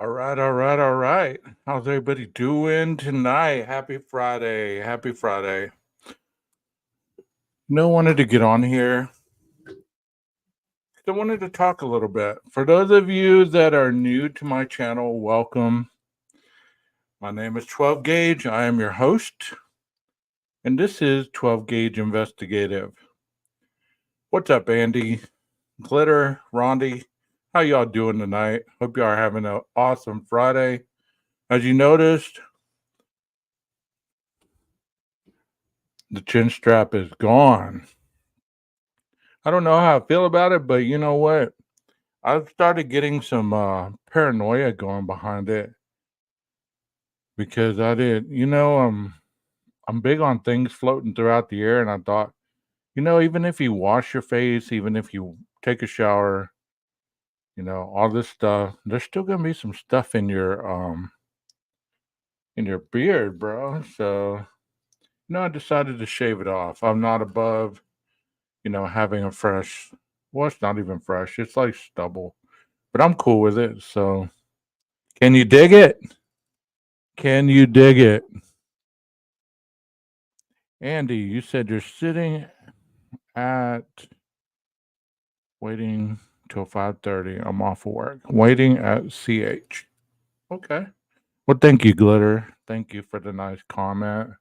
All right, all right, all right. How's everybody doing tonight? Happy Friday. Happy Friday. No, wanted to get on here. I wanted to talk a little bit. For those of you that are new to my channel, welcome. My name is 12 Gage. I am your host, and this is 12 Gage Investigative. What's up, Andy? Glitter, Rondi? How y'all doing tonight? Hope y'all are having an awesome Friday. As you noticed, the chin strap is gone. I don't know how I feel about it, but you know what? I've started getting some paranoia going behind it because I'm big on things floating throughout the air, and I thought, even if you wash your face, even if you take a shower, all this stuff, there's still gonna be some stuff in your beard, bro. So, I decided to shave it off. I'm not above, having a fresh. Well, it's not even fresh. It's like stubble, but I'm cool with it. So, can you dig it? Can you dig it? Andy, you said you're sitting at waiting till 5:30. I'm off of work. Waiting at CH. Okay. Well, thank you, Glitter. Thank you for the nice comment.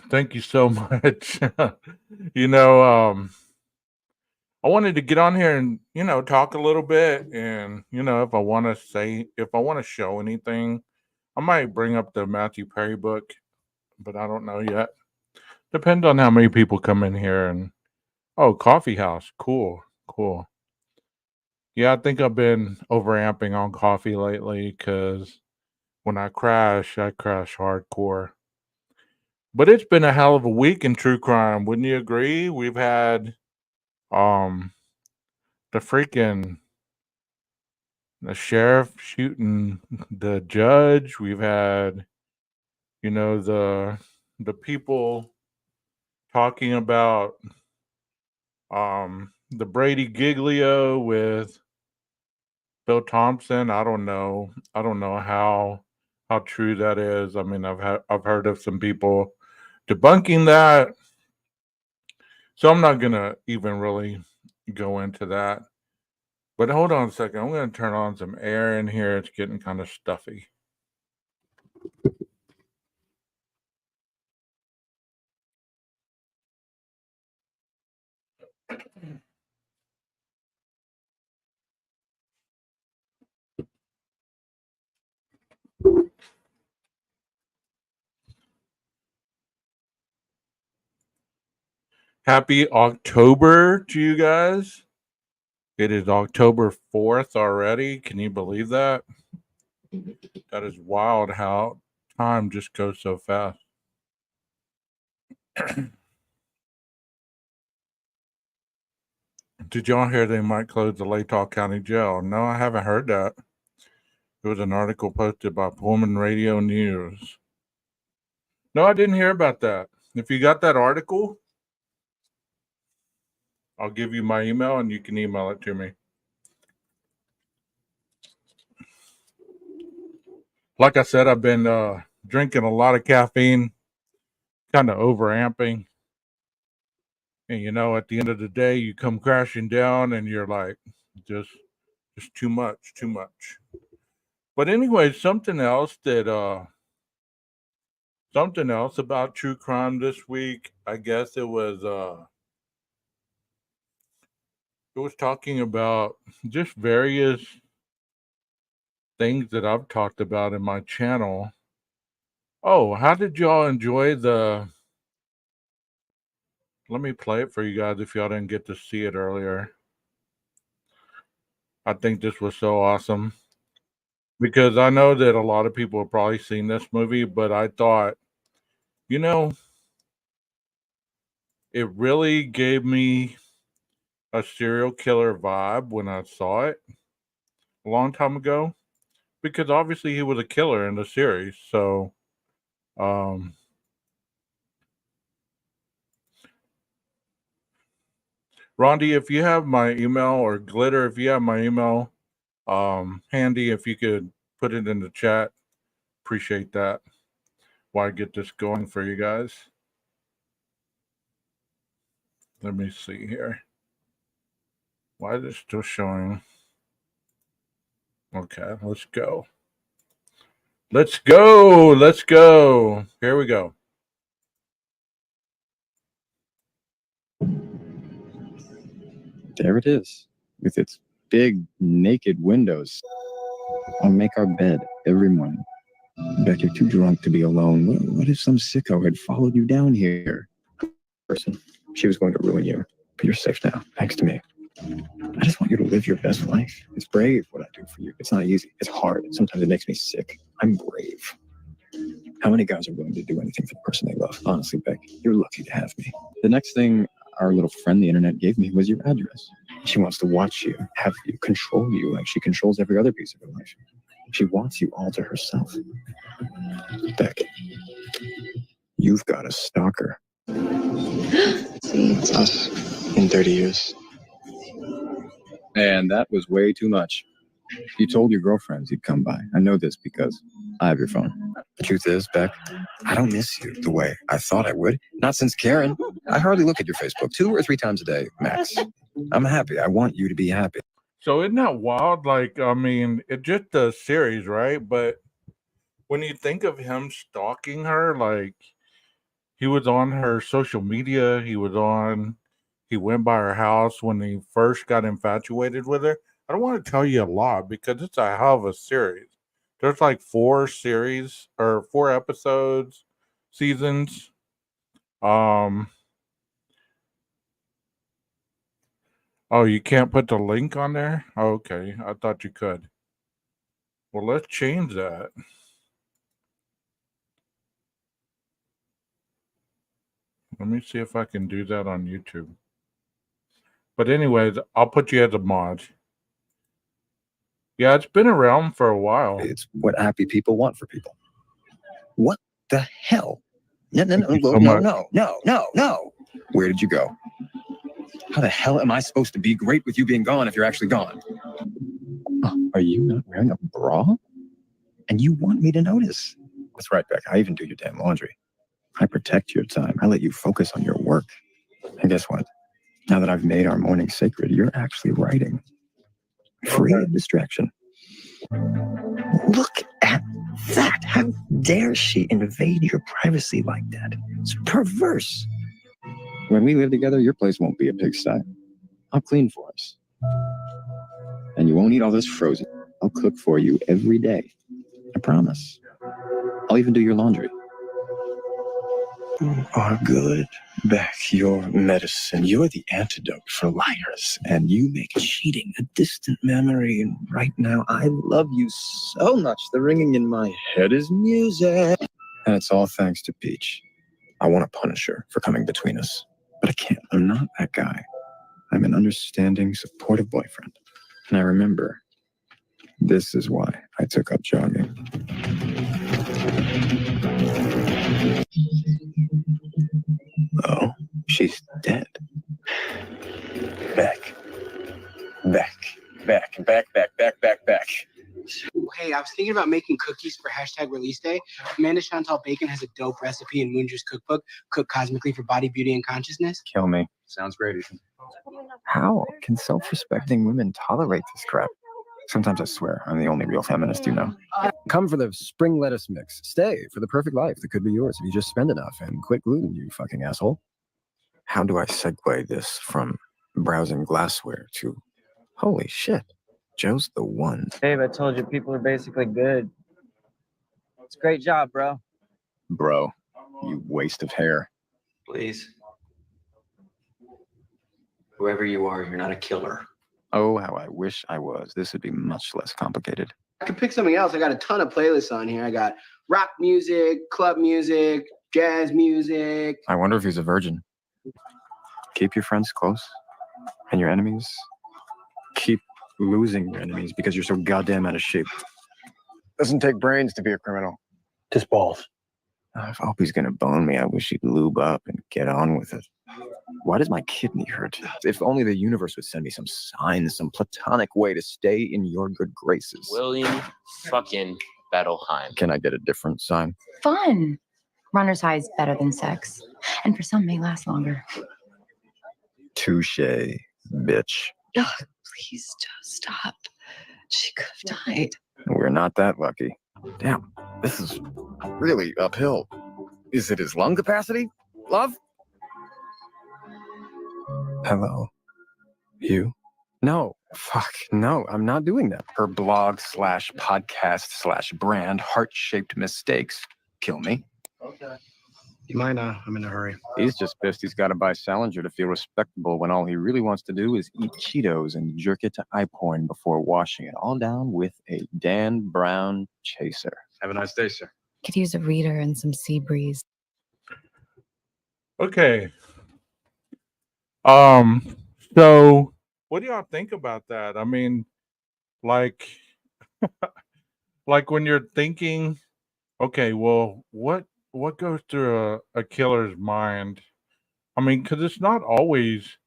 Thank you so much. you know, um, I wanted to get on here and, talk a little bit. And, if I want to show anything, I might bring up the Matthew Perry book, but I don't know yet. Depends on how many people come in here. And oh, coffee house, cool, cool. Yeah, I think I've been overamping on coffee lately because when I crash hardcore. But it's been a hell of a week in true crime, wouldn't you agree? We've had um the freaking the sheriff shooting the judge. We've had, you know, the people talking about the Brady Giglio with Bill Thompson. I don't know. I don't know how true that is. I mean, I've heard of some people debunking that, so I'm not gonna even really go into that. But hold on a second. I'm gonna turn on some air in here. It's getting kind of stuffy. Happy October to you guys. It is October 4th already. Can you believe that? That is wild how time just goes so fast. Did y'all hear they might close the Latah County Jail? No, I haven't heard that. It was an article posted by Pullman Radio News. No, I didn't hear about that. If you got that article, I'll give you my email and you can email it to me. Like I said, I've been drinking a lot of caffeine, kind of overamping. And at the end of the day, you come crashing down and you're like, just just too much, too much. But anyway, something else about true crime this week. I guess it was talking about just various things that I've talked about in my channel. Oh, how did y'all enjoy the let me play it for you guys if y'all didn't get to see it earlier. I think this was so awesome because I know that a lot of people have probably seen this movie, but I thought, you know, it really gave me a serial killer vibe when I saw it a long time ago because obviously he was a killer in the series. So, um, Rondi, if you have my email or Glitter, if you have my email, Handy, if you could put it in the chat, appreciate that. While I get this going for you guys. Let me see here. Why is it still showing? Okay, let's go. Let's go. Let's go. Here we go. There it is, with its big, naked windows. I'll make our bed every morning. Beck, you're too drunk to be alone. What if some sicko had followed you down here? Person, she was going to ruin you, but you're safe now, thanks to me. I just want you to live your best life. It's brave what I do for you. It's not easy. It's hard. Sometimes it makes me sick. I'm brave. How many guys are willing to do anything for the person they love? Honestly, Beck, you're lucky to have me. The next thing our little friend, the internet, gave me was your address. She wants to watch you, have you, control you like she controls every other piece of her life. She wants you all to herself. Beck, you've got a stalker. See, it's us in 30 years. And that was way too much. You told your girlfriends you'd come by. I know this because I have your phone. The truth is, Beck, I don't miss you the way I thought I would. Not since Karen. I hardly look at your Facebook 2 or 3 times a day, max. I'm happy. I want you to be happy. So isn't that wild? Like, I mean, it's just a series, right? But when you think of him stalking her, like he was on her social media, he went by her house when he first got infatuated with her. I don't want to tell you a lot because it's a hell of a series. There's like 4 episodes, seasons. Um, oh, you can't put the link on there? Oh, okay. I thought you could. Well, let's change that. Let me see if I can do that on YouTube. But anyways, I'll put you as a mod. Yeah, it's been around for a while. It's what happy people want for people. What the hell? No. Where did you go? How the hell am I supposed to be great with you being gone if you're actually gone? Oh, are you not wearing a bra? And you want me to notice? That's right, Beck. I even do your damn laundry. I protect your time. I let you focus on your work. And guess what? Now that I've made our morning sacred, you're actually writing. Free of distraction. Look at that. How dare she invade your privacy like that? It's perverse. When we live together, your place won't be a pigsty. I'll clean for us. And you won't eat all this frozen. I'll cook for you every day. I promise. I'll even do your laundry. You are good. Beck, your medicine. You're the antidote for liars. And you make cheating a distant memory. And right now, I love you so much. The ringing in my head is music. And it's all thanks to Peach. I want to punish her for coming between us. But I can't. I'm not that guy. I'm an understanding, supportive boyfriend. And I remember, this is why I took up jogging. Oh, she's dead. Back. Hey, I was thinking about making cookies for #release day. Amanda Chantal Bacon has a dope recipe in Moonger's cookbook, Cook Cosmically for Body, Beauty, and Consciousness. Kill me. Sounds great, Ethan. How can self-respecting women tolerate this crap? Sometimes I swear I'm the only real feminist you know. Come for the spring lettuce mix. Stay for the perfect life that could be yours if you just spend enough and quit gluten, you fucking asshole. How do I segue this from browsing glassware to, holy shit, Joe's the one? Dave, I told you people are basically good. It's a great job, bro. Bro, you waste of hair. Please. Whoever you are, you're not a killer. Oh, how I wish I was. This would be much less complicated. I could pick something else. I got a ton of playlists on here. I got rock music, club music, jazz music. I wonder if he's a virgin. Keep your friends close. And your enemies, keep losing your enemies because you're so goddamn out of shape. Doesn't take brains to be a criminal. Just balls. If Opie's gonna bone me, I wish he'd lube up and get on with it. Why does my kidney hurt? If only the universe would send me some sign, some platonic way to stay in your good graces. William fucking Bettelheim. Can I get a different sign? Fun. Runner's high is better than sex. And for some, may last longer. Touche, bitch. Ugh, please just stop. She could have died. We're not that lucky. Damn, this is really uphill. Is it his lung capacity? Love? Hello? You? No. Fuck. No, I'm not doing that. Her blog / podcast / brand, heart-shaped mistakes. Kill me. Okay. You mind? I'm in a hurry. He's just pissed he's got to buy Salinger to feel respectable when all he really wants to do is eat Cheetos and jerk it to eye porn before washing it all down with a Dan Brown chaser. Have a nice day, sir. Could use a reader and some sea breeze. Okay. So what do y'all think about that? I mean, like, like when you're thinking, okay, well, what goes through a killer's mind? I mean, because it's not always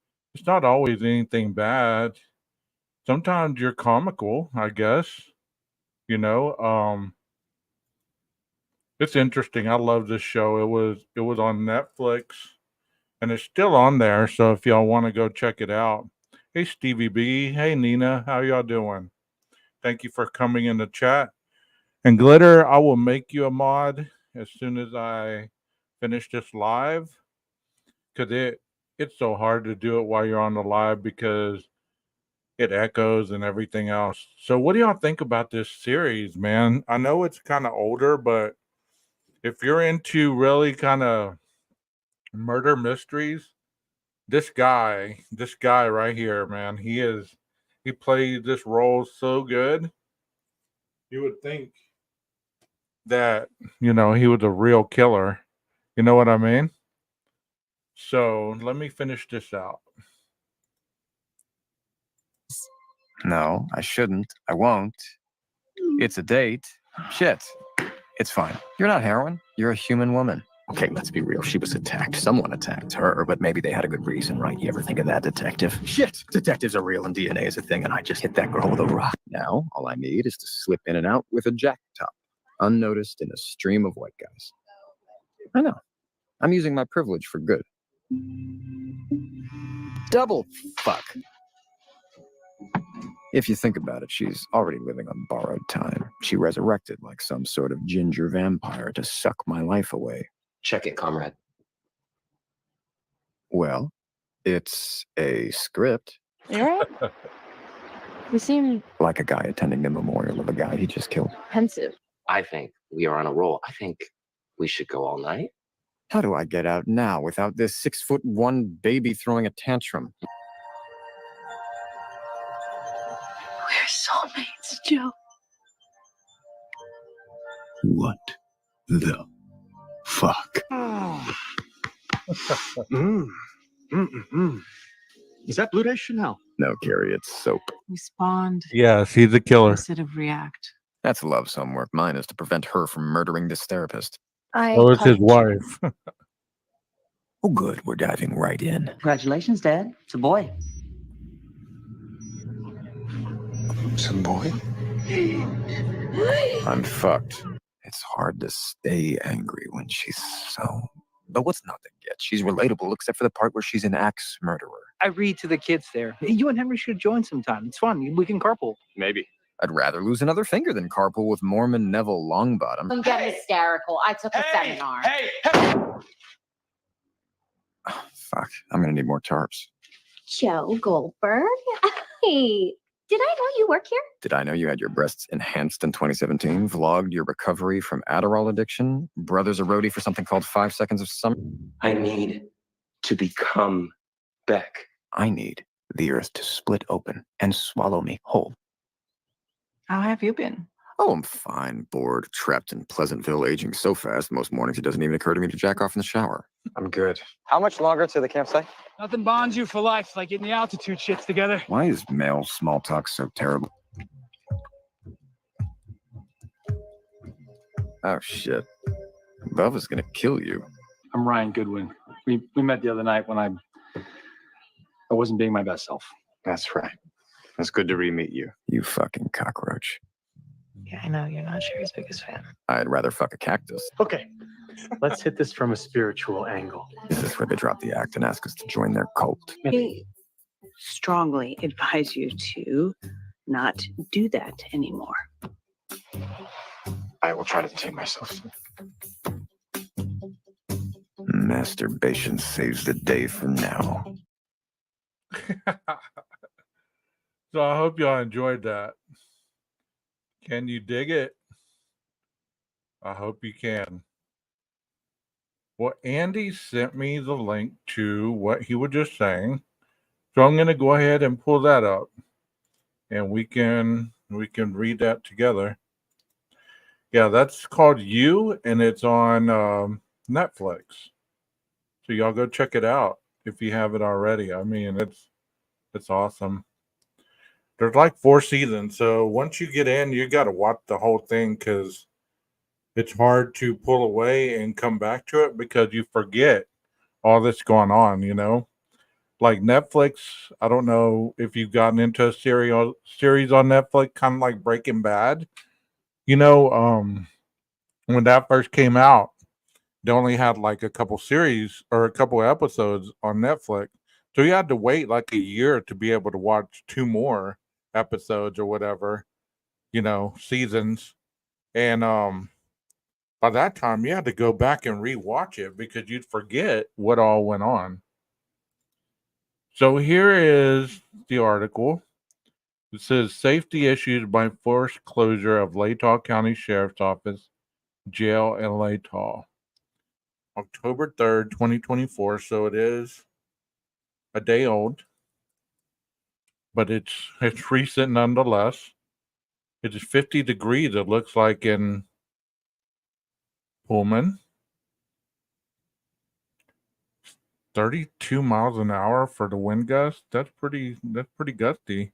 anything bad. Sometimes you're comical, I guess. You know, it's interesting. I love this show. It was on Netflix, and it's still on there. So if y'all want to go check it out, hey Stevie B, hey Nina, how y'all doing? Thank you for coming in the chat. And Glitter, I will make you a mod as soon as I finish this live, because it's so hard to do it while you're on the live because it echoes and everything else. So what do y'all think about this series, man? I know it's kind of older, but if you're into really kind of murder mysteries, this guy right here, man, he plays this role so good. You would think that, you know, he was a real killer. You know what I mean? So let me finish this out. No, I shouldn't. I won't. It's a date. Shit. It's fine. You're not heroin. You're a human woman. Okay, let's be real. She was attacked. Someone attacked her, but maybe they had a good reason, right? You ever think of that, detective? Shit! Detectives are real and DNA is a thing, and I just hit that girl with a rock. Now, all I need is to slip in and out with a jack top, unnoticed in a stream of white guys. I know. I'm using my privilege for good. Double fuck. If you think about it, she's already living on borrowed time. She resurrected like some sort of ginger vampire to suck my life away. Check it, comrade. Well, it's a script. You all right? You seem Like a guy attending the memorial of a guy he just killed. pensive. I think we are on a roll. I think we should go all night. How do I get out now without this 6'1" baby throwing a tantrum? We're soulmates, Joe. What the fuck? Is that Blue Day Chanel? No, Carrie, it's soap. Respond Yes, he's a killer. instead of react. That's love's homework. Mine is to prevent her from murdering this therapist. Oh, it's his wife. Oh, good. We're diving right in. Congratulations, Dad. It's a boy. Some boy? I'm fucked. It's hard to stay angry when she's so... But what's not to get? She's relatable, except for the part where she's an axe murderer. I read to the kids there. You and Henry should join sometime. It's fun. We can carpool. Maybe. I'd rather lose another finger than carpool with Mormon Neville Longbottom. Don't get hysterical. I took a seminar. Oh, fuck. I'm gonna need more tarps. Joe Goldberg. Hey, did I know you work here? Did I know you had your breasts enhanced in 2017? Vlogged your recovery from Adderall addiction? Brothers a roadie for something called 5 Seconds of Summer? I need to become Beck. I need the earth to split open and swallow me whole. How have you been? Oh, I'm fine. Bored, trapped in Pleasantville, aging so fast most mornings it doesn't even occur to me to jack off in the shower. I'm good. How much longer to the campsite? Nothing bonds you for life like getting the altitude shits together. Why is male small talk so terrible? Oh, shit. Bubba's gonna kill you. I'm Ryan Goodwin. We met the other night when I I wasn't being my best self. That's right. It's good to re-meet you. You fucking cockroach. Yeah, I know you're not Sherry's biggest fan. I'd rather fuck a cactus. Okay, let's hit this from a spiritual angle. Is this where they drop the act and ask us to join their cult? We strongly advise you to not do that anymore. I will try to tame myself. Masturbation saves the day for now. So I hope y'all enjoyed that. Can you dig it? I hope you can. Well, Andy sent me the link to what he was just saying. So I'm going to go ahead and pull that up and we can read that together. Yeah, that's called You, and it's on Netflix. So y'all go check it out if you haven't already. I mean, it's awesome. There's like 4 seasons, so once you get in, you got to watch the whole thing because it's hard to pull away and come back to it because you forget all that's going on, you know? Like Netflix, I don't know if you've gotten into a series on Netflix, kind of like Breaking Bad. You know, when that first came out, they only had like a couple series or a couple episodes on Netflix. So you had to wait like a year to be able to watch 2 more episodes or whatever, seasons. And by that time you had to go back and rewatch it because you'd forget what all went on. So here is the article. It says safety issues by forced closure of Latah County Sheriff's Office jail in Latah. October 3rd, 2024. So it is a day old, but it's recent nonetheless. It is 50 degrees, it looks like, in Pullman. 32 miles an hour for the wind gust. That's pretty gusty.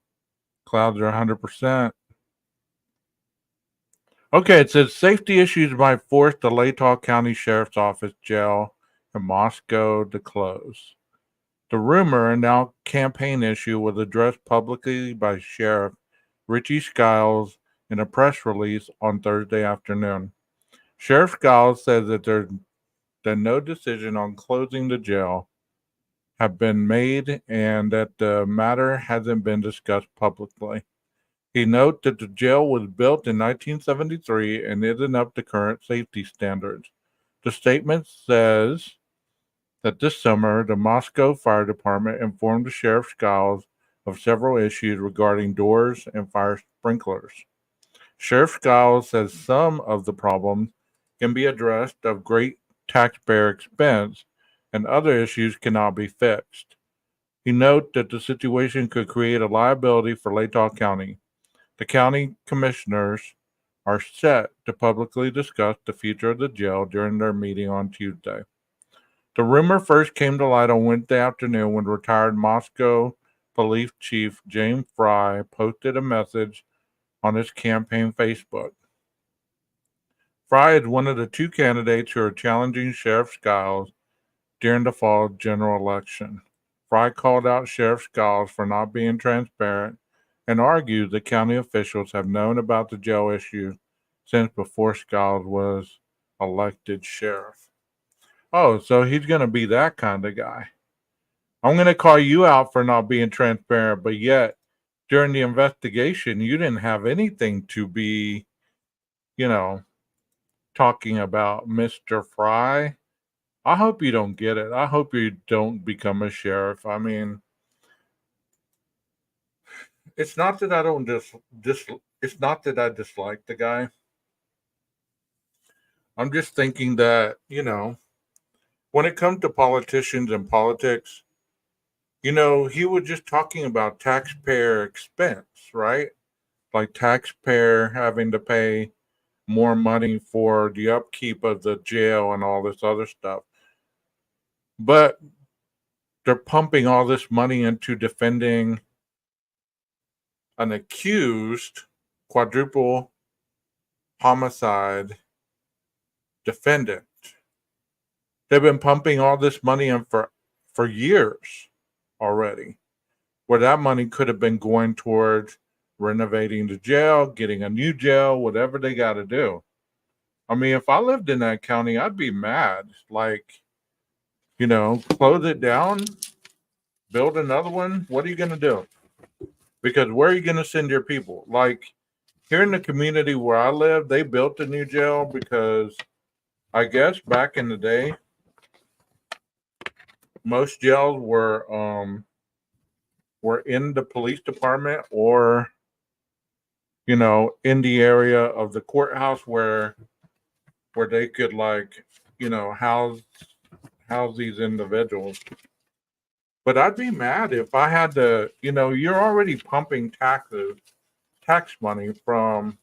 Clouds are 100%. Okay, it says safety issues might force the Latah County Sheriff's Office jail in Moscow to close. The rumor and now campaign issue was addressed publicly by Sheriff Richie Skiles in a press release on Thursday afternoon. Sheriff Skiles said that no decision on closing the jail have been made and that the matter hasn't been discussed publicly. He noted that the jail was built in 1973 and isn't up to current safety standards. The statement says that this summer, the Moscow Fire Department informed the Sheriff Skiles of several issues regarding doors and fire sprinklers. Sheriff Skiles says some of the problems can be addressed of great taxpayer expense and other issues cannot be fixed. He noted that the situation could create a liability for Latah County. The county commissioners are set to publicly discuss the future of the jail during their meeting on Tuesday. The rumor first came to light on Wednesday afternoon when retired Moscow Police Chief James Fry posted a message on his campaign Facebook. Fry is one of the 2 candidates who are challenging Sheriff Skiles during the fall general election. Fry called out Sheriff Skiles for not being transparent and argued that county officials have known about the jail issue since before Skiles was elected sheriff. Oh, so he's going to be that kind of guy. I'm going to call you out for not being transparent, but yet during the investigation, you didn't have anything to be, talking about Mr. Fry. I hope you don't get it. I hope you don't become a sheriff. I mean, it's not that I don't it's not that I dislike the guy. I'm just thinking that, when it comes to politicians and politics, he was just talking about taxpayer expense, right? Like taxpayer having to pay more money for the upkeep of the jail and all this other stuff. But they're pumping all this money into defending an accused quadruple homicide defendant. They've been pumping all this money in for years already. where that money could have been going towards renovating the jail, getting a new jail, whatever they got to do. I mean, if I lived in that county, I'd be mad. Like, close it down, build another one. What are you going to do? Because where are you going to send your people? Like, here in the community where I live, they built a new jail because I guess back in the day, most jails were in the police department or in the area of the courthouse where they could like house these individuals. But I'd be mad if I had to, you're already pumping tax money for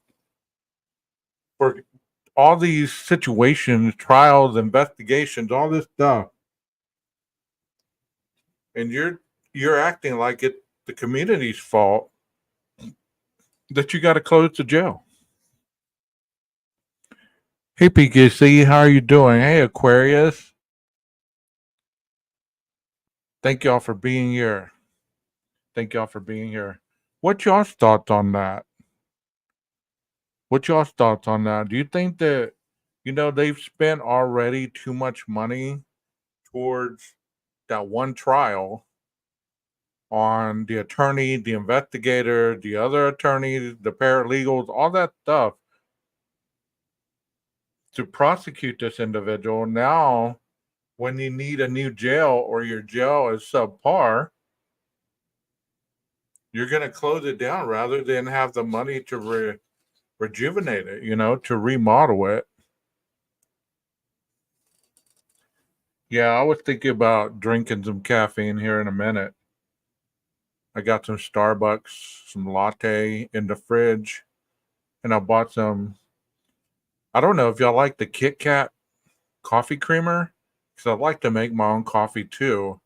all these situations, trials, investigations, all this stuff. And you're acting like it's the community's fault that you got to close the jail. Hey PKC, how are you doing? Hey Aquarius, thank y'all for being here. Thank y'all for being here. What's y'all's thoughts on that? What's y'all's thoughts on that? Do you think that they've spent already too much money towards that one trial on the attorney, the investigator, the other attorneys, the paralegals, all that stuff to prosecute this individual? Now, when you need a new jail or your jail is subpar, you're going to close it down rather than have the money to rejuvenate it, to remodel it. Yeah, I was thinking about drinking some caffeine here in a minute. I got some Starbucks, some latte in the fridge, and I bought some. I don't know if y'all like the Kit Kat coffee creamer, because I like to make my own coffee too.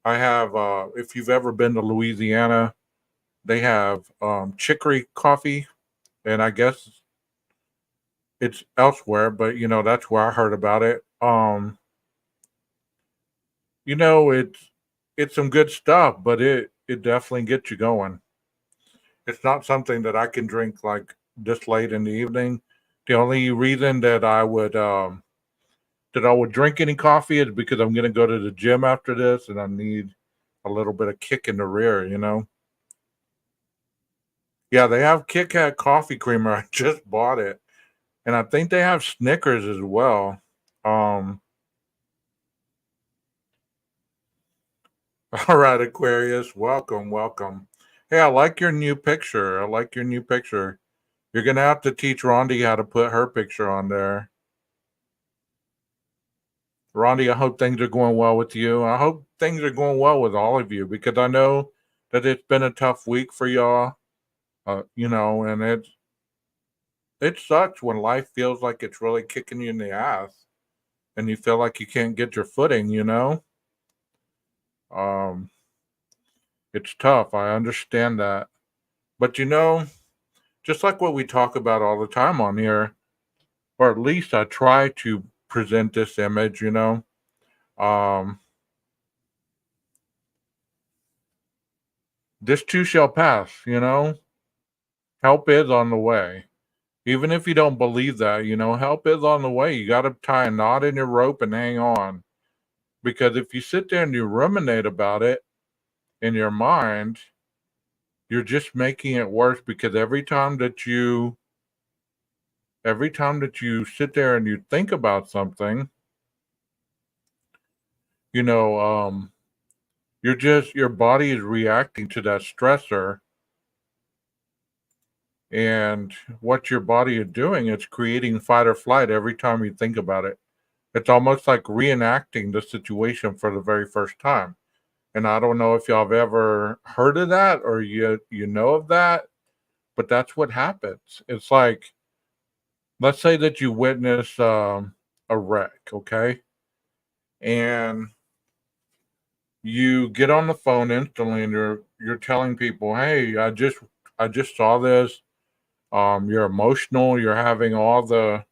I have, if you've ever been to Louisiana, they have chicory coffee, and I guess it's elsewhere, but that's where I heard about it. It's some good stuff, but it definitely gets you going. It's not something that I can drink like this late in the evening. The only reason that I would drink any coffee is because I'm going to go to the gym after this, and I need a little bit of kick in the rear. Yeah, they have Kit Kat coffee creamer. I just bought it, and I think they have Snickers as well. Um, all right, Aquarius, welcome, welcome. Hey, I like your new picture. I like your new picture. You're gonna have to teach Rondi how to put her picture on there. Rondi, I hope things are going well with you. I hope things are going well with all of you because I know that it's been a tough week for y'all. And it sucks when life feels like it's really kicking you in the ass and you feel like you can't get your footing. Um, it's tough. I understand that. But just like what we talk about all the time on here, or at least I try to present this image. Um, this too shall pass. Help is on the way. Even if you don't believe that, help is on the way. You got to tie a knot in your rope and hang on. Because if you sit there and you ruminate about it in your mind, you're just making it worse because every time that you sit there and you think about something, you know, your body is reacting to that stressor, and what your body is doing is creating fight or flight every time you think about it. It's almost like reenacting the situation for the very first time. And I don't know if y'all have ever heard of that or you know of that, but that's what happens. It's like, let's say that you witness a wreck, okay, and you get on the phone instantly and you're telling people, hey, I just saw this. You're emotional. You're having all the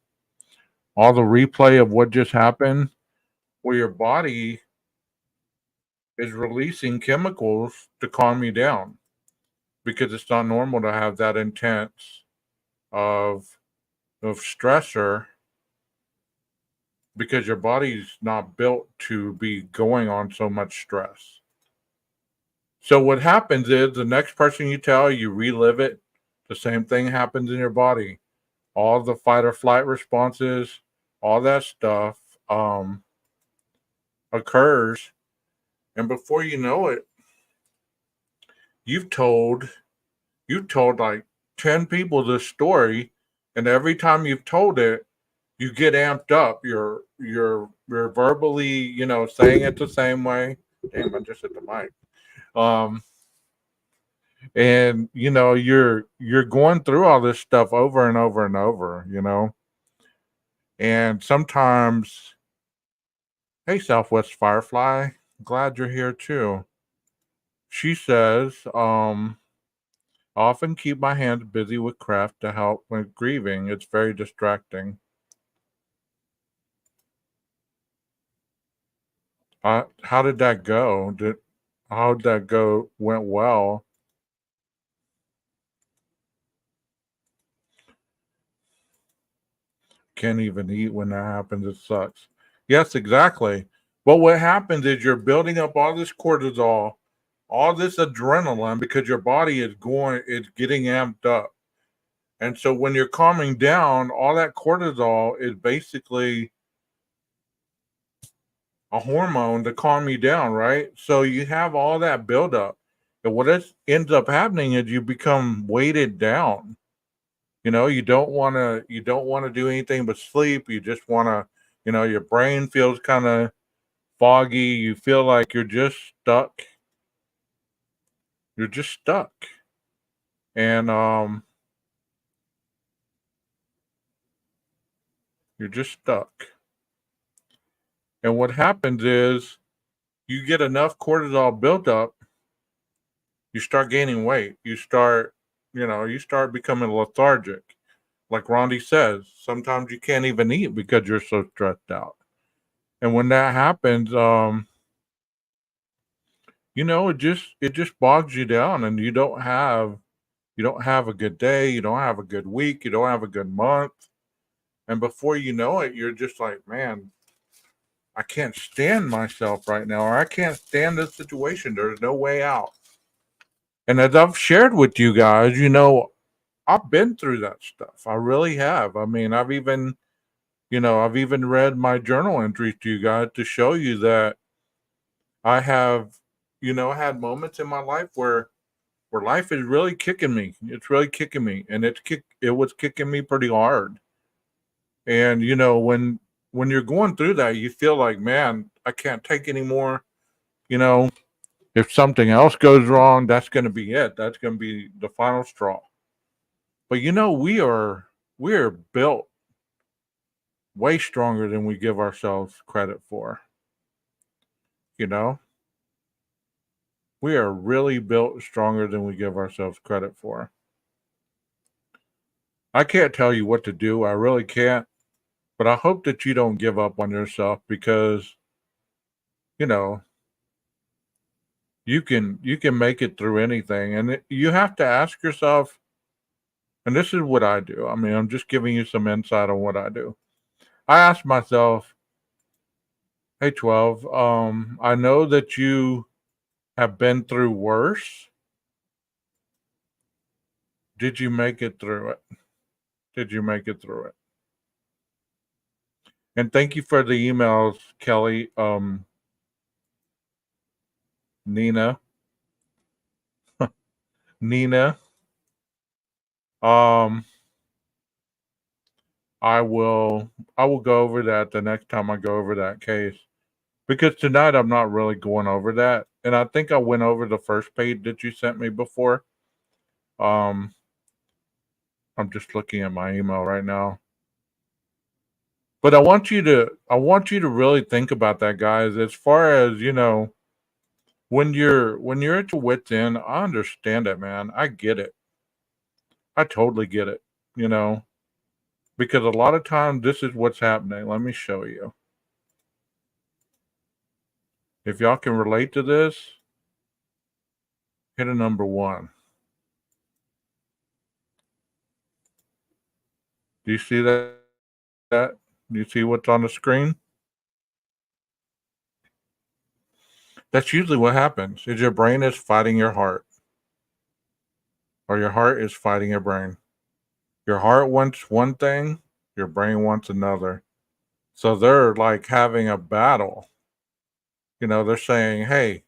replay of what just happened. Well, your body is releasing chemicals to calm you down because it's not normal to have that intense of stressor because your body's not built to be going on so much stress. So what happens is the next person you tell, you relive it. The same thing happens in your body. All the fight or flight responses, all that stuff occurs, and before you know it, you've told like 10 people this story, and every time you've told it, you get amped up. You're verbally, saying it the same way. Damn, I just hit the mic. Um, and you're going through all this stuff over and over and over. And sometimes, hey, Southwest Firefly, glad you're here too. She says, I often keep my hands busy with craft to help with grieving. It's very distracting. How did that go? How did that go? Went well. Can't even eat when that happens. It sucks. Yes, exactly. But what happens is you're building up all this cortisol, all this adrenaline because your body it's getting amped up. And so when you're calming down, all that cortisol is basically a hormone to calm you down, right? So you have all that buildup. And what ends up happening is you become weighted down. You don't want to do anything but sleep. You just want to, your brain feels kind of foggy. You feel like you're just stuck. You're just stuck. And you're just stuck. And what happens is you get enough cortisol built up, you start gaining weight. You start becoming lethargic. Like Rondi says, sometimes you can't even eat because you're so stressed out. And when that happens, it just bogs you down, and you don't have a good day, you don't have a good week, you don't have a good month, and before you know it, you're just like, man, I can't stand myself right now, or I can't stand this situation. There's no way out. And as I've shared with you guys, I've been through that stuff. I really have. I mean, I've even read my journal entries to you guys to show you that I have, had moments in my life where life is really kicking me. It's really kicking me, and it was kicking me pretty hard. And when you're going through that, you feel like, man, I can't take anymore. You know, if something else goes wrong, that's going to be it. That's going to be the final straw. But we are built way stronger than we give ourselves credit for. You know, we are really built stronger than we give ourselves credit for. I can't tell you what to do. I really can't. But I hope that you don't give up on yourself because, you know, you can make it through anything. And you have to ask yourself, and this is what I do. I mean, I'm just giving you some insight on what I do. I ask myself, hey 12, I know that you have been through worse. Did you make it through it? Did you make it through it? And thank you for the emails, Kelly. Nina. Nina. Um, I will go over that the next time I go over that case. Because tonight I'm not really going over that. And I think I went over the first page that you sent me before. Um, I'm just looking at my email right now. But I want you to really think about that, guys. As far as, when you're at your wits end, I understand it, man. I get it. I totally get it, you know, because a lot of times this is what's happening. Let me show you. If y'all can relate to this, hit a number 1. Do you see that? Do you see what's on the screen? That's usually what happens. Is your brain is fighting your heart, or your heart is fighting your brain. Your heart wants one thing, your brain wants another. So they're like having a battle. They're saying, "Hey,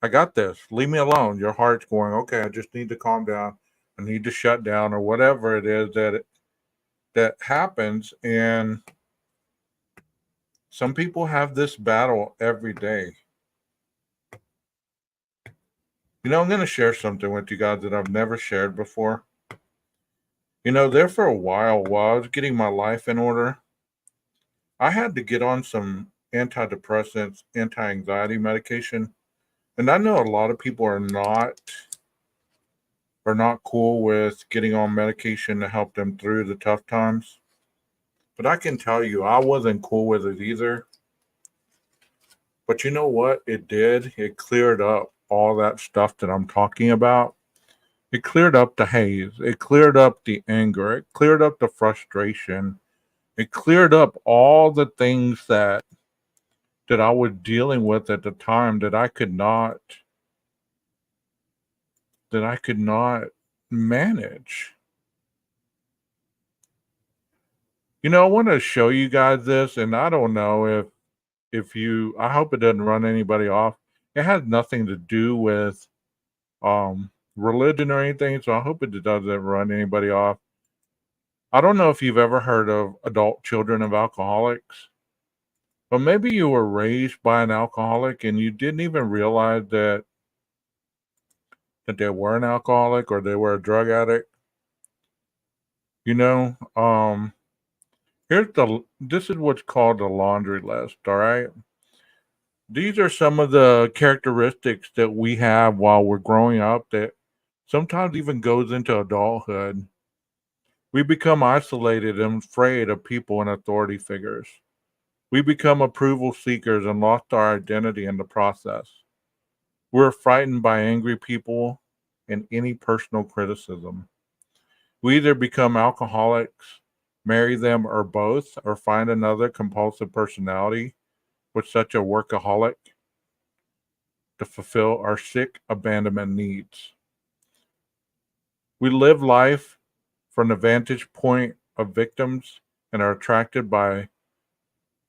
I got this. Leave me alone." Your heart's going, "Okay, I just need to calm down. I need to shut down," or whatever it is that happens. And some people have this battle every day. I'm going to share something with you guys that I've never shared before. There for a while I was getting my life in order, I had to get on some antidepressants, anti-anxiety medication. And I know a lot of people are not cool with getting on medication to help them through the tough times. But I can tell you, I wasn't cool with it either. But you know what? It did. It cleared up all that stuff that I'm talking about. It cleared up the haze. It cleared up the anger. It cleared up the frustration. It cleared up all the things that I was dealing with at the time that I could not manage. I want to show you guys this, and I don't know if you. I hope it doesn't run anybody off. It has nothing to do with religion or anything, so I hope it doesn't run anybody off. I don't know if you've ever heard of adult children of alcoholics, but maybe you were raised by an alcoholic and you didn't even realize that they were an alcoholic or they were a drug addict. You know, um, this is what's called the laundry list. All right, these are some of the characteristics that we have while we're growing up that sometimes even goes into adulthood. We become isolated and afraid of people and authority figures. We become approval seekers and lost our identity in the process. We're frightened by angry people and any personal criticism. We either become alcoholics, marry them, or both, or find another compulsive personality with such a workaholic to fulfill our sick abandonment needs. We live life from the vantage point of victims and are attracted by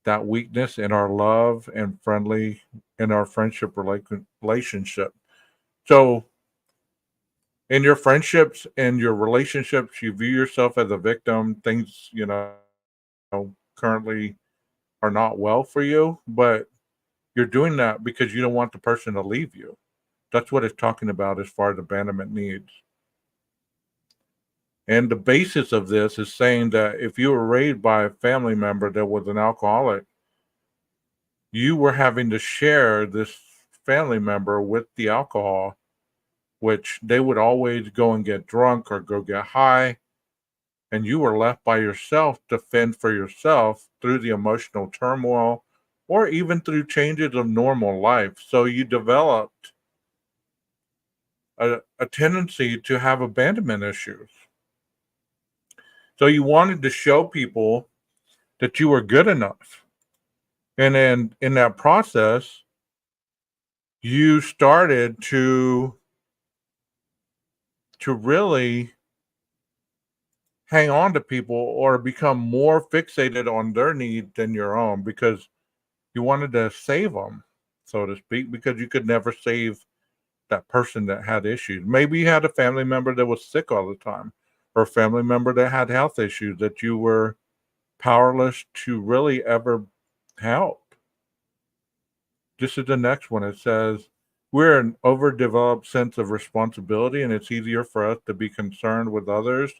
that weakness in our love and our friendship relationship. So in your friendships and your relationships, you view yourself as a victim. Things, currently are not well for you, but you're doing that because you don't want the person to leave you. That's what it's talking about as far as abandonment needs. And the basis of this is saying that if you were raised by a family member that was an alcoholic, you were having to share this family member with the alcohol, which they would always go and get drunk or go get high. And you were left by yourself to fend for yourself through the emotional turmoil or even through changes of normal life. So you developed a tendency to have abandonment issues. So you wanted to show people that you were good enough. And then in that process, you started to really hang on to people or become more fixated on their needs than your own because you wanted to save them, so to speak, because you could never save that person that had issues. Maybe you had a family member that was sick all the time, or a family member that had health issues that you were powerless to really ever help. This is the next one. It says, we're an overdeveloped sense of responsibility, and it's easier for us to be concerned with others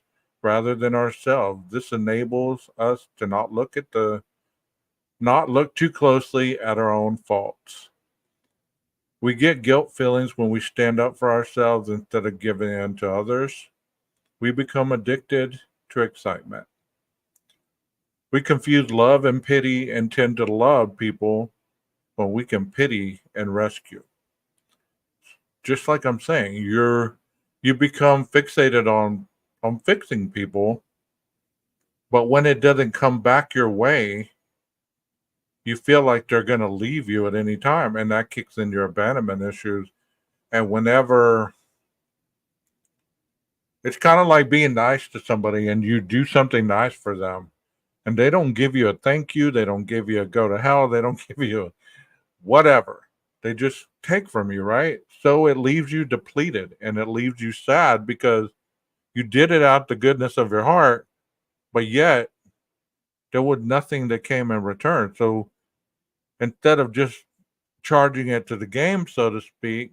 rather than ourselves. This enables us to not look too closely at our own faults. We get guilt feelings when we stand up for ourselves instead of giving in to others. We become addicted to excitement. We confuse love and pity and tend to love people but we can pity and rescue. Just like I'm saying, you become fixated on fixing people, but when it doesn't come back your way, you feel like they're going to leave you at any time, and that kicks in your abandonment issues. And whenever it's kind of like being nice to somebody and you do something nice for them, and they don't give you a thank you, they don't give you a go to hell, they don't give you whatever. They just take from you, right? So it leaves you depleted and it leaves you sad because you did it out the goodness of your heart, but yet there was nothing that came in return. So instead of just charging it to the game, so to speak,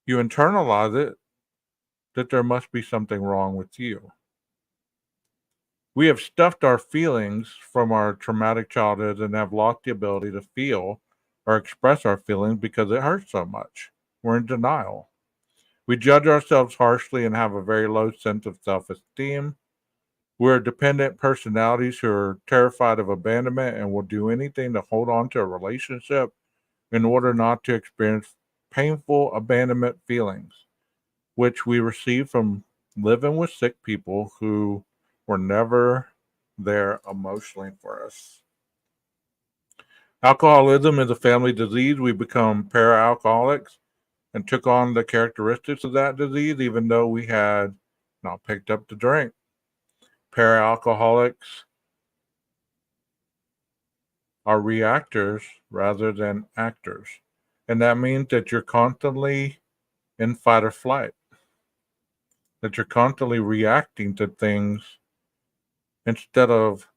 you internalize it that there must be something wrong with you. We have stuffed our feelings from our traumatic childhood and have lost the ability to feel or express our feelings because it hurts so much. We're in denial. We judge ourselves harshly and have a very low sense of self esteem. We're dependent personalities who are terrified of abandonment and will do anything to hold on to a relationship in order not to experience painful abandonment feelings, which we receive from living with sick people who were never there emotionally for us. Alcoholism is a family disease. We become para alcoholics and took on the characteristics of that disease, even though we had not picked up the drink. Para alcoholics are reactors rather than actors. And that means that you're constantly in fight or flight, that you're constantly reacting to things instead of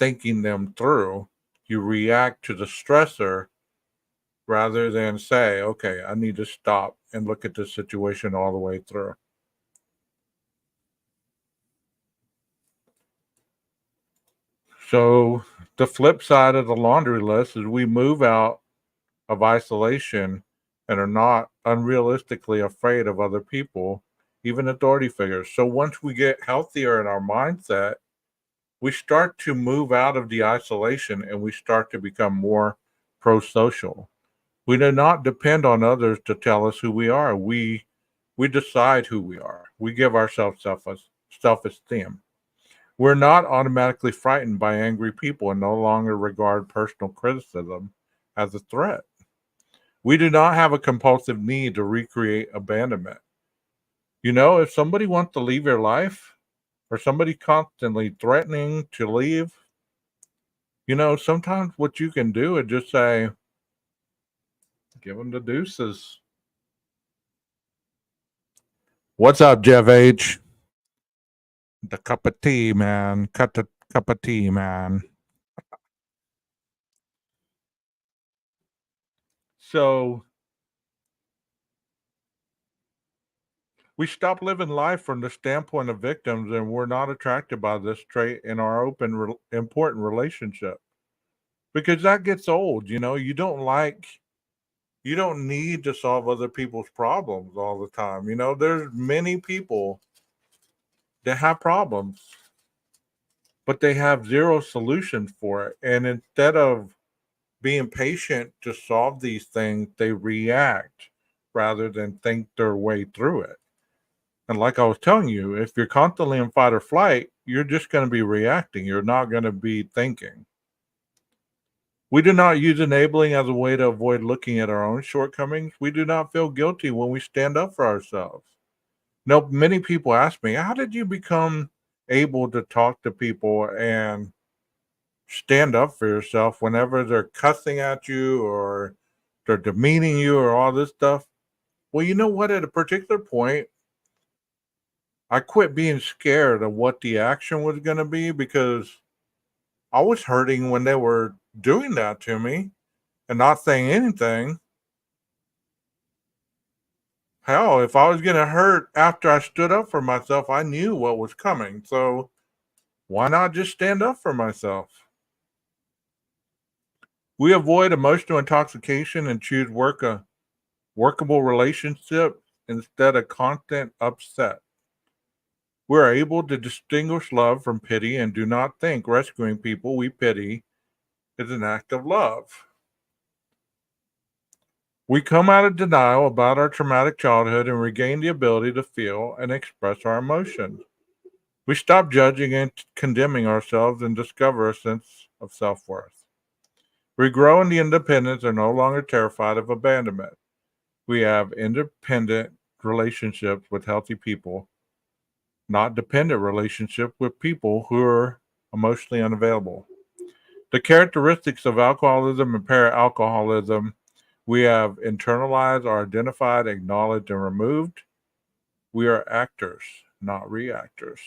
thinking them through. You react to the stressor rather than say, okay, I need to stop and look at this situation all the way through. So, the flip side of the laundry list is we move out of isolation and are not unrealistically afraid of other people, even authority figures. So, once we get healthier in our mindset, we start to move out of the isolation and we start to become more pro social. We do not depend on others to tell us who we are. We decide who we are. We give ourselves self esteem. We're not automatically frightened by angry people and no longer regard personal criticism as a threat. We do not have a compulsive need to recreate abandonment. You know, if somebody wants to leave your life or somebody constantly threatening to leave, you know, sometimes what you can do is just say, give them the deuces. What's up, Jeff H? The cup of tea, man. Cut the cup of tea, man. So we stop living life from the standpoint of victims, and we're not attracted by this trait in our open, important relationship because that gets old. You know, you don't need to solve other people's problems all the time. You know, there's many people that have problems, but they have zero solutions for it. And instead of being patient to solve these things, they react rather than think their way through it. And like I was telling you, if you're constantly in fight or flight, you're just going to be reacting. You're not going to be thinking. We do not use enabling as a way to avoid looking at our own shortcomings. We do not feel guilty when we stand up for ourselves. No, many people ask me, how did you become able to talk to people and stand up for yourself whenever they're cussing at you or they're demeaning you or all this stuff? Well, you know what? At a particular point, I quit being scared of what the action was going to be because I was hurting when they were doing that to me and not saying anything. Hell, if I was going to hurt after I stood up for myself, I knew what was coming. So why not just stand up for myself? We avoid emotional intoxication and choose workable relationship instead of constant upset. We're able to distinguish love from pity and do not think rescuing people we pity is an act of love. We come out of denial about our traumatic childhood and regain the ability to feel and express our emotions. We stop judging and condemning ourselves and discover a sense of self worth. We grow in the independence and are no longer terrified of abandonment. We have independent relationships with healthy people, not dependent relationships with people who are emotionally unavailable. The characteristics of alcoholism and para-alcoholism: we have internalized, are identified, acknowledged, and removed. We are actors, not reactors.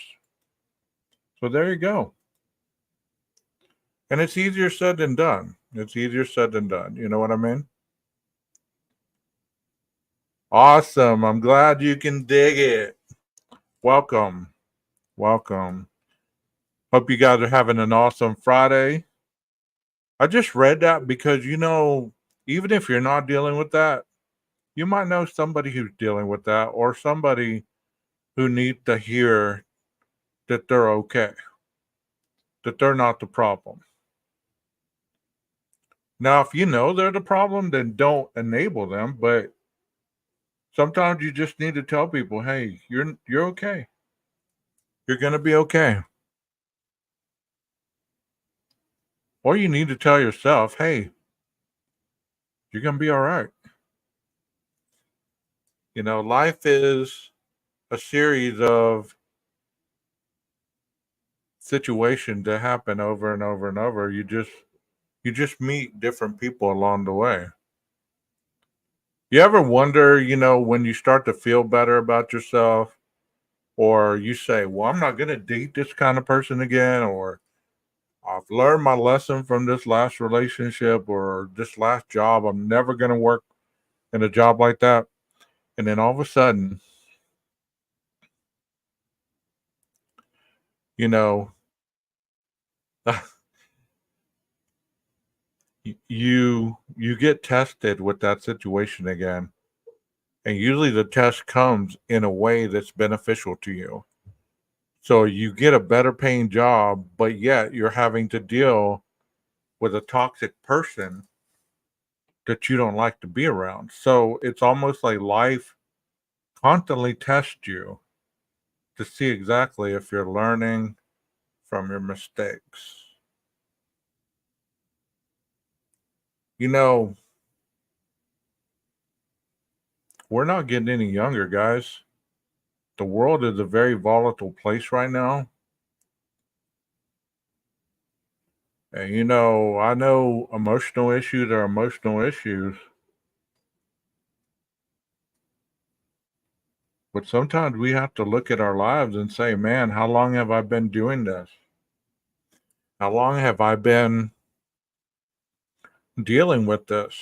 So there you go. And it's easier said than done. It's easier said than done. You know what I mean? Awesome. I'm glad you can dig it. Welcome. Welcome. Hope you guys are having an awesome Friday. I just read that because, even if you're not dealing with that, you might know somebody who's dealing with that or somebody who needs to hear that they're okay, that they're not the problem. Now, if you know they're the problem, then don't enable them. But sometimes you just need to tell people, hey, you're okay. You're gonna be okay. Or you need to tell yourself, hey, you're gonna be all right. Life is a series of situations that happen over and over and over. You just meet different people along the way. You ever wonder, when you start to feel better about yourself, or you say, well, I'm not going to date this kind of person again, or I've learned my lesson from this last relationship or this last job. I'm never going to work in a job like that. And then all of a sudden, you know, you get tested with that situation again. And usually the test comes in a way that's beneficial to you. So you get a better paying job, but yet you're having to deal with a toxic person that you don't like to be around. So it's almost like life constantly tests you to see exactly if you're learning from your mistakes. You know, we're not getting any younger, guys. The world is a very volatile place right now. And I know emotional issues are emotional issues, but sometimes we have to look at our lives and say, man, how long have I been doing this? How long have I been dealing with this?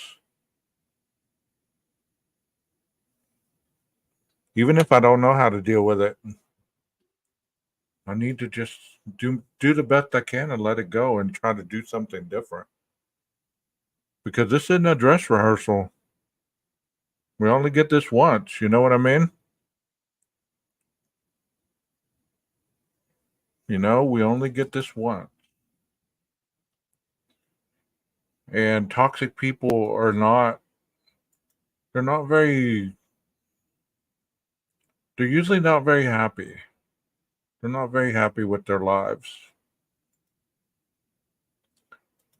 Even if I don't know how to deal with it, I need to just do the best I can and let it go and try to do something different. Because this isn't a dress rehearsal. We only get this once. You know what I mean? We only get this once. And toxic people they're not very, they're usually not very happy. They're not very happy with their lives.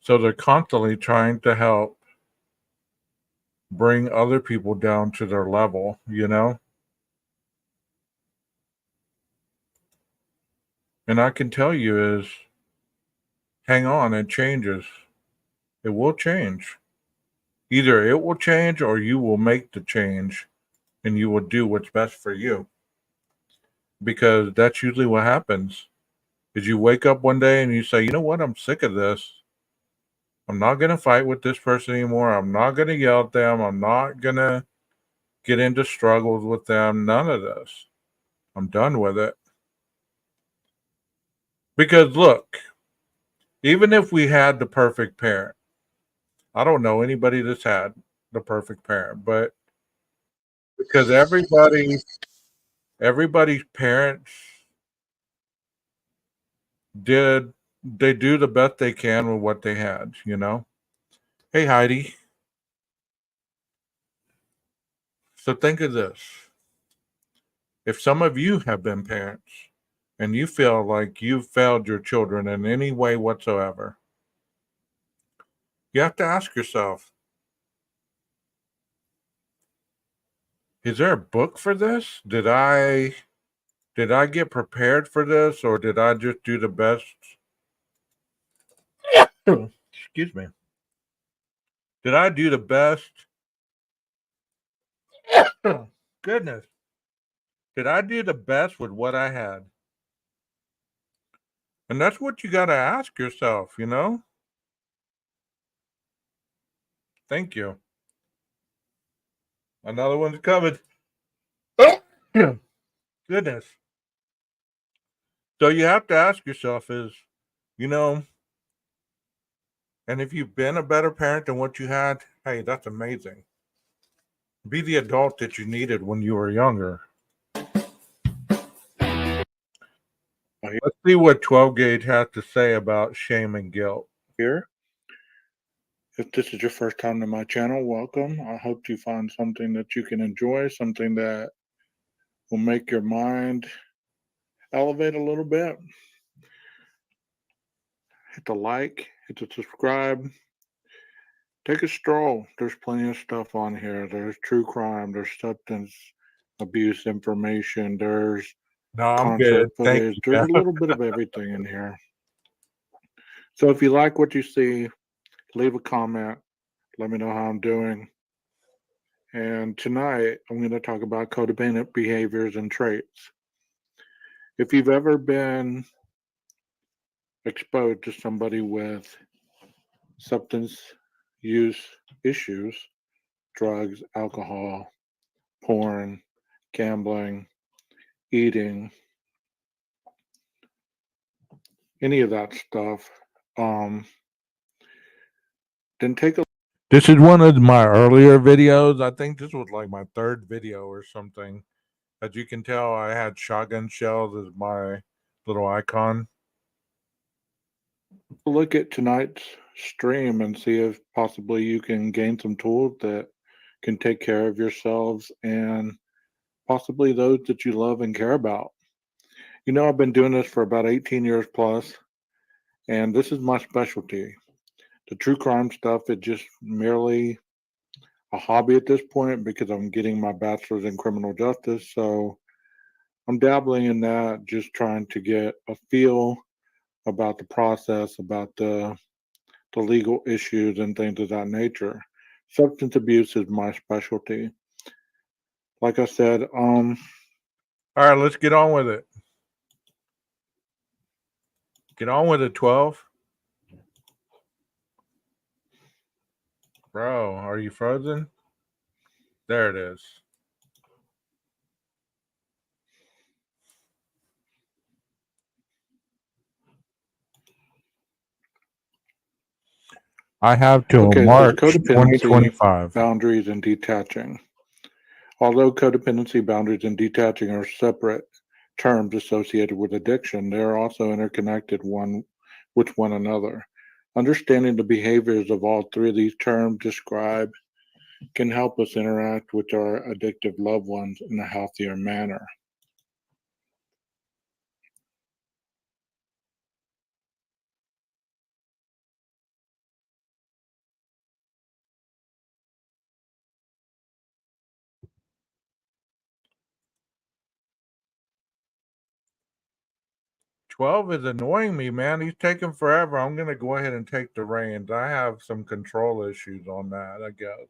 So they're constantly trying to help bring other people down to their level. And I can tell you is hang on, it changes. It will change. Either it will change or you will make the change and you will do what's best for you. Because that's usually what happens. Is you wake up one day and you say, you know what, I'm sick of this. I'm not gonna fight with this person anymore. I'm not gonna yell at them. I'm not gonna get into struggles with them. None of this. I'm done with it. Because look, even if we had the perfect parent, I don't know anybody that's had the perfect parent, but because everybody's parents did they do the best they can with what they had. Hey Heidi. So think of this. If some of you have been parents and you feel like you've failed your children in any way whatsoever, you have to ask yourself, is there a book for this? Did I get prepared for this, or did I just do the best? Excuse me. Did I do the best? Goodness. Did I do the best with what I had? And that's what you got to ask yourself, you know? Thank you. Another one's coming. Goodness. So you have to ask yourself is, you know, and if you've been a better parent than what you had, hey, that's amazing. Be the adult that you needed when you were younger. Let's see what 12 Gage has to say about shame and guilt. Here. If this is your first time to my channel, welcome. I hope you find something that you can enjoy, something that will make your mind elevate a little bit. Hit the like, hit the subscribe. Take a stroll. There's plenty of stuff on here. There's true crime. There's substance abuse information. There's concert footage. There's a little bit of everything in here. So if you like what you see, leave a comment. Let me know how I'm doing. And tonight, I'm going to talk about codependent behaviors and traits. If you've ever been exposed to somebody with substance use issues, drugs, alcohol, porn, gambling, eating, any of that stuff, then take a. This is one of my earlier videos. I think this was like my third video or something. As you can tell, I had shotgun shells as my little icon. Look at tonight's stream and see if possibly you can gain some tools that can take care of yourselves and possibly those that you love and care about. You know, I've been doing this for about 18 years plus, and this is my specialty. The true crime stuff is just merely a hobby at this point because I'm getting my bachelor's in criminal justice. So I'm dabbling in that, just trying to get a feel about the process, about the legal issues and things of that nature. Substance abuse is my specialty. Like I said, all right, let's get on with it. Get on with it, 12. Bro, are you frozen? There it is. I have till March 2025. Boundaries and detaching. Although codependency, boundaries, and detaching are separate terms associated with addiction, they are also interconnected with one another. Understanding the behaviors of all three of these terms described can help us interact with our addictive loved ones in a healthier manner. "12 is annoying me, man. He's taking forever. I'm going to go ahead and take the reins. I have some control issues on that, I guess.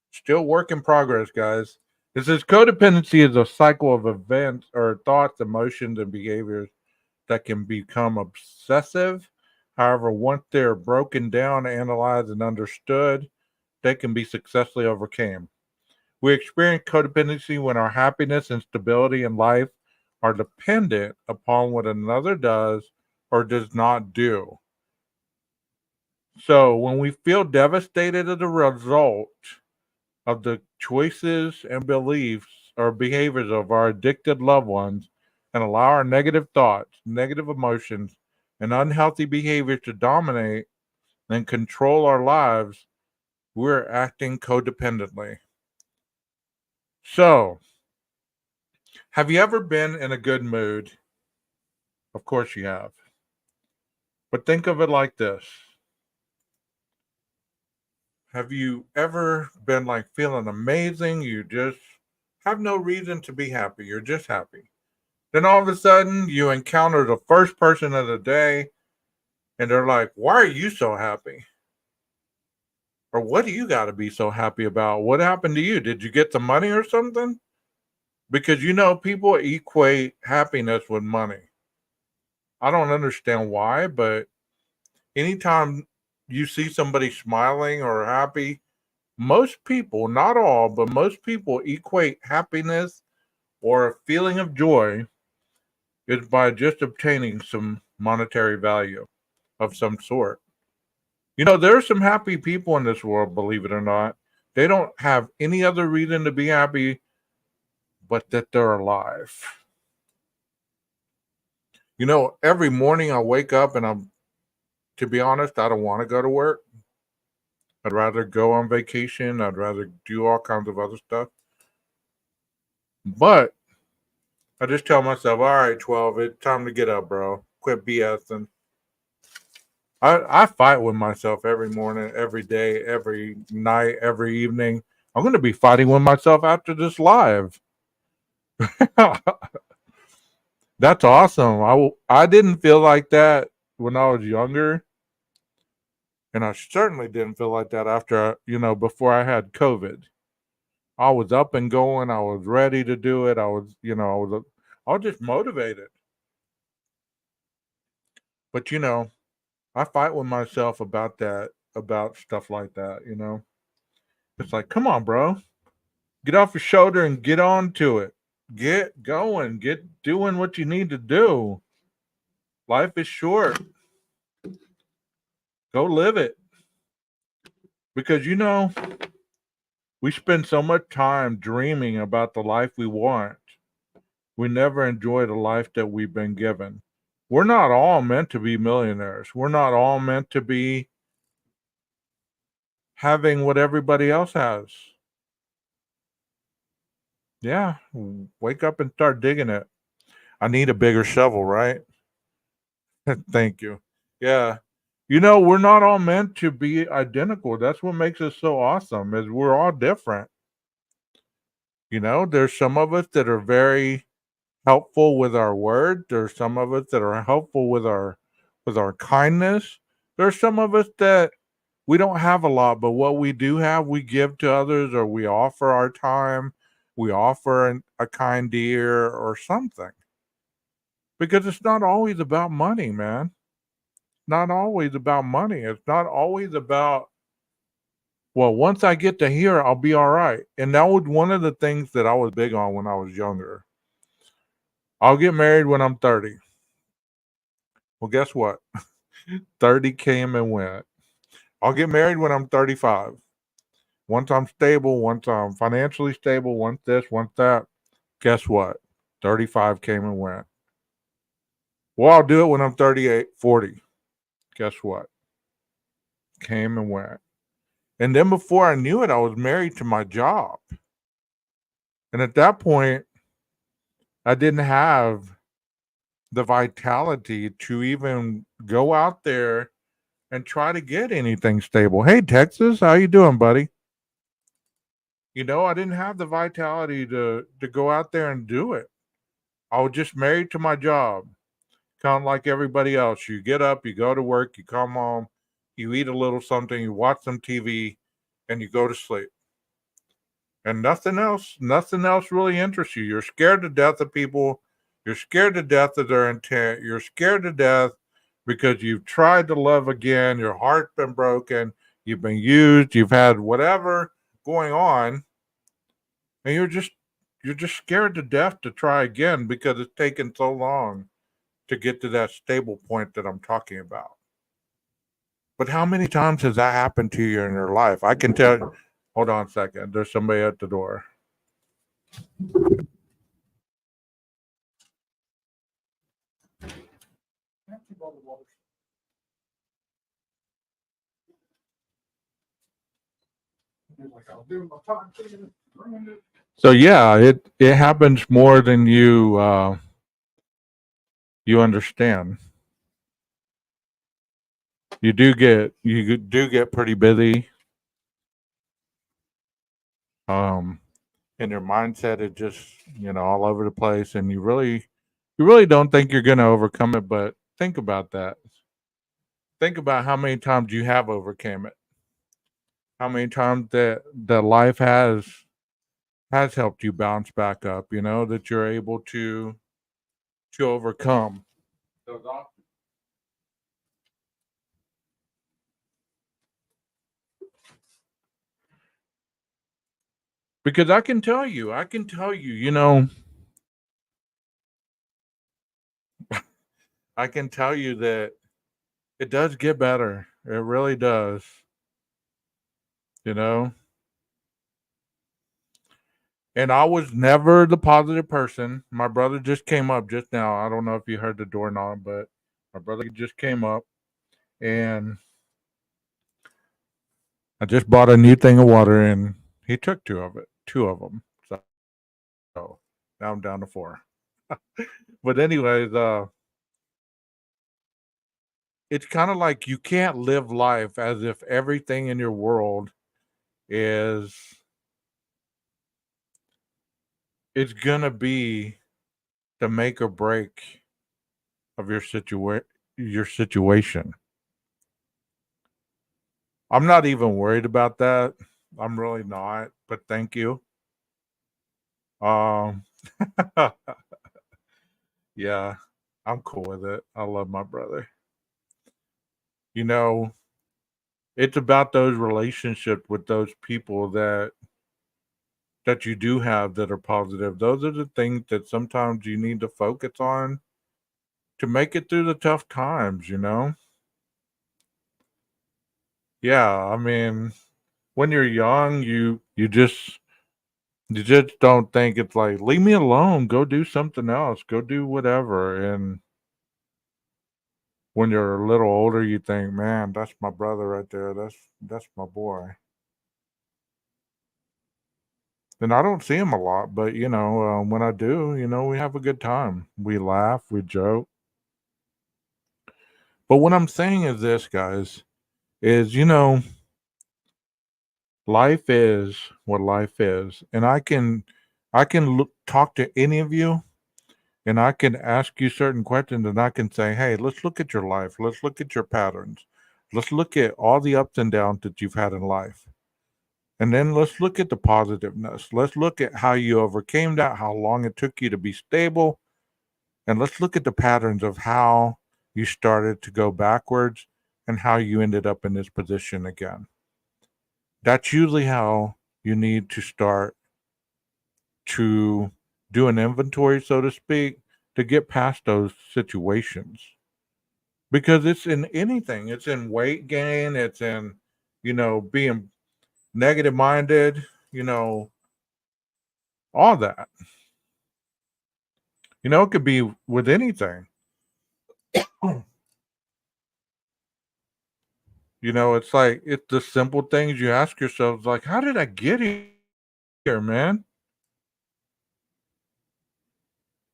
Still work in progress, guys. It says codependency is a cycle of events or thoughts, emotions, and behaviors that can become obsessive. However, once they're broken down, analyzed, and understood, they can be successfully overcome. We experience codependency when our happiness and stability in life are dependent upon what another does or does not do. So when we feel devastated as a result of the choices and beliefs or behaviors of our addicted loved ones and allow our negative thoughts, negative emotions, and unhealthy behaviors to dominate and control our lives, we're acting codependently. So, have you ever been in a good mood? Of course you have. But think of it like this. Have you ever been like feeling amazing? You just have no reason to be happy. You're just happy. Then all of a sudden, you encounter the first person of the day, and they're like, "Why are you so happy?" Or what do you got to be so happy about? What happened to you? Did you get the money or something? Because people equate happiness with money. I don't understand why, but anytime you see somebody smiling or happy, most people, not all, but most people equate happiness or a feeling of joy is by just obtaining some monetary value of some sort. There are some happy people in this world, believe it or not. They don't have any other reason to be happy but that they're alive. Every morning I wake up and to be honest, I don't want to go to work. I'd rather go on vacation. I'd rather do all kinds of other stuff. But I just tell myself, all right, 12, it's time to get up, bro. Quit BSing. I fight with myself every morning, every day, every night, every evening. I'm going to be fighting with myself after this live. That's awesome. I didn't feel like that when I was younger. And I certainly didn't feel like that after, before I had COVID. I was up and going. I was ready to do it. I was just motivated. But, I fight with myself about that, about stuff like that. It's like, come on, bro. Get off your shoulder and get on to it. Get going. Get doing what you need to do. Life is short. Go live it. Because, we spend so much time dreaming about the life we want. We never enjoy the life that we've been given. We're not all meant to be millionaires. We're not all meant to be having what everybody else has. Yeah, wake up and start digging it. I need a bigger shovel, right? Thank you. Yeah. We're not all meant to be identical. That's what makes us so awesome is we're all different. There's some of us that are very helpful with our words. There's some of us that are helpful with our kindness. There's some of us that we don't have a lot, but what we do have, we give to others, or we offer our time, we offer a kind ear or something. Because it's not always about money, man. Not always about money. It's not always about, well, once I get to here, I'll be all right. And that was one of the things that I was big on when I was younger. I'll get married when I'm 30. Well, guess what? 30 came and went. I'll get married when I'm 35. Once I'm stable, once I'm financially stable, once this, once that, guess what? 35 came and went. Well, I'll do it when I'm 38, 40. Guess what? Came and went. And then before I knew it, I was married to my job. And at that point, I didn't have the vitality to even go out there and try to get anything stable. Hey, Texas, how you doing, buddy? I didn't have the vitality to go out there and do it. I was just married to my job, kind of like everybody else. You get up, you go to work, you come home, you eat a little something, you watch some TV, and you go to sleep. And nothing else really interests you. You're scared to death of people. You're scared to death of their intent. You're scared to death because you've tried to love again. Your heart's been broken. You've been used. You've had whatever going on, and you're just scared to death to try again because it's taken so long to get to that stable point that I'm talking about. But how many times has that happened to you in your life? I can tell. Hold on a second. There's somebody at the door. So yeah, it happens more than you understand. You do get pretty busy. Um, and your mindset is just all over the place, and you really don't think you're going to overcome it. But think about that. Think about how many times you have overcame it. How many times that life has helped you bounce back up. That you're able to overcome those obstacles. Because I can tell you that it does get better. It really does. You know, and I was never the positive person. My brother just came up just now. I don't know if you heard the door knock, but my brother just came up, and I just bought a new thing of water, and he took two of them. So now I'm down to four. But anyways, it's kind of like you can't live life as if everything in your world is it's gonna be the make or break of your situation. I'm not even worried about that. I'm really not, but thank you. Um yeah, I'm cool with it. I love my brother. You know, it's about those relationships with those people that you do have that are positive. Those are the things that sometimes you need to focus on to make it through the tough times. Yeah, I mean, when you're young, you just don't think it's like leave me alone, go do something else, go do whatever. And when you're a little older, you think, man, that's my brother right there. That's my boy. And I don't see him a lot, but when I do, we have a good time. We laugh, we joke. But what I'm saying is this, guys, is life is what life is, and I can talk to any of you, and I can ask you certain questions, and I can say, hey, let's look at your life, let's look at your patterns, let's look at all the ups and downs that you've had in life, and then let's look at the positiveness. Let's look at how you overcame that, how long it took you to be stable, and let's look at the patterns of how you started to go backwards and how you ended up in this position again. That's usually how you need to start to do an inventory, so to speak, to get past those situations. Because it's in anything, it's in weight gain, it's in, being negative minded, you know, all that. It could be with anything. It's like it's the simple things you ask yourselves, like, how did I get here, man?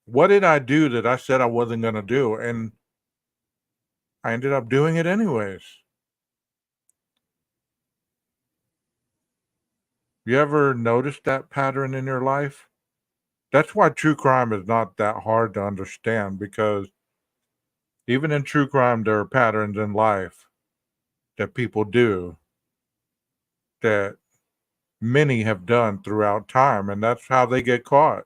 What did I do that I said I wasn't going to do? And I ended up doing it anyways. You ever noticed that pattern in your life? That's why true crime is not that hard to understand, because even in true crime, there are patterns in life that people do that many have done throughout time, and that's how they get caught.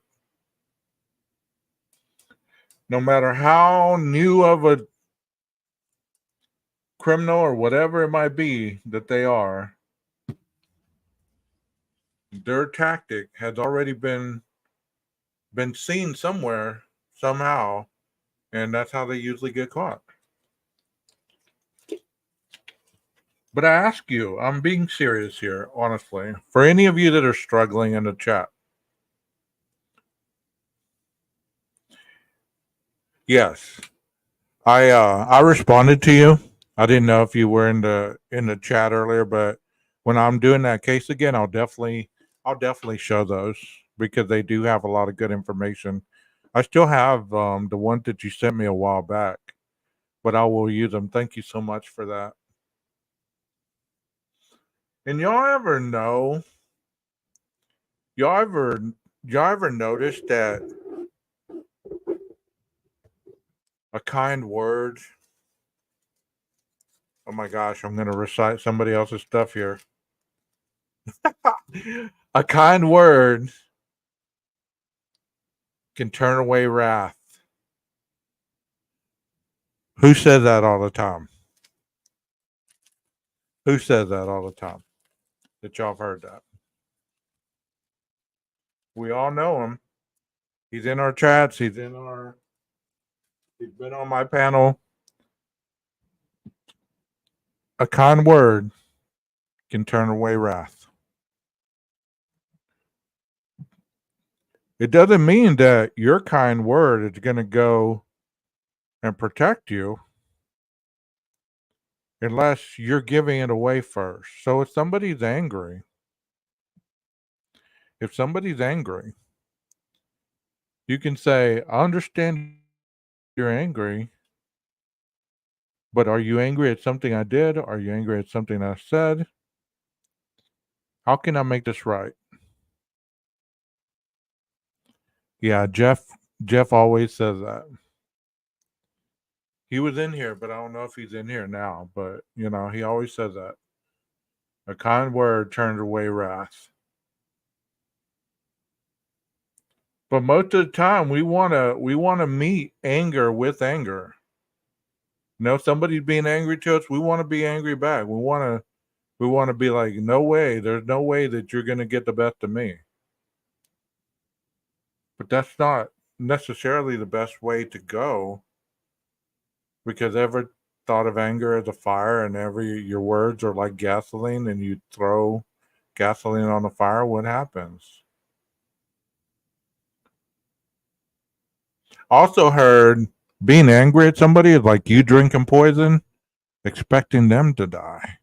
No matter how new of a criminal or whatever it might be that they are, their tactic has already been seen somewhere, somehow, and that's how they usually get caught. But I ask you, I'm being serious here, honestly. For any of you that are struggling in the chat, yes, I responded to you. I didn't know if you were in the chat earlier, but when I'm doing that case again, I'll definitely show those because they do have a lot of good information. I still have the ones that you sent me a while back, but I will use them. Thank you so much for that. And y'all ever y'all ever notice that a kind word? Oh my gosh, I'm gonna recite somebody else's stuff here. A kind word can turn away wrath. Who says that all the time? Who says that all the time? That y'all have heard that? We all know him. He's in our chats. He's been on my panel. A kind word can turn away wrath. It doesn't mean that your kind word is going to go and protect you unless you're giving it away first. So if somebody's angry, you can say, I understand you're angry, but are you angry at something I did? Are you angry at something I said? How can I make this right? Yeah, Jeff always says that. He was in here, but I don't know if he's in here now. But he always says that. A kind word turns away wrath. But most of the time we wanna meet anger with anger. Somebody's being angry to us, we want to be angry back. We want to be like, no way, there's no way that you're gonna get the best of me. But that's not necessarily the best way to go. Because ever thought of anger as a fire and your words are like gasoline and you throw gasoline on the fire, what happens? Also heard being angry at somebody is like you drinking poison, expecting them to die.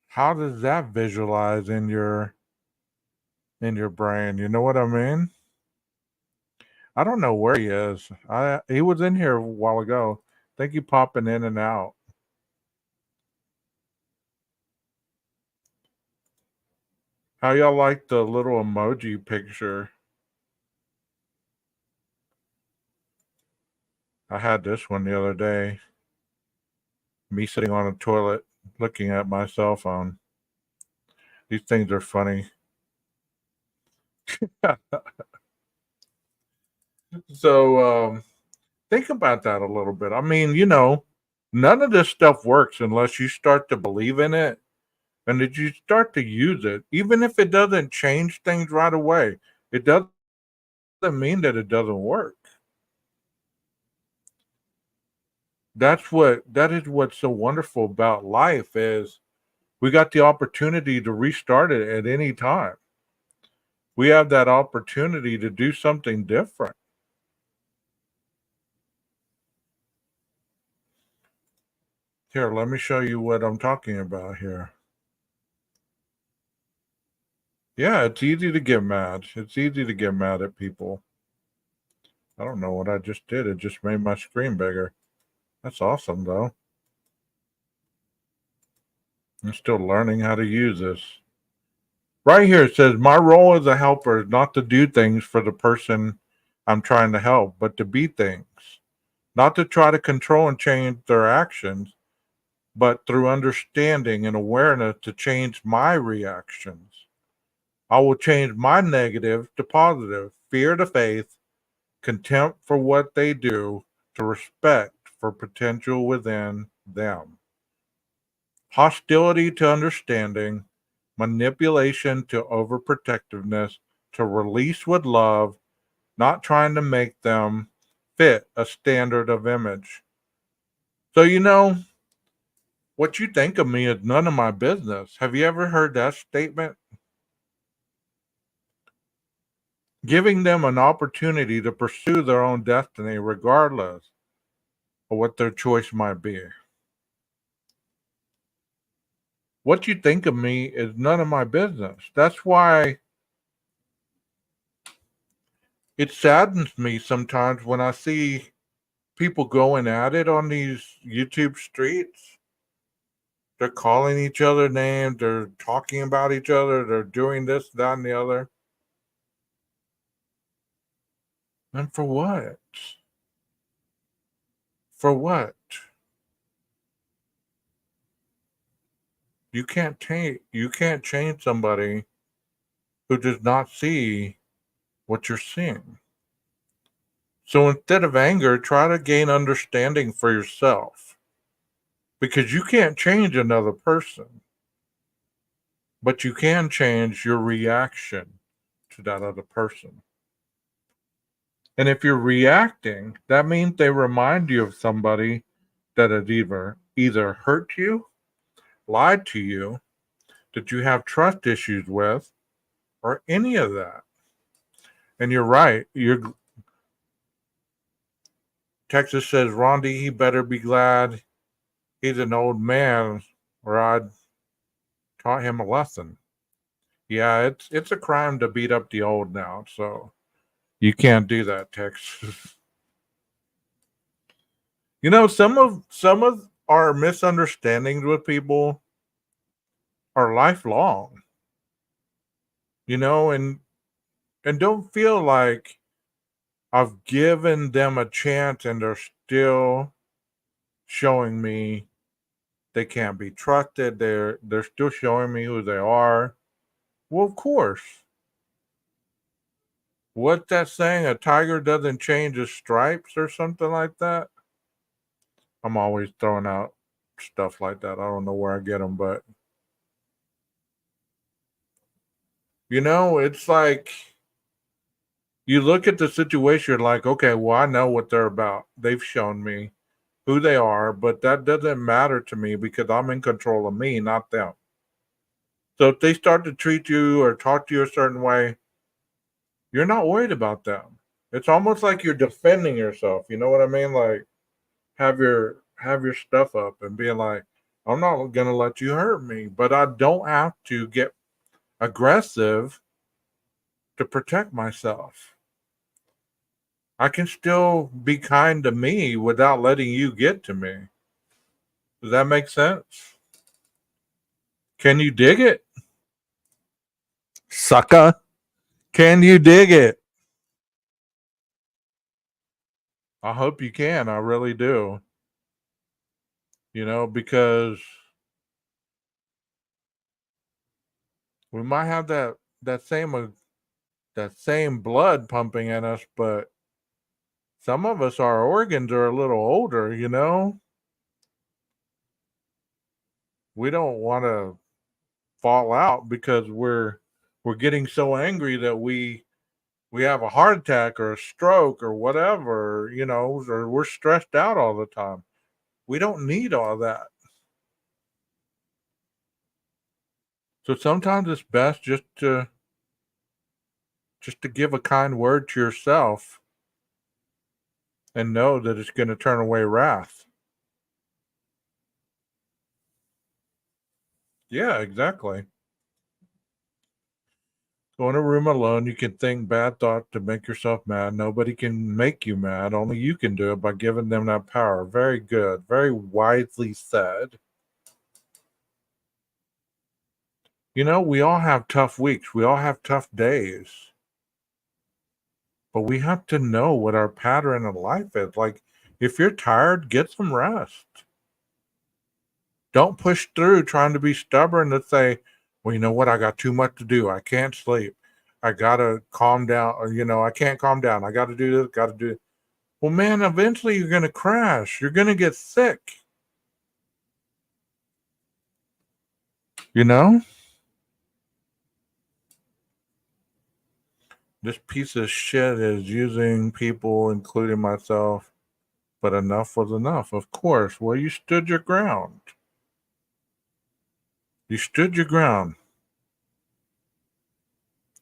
How does that visualize in your brain? You know what I mean? I don't know where he is. He was in here a while ago. I think he popping in and out. How y'all like the little emoji picture? I had this one the other day. Me sitting on a toilet looking at my cell phone. These things are funny. So think about that a little bit. I mean, none of this stuff works unless you start to believe in it and that you start to use it. Even if it doesn't change things right away, it doesn't mean that it doesn't work. That is what's so wonderful about life is we got the opportunity to restart it at any time. We have that opportunity to do something different. Here, let me show you what I'm talking about here. Yeah, it's easy to get mad. It's easy to get mad at people. I don't know what I just did. It just made my screen bigger. That's awesome, though. I'm still learning how to use this. Right here it says, my role as a helper is not to do things for the person I'm trying to help, but to be things. Not to try to control and change their actions, but through understanding and awareness to change my reactions. I will change my negative to positive, fear to faith, contempt for what they do, to respect for potential within them. Hostility to understanding, manipulation to overprotectiveness, to release with love, not trying to make them fit a standard of image. So, what you think of me is none of my business. Have you ever heard that statement? Giving them an opportunity to pursue their own destiny regardless of what their choice might be. What you think of me is none of my business. That's why it saddens me sometimes when I see people going at it on these YouTube streets. They're calling each other names, they're talking about each other, they're doing this, that, and the other. And for what? For what? You can't change somebody who does not see what you're seeing. So instead of anger, try to gain understanding for yourself. Because you can't change another person, but you can change your reaction to that other person. And if you're reacting, that means they remind you of somebody that has either hurt you, lied to you, that you have trust issues with, or any of that. And you're right. Texas says, Rondi, he better be glad he's an old man, or I'd taught him a lesson. Yeah, it's a crime to beat up the old now, so you can't do that, Texas. Some of our misunderstandings with people are lifelong. And don't feel like I've given them a chance and they're still showing me they can't be trusted. They're still showing me who they are. Well, of course. What's that saying? A tiger doesn't change his stripes or something like that? I'm always throwing out stuff like that. I don't know where I get them, but it's like you look at the situation, you're like, okay, well, I know what they're about. They've shown me who they are, but that doesn't matter to me because I'm in control of me, not them. So if they start to treat you or talk to you a certain way, you're not worried about them. It's almost like you're defending yourself. You know what I mean? Like have your stuff up and being like, I'm not gonna let you hurt me, but I don't have to get aggressive to protect myself. I can still be kind to me without letting you get to me. Does that make sense? Can you dig it? Sucker. Can you dig it? I hope you can. I really do. Because we might have that same blood pumping in us, but some of us, our organs are a little older. We don't want to fall out because we're getting so angry that we have a heart attack or a stroke or whatever, or we're stressed out all the time. We don't need all that. So sometimes it's best just to give a kind word to yourself and know that it's going to turn away wrath. Yeah, exactly. Go in a room alone. You can think bad thoughts to make yourself mad. Nobody can make you mad. Only you can do it by giving them that power. Very good. Very wisely said. We all have tough weeks. We all have tough days. But we have to know what our pattern in life is. Like, if you're tired, get some rest. Don't push through trying to be stubborn to say, well, you know what? I got too much to do. I can't sleep. I got to calm down. Or, I can't calm down. I got to do this, got to do it. Well, man, eventually you're going to crash. You're going to get sick. You know? This piece of shit is using people, including myself. But enough was enough, of course. Well, you stood your ground. You stood your ground.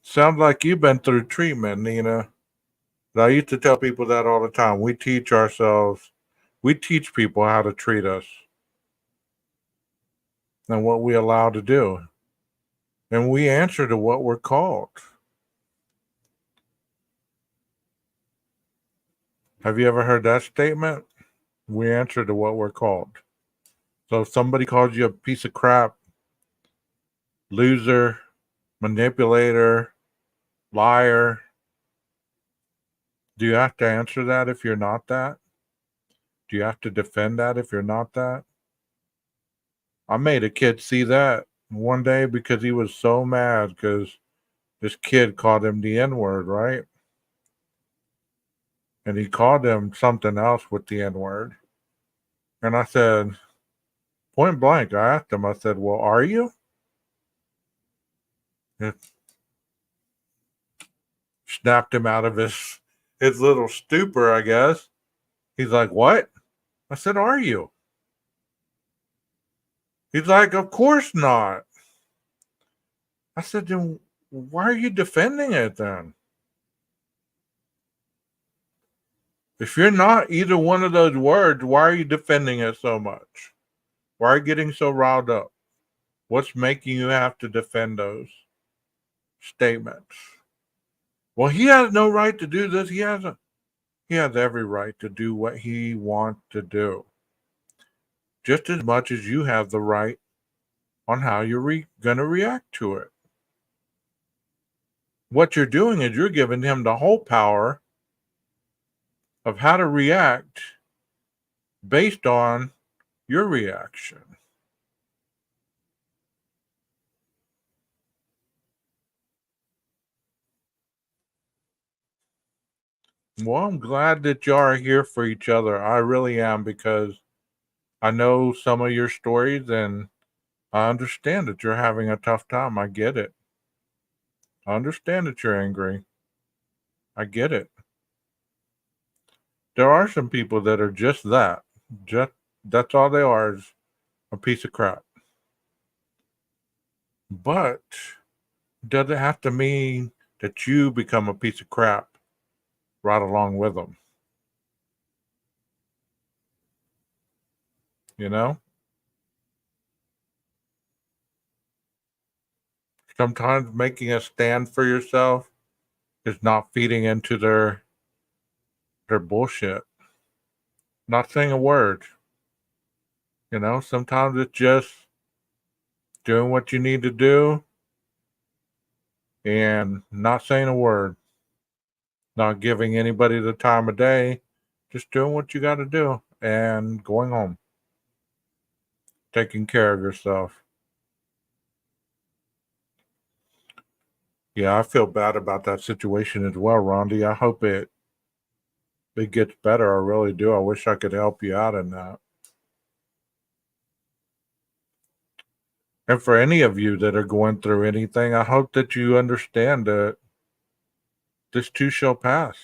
Sounds like you've been through treatment, Nina. I used to tell people that all the time. We teach people how to treat us. and what we allow to do. And we answer to what we're called. Have you ever heard that statement? We answer to what we're called. So if somebody calls you a piece of crap, loser, manipulator, liar, do you have to answer that if you're not that? Do you have to defend that if you're not that? I made a kid see that one day because he was so mad because this kid called him the N word, right? And he called him something else with the N word. And I said, point blank, I asked him, I said, well, are you? It snapped him out of his little stupor, I guess. He's like, what? I said, are you? He's like, of course not. I said, then why are you defending it then? If you're not either one of those words, why are you defending it so much? Why are you getting so riled up? What's making you have to defend those statements? Well, he has no right to do this. He has every right to do what he wants to do. Just as much as you have the right on how you're going to react to it. What you're doing is you're giving him the whole power of how to react based on your reaction. Well, I'm glad that y'all are here for each other. I really am, because I know some of your stories and I understand that you're having a tough time. I get it. I understand that you're angry. I get it. There are some people that are just that. Just that's all they are, is a piece of crap. But does it have to mean that you become a piece of crap right along with them? You know? Sometimes making a stand for yourself is not feeding into their bullshit. Not saying a word. You know, sometimes it's just doing what you need to do and not saying a word. Not giving anybody the time of day. Just doing what you got to do and going home. Taking care of yourself. Yeah, I feel bad about that situation as well, Rondi. I hope it gets better. I really do. I wish I could help you out in that. And for any of you that are going through anything, I hope that you understand that this too shall pass.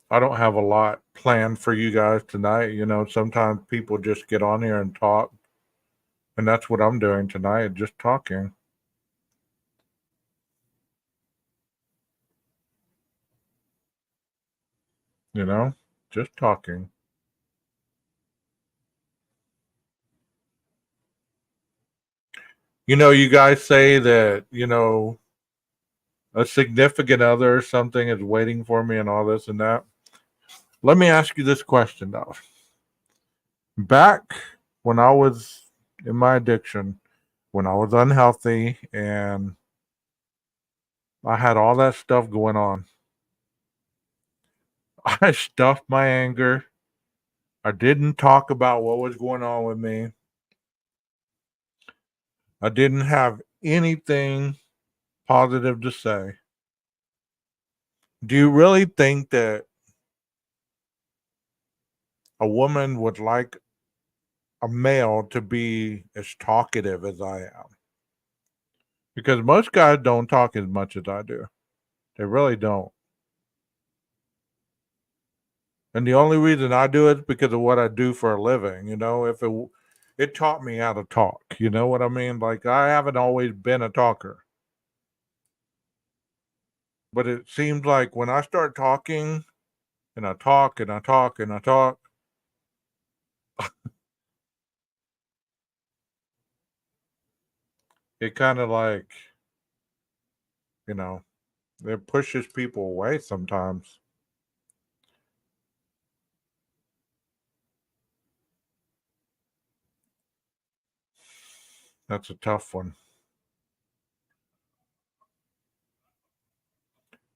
I don't have a lot planned for you guys tonight. You know, sometimes people just get on here and talk. And that's what I'm doing tonight, just talking. You know, just talking. You know, you guys say that, you know, a significant other or something is waiting for me and all this and that. Let me ask you this question, though. Back when I was in my addiction, when I was unhealthy and I had all that stuff going on, I stuffed my anger. I didn't talk about what was going on with me. I didn't have anything positive to say. Do you really think that a woman would like a male to be as talkative as I am? Because most guys don't talk as much as I do. They really don't. And the only reason I do it is because of what I do for a living. You know, if it taught me how to talk. You know what I mean? Like, I haven't always been a talker. But it seems like when I start talking and I talk and I talk and I talk, It kind of like, you know, it pushes people away sometimes. That's a tough one.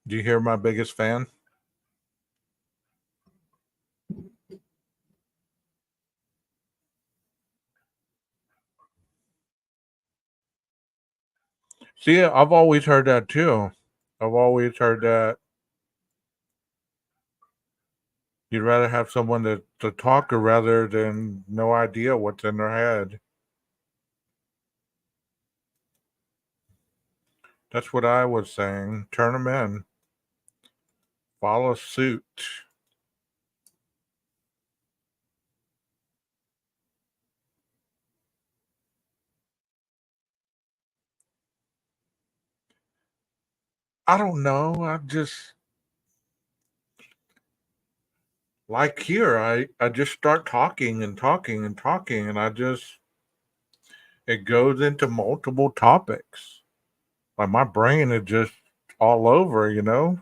Do you hear my biggest fan? See, I've always heard that too. I've always heard that you'd rather have someone to talk to rather than no idea what's in their head. That's what I was saying. Turn them in. Follow suit. I don't know. I just like here. I just start talking and talking and talking, and it goes into multiple topics. Like my brain is just all over, you know.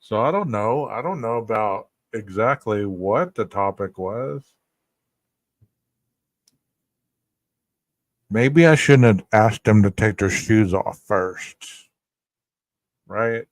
So I don't know. I don't know about exactly what the topic was. Maybe I shouldn't have asked them to take their shoes off first, right?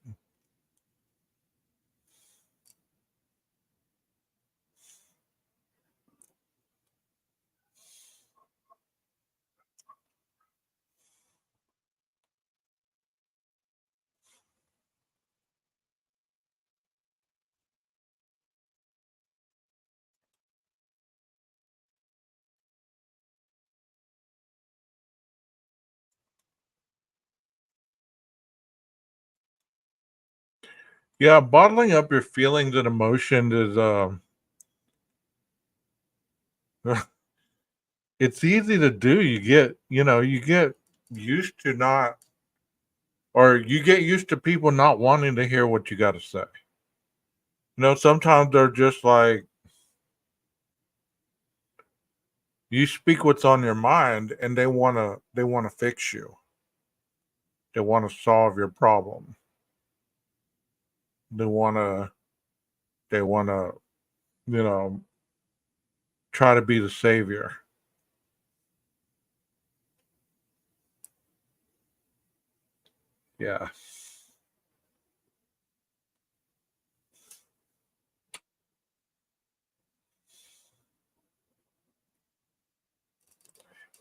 Yeah, bottling up your feelings and emotions is it's easy to do. You get used to not or you get used to people not wanting to hear what you got to say. Sometimes they're just like you speak what's on your mind and they want to fix you. They want to solve your problem. They want to they want to, you know, try to be the savior. Yeah.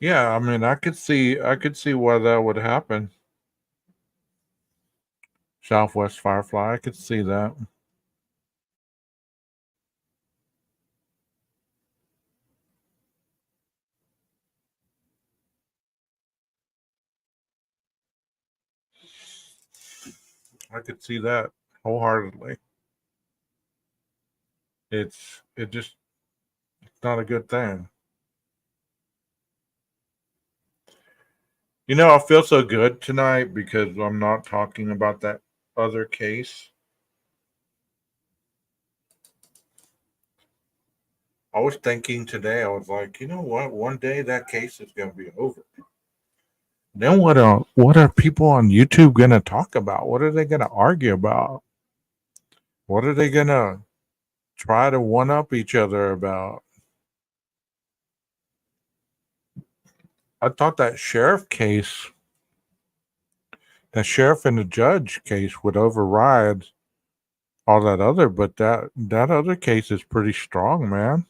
Yeah, I mean, I could see why that would happen. Southwest Firefly, I could see that. I could see that wholeheartedly. It's not a good thing. I feel so good tonight because I'm not talking about that other case. I was thinking today, I was like, you know what? One day that case is going to be over. Then what are people on YouTube going to talk about? What are they going to argue about? What are they going to try to one up each other about? I thought that sheriff and the judge case would override all that other, but that other case is pretty strong, man.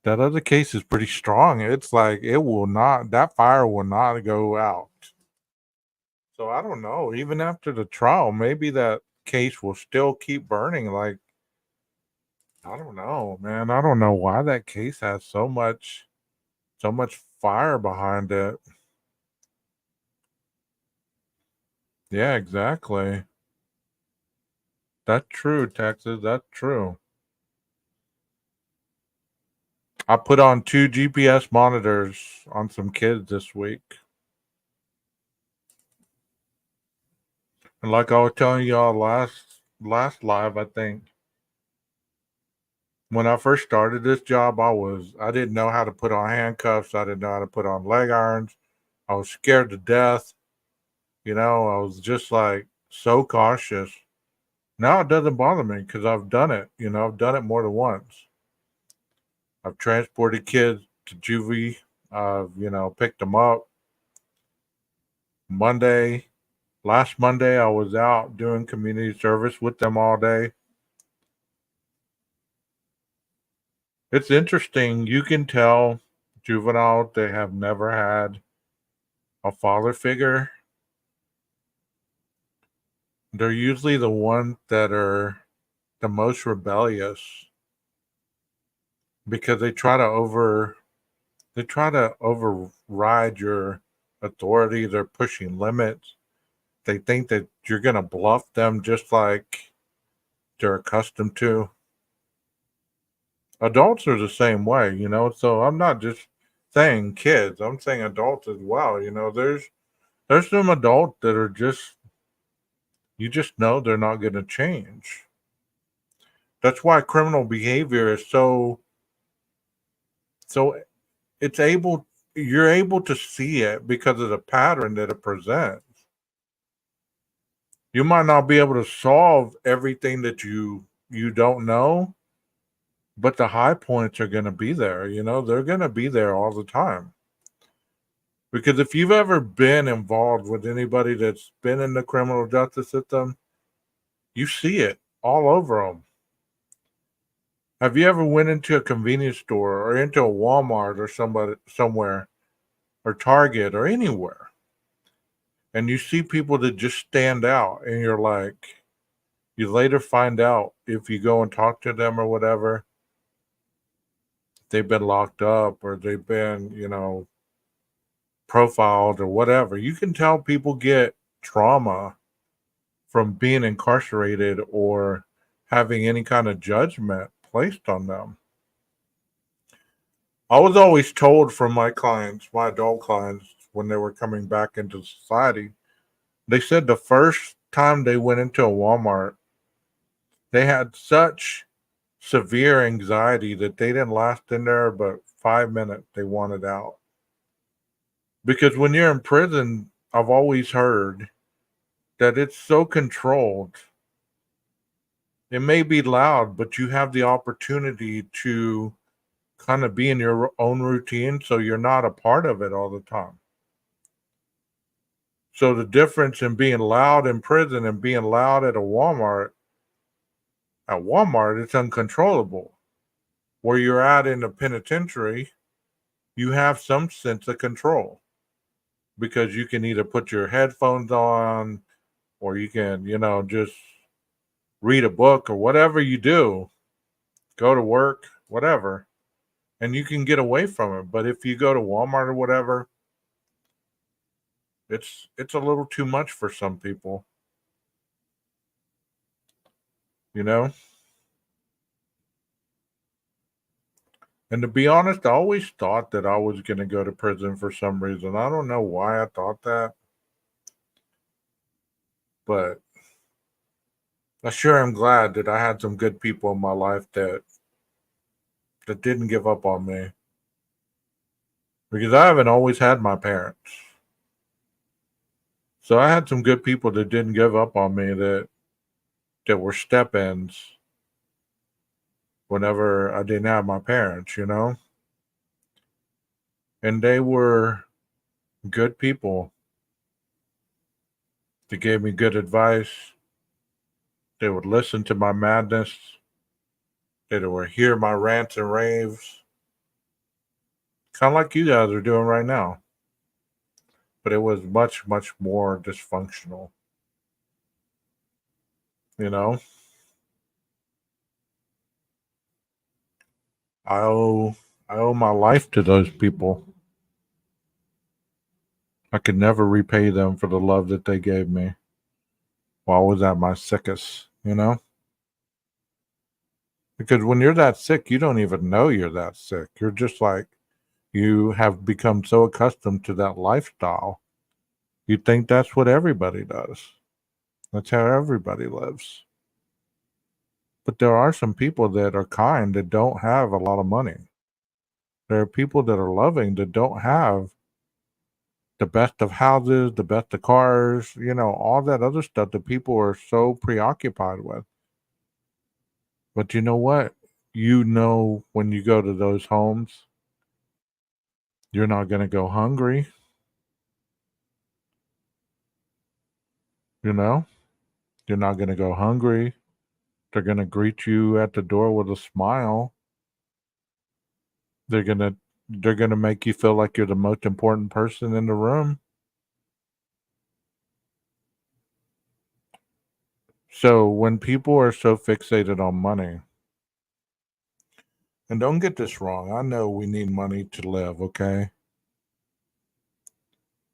That other case is pretty strong. It's like that fire will not go out. So I don't know. Even after the trial, maybe that case will still keep burning. Like, I don't know, man. I don't know why that case has so much fire behind it. Yeah, exactly. That's true, Texas. That's true. I put on 2 GPS monitors on some kids this week. And like I was telling y'all last live, I think When I first started this job, I didn't know how to put on handcuffs. I didn't know how to put on leg irons. I was scared to death. I was just like so cautious. Now it doesn't bother me because I've done it. I've done it more than once. I've transported kids to juvie. I've, picked them up. Last Monday, I was out doing community service with them all day. It's interesting. You can tell juveniles they have never had a father figure. They're usually the ones that are the most rebellious because they try to override your authority. They're pushing limits. They think that you're going to bluff them just like they're accustomed to. Adults are the same way, so I'm not just saying kids, I'm saying adults as well. There's some adults that are just, you just know they're not going to change. That's why criminal behavior is so you're able to see it because of the pattern that it presents. You might not be able to solve everything that you don't know, but the high points are going to be there. They're going to be there all the time. Because if you've ever been involved with anybody that's been in the criminal justice system, you see it all over them. Have you ever went into a convenience store or into a Walmart or somewhere or Target or anywhere, and you see people that just stand out, and you're like, you later find out if you go and talk to them or whatever, they've been locked up or they've been, profiled or whatever. You can tell people get trauma from being incarcerated or having any kind of judgment placed on them. I was always told from my clients, my adult clients, when they were coming back into society, they said the first time they went into a Walmart, they had such severe anxiety that they didn't last in there but 5 minutes. They wanted out. Because when you're in prison, I've always heard that it's so controlled. It may be loud, but you have the opportunity to kind of be in your own routine so you're not a part of it all the time. So the difference in being loud in prison and being loud at Walmart, it's uncontrollable. Where you're at in the penitentiary, you have some sense of control because you can either put your headphones on or you can, just read a book or whatever you do, go to work, whatever, and you can get away from it. But if you go to Walmart or whatever, it's a little too much for some people, you know? And to be honest, I always thought that I was going to go to prison for some reason. I don't know why I thought that, but I sure am glad that I had some good people in my life that didn't give up on me. Because I haven't always had my parents. So I had some good people that didn't give up on me that were step-ins whenever I didn't have my parents, And they were good people. They gave me good advice. They would listen to my madness. They would hear my rants and raves. Kind of like you guys are doing right now. But it was much, much more dysfunctional. You know? I owe my life to those people. I could never repay them for the love that they gave me while I was at my sickest, Because when you're that sick, you don't even know you're that sick. You're just like, you have become so accustomed to that lifestyle. You think that's what everybody does. That's how everybody lives. But there are some people that are kind that don't have a lot of money. There are people that are loving that don't have the best of houses, the best of cars, all that other stuff that people are so preoccupied with. But you know what? When you go to those homes, you're not going to go hungry, you know? You're not going to go hungry. They're going to greet you at the door with a smile. They're going to make you feel like you're the most important person in the room. So when people are so fixated on money, and don't get this wrong, I know we need money to live, okay?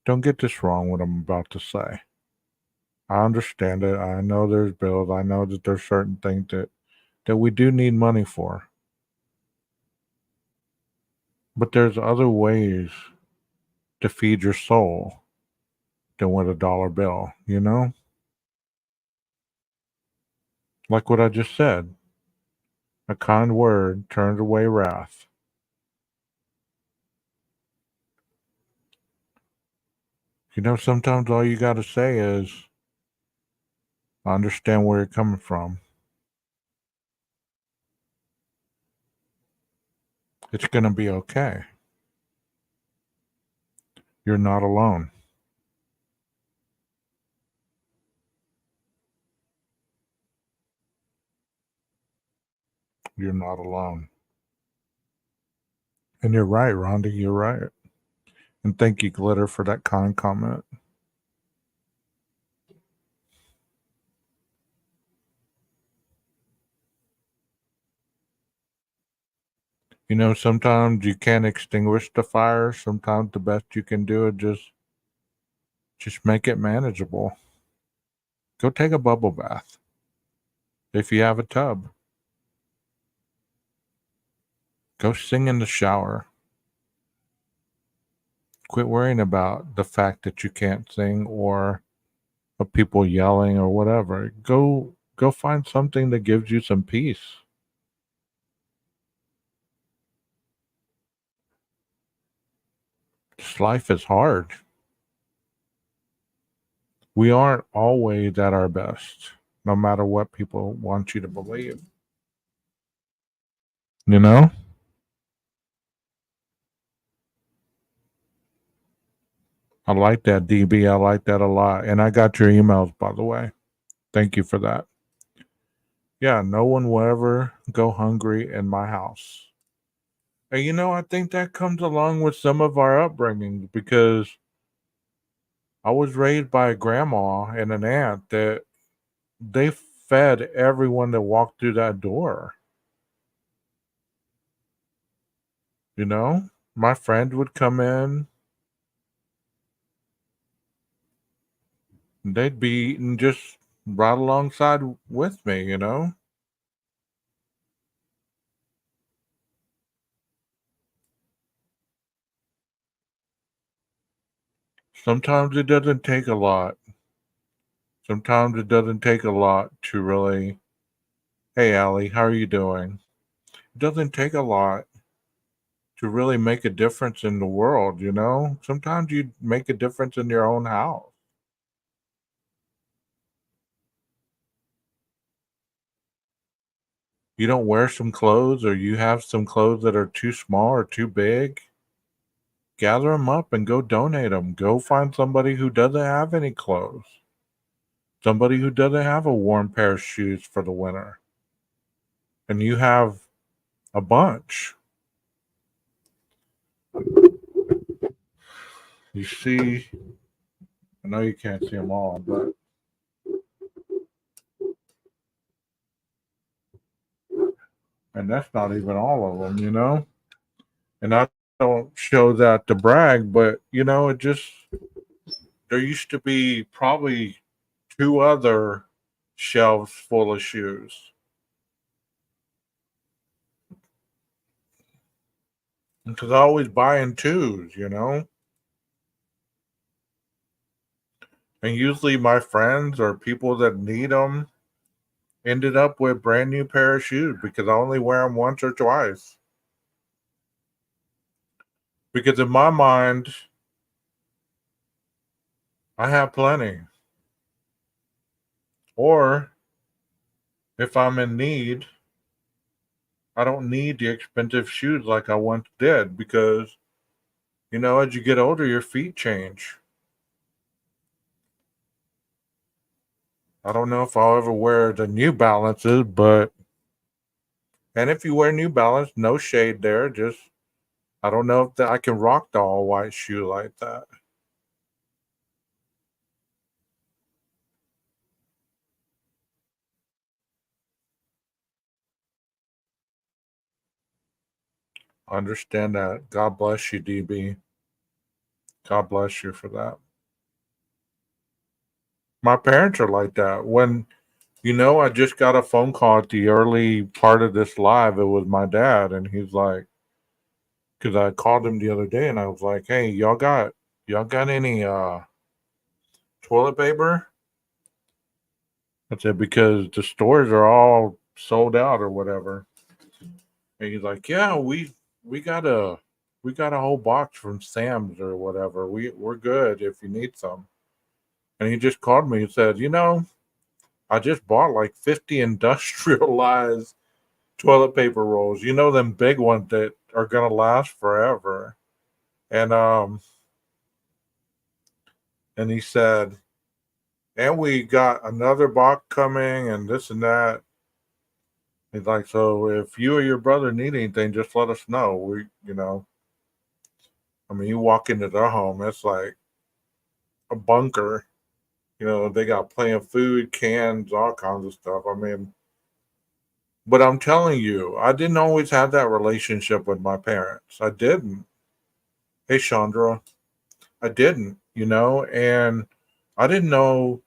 Don't get this wrong what I'm about to say. I understand it. I know there's bills. I know that there's certain things that we do need money for. But there's other ways to feed your soul than with a dollar bill, Like what I just said. A kind word turns away wrath. Sometimes all you got to say is, I understand where you're coming from. It's going to be okay. You're not alone. You're not alone. And you're right, Rhonda. You're right. And thank you, Glitter, for that kind comment. Sometimes you can't extinguish the fire. Sometimes the best you can do is just make it manageable. Go take a bubble bath if you have a tub. Go sing in the shower. Quit worrying about the fact that you can't sing or of people yelling or whatever. Go find something that gives you some peace. This life is hard. We aren't always at our best, no matter what people want you to believe. You know? I like that, DB. I like that a lot. And I got your emails, by the way. Thank you for that. Yeah, no one will ever go hungry in my house. And I think that comes along with some of our upbringing because I was raised by a grandma and an aunt that they fed everyone that walked through that door. My friend would come in, and they'd be eating just right alongside with me. Sometimes it doesn't take a lot. Sometimes it doesn't take a lot to really, hey, Allie, how are you doing? It doesn't take a lot to really make a difference in the world. Sometimes you make a difference in your own house. You don't wear some clothes or you have some clothes that are too small or too big, gather them up and go donate them. Go find somebody who doesn't have any clothes, somebody who doesn't have a warm pair of shoes for the winter, and you have a bunch. You see, I know you can't see them all, but and that's not even all of them. And I don't show that to brag, but it just there used to be probably two other shelves full of shoes. Because I always buy in twos. And usually my friends or people that need them, ended up with brand new pair of shoes because I only wear them once or twice. Because in my mind, I have plenty. Or if I'm in need, I don't need the expensive shoes like I once did because, as you get older, your feet change. I don't know if I'll ever wear the New Balances, and if you wear New Balance, no shade there. Just, I don't know if I can rock the all white shoe like that. I understand that. God bless you, DB. God bless you for that. My parents are like that. I just got a phone call at the early part of this live. It was my dad, and he's like, because I called him the other day, and I was like, "Hey, y'all got any toilet paper?" I said because the stores are all sold out or whatever. And he's like, "Yeah, we got a whole box from Sam's or whatever. We're good if you need some." And he just called me and said, I just bought like 50 industrialized toilet paper rolls. Them big ones that are gonna last forever. And he said, and we got another box coming and this and that. He's like, so if you or your brother need anything, just let us know. I mean, you walk into their home, it's like a bunker. They got plenty of food, cans, all kinds of stuff. I mean, but I'm telling you, I didn't always have that relationship with my parents. I didn't. Hey, Chandra, I didn't, and I didn't know.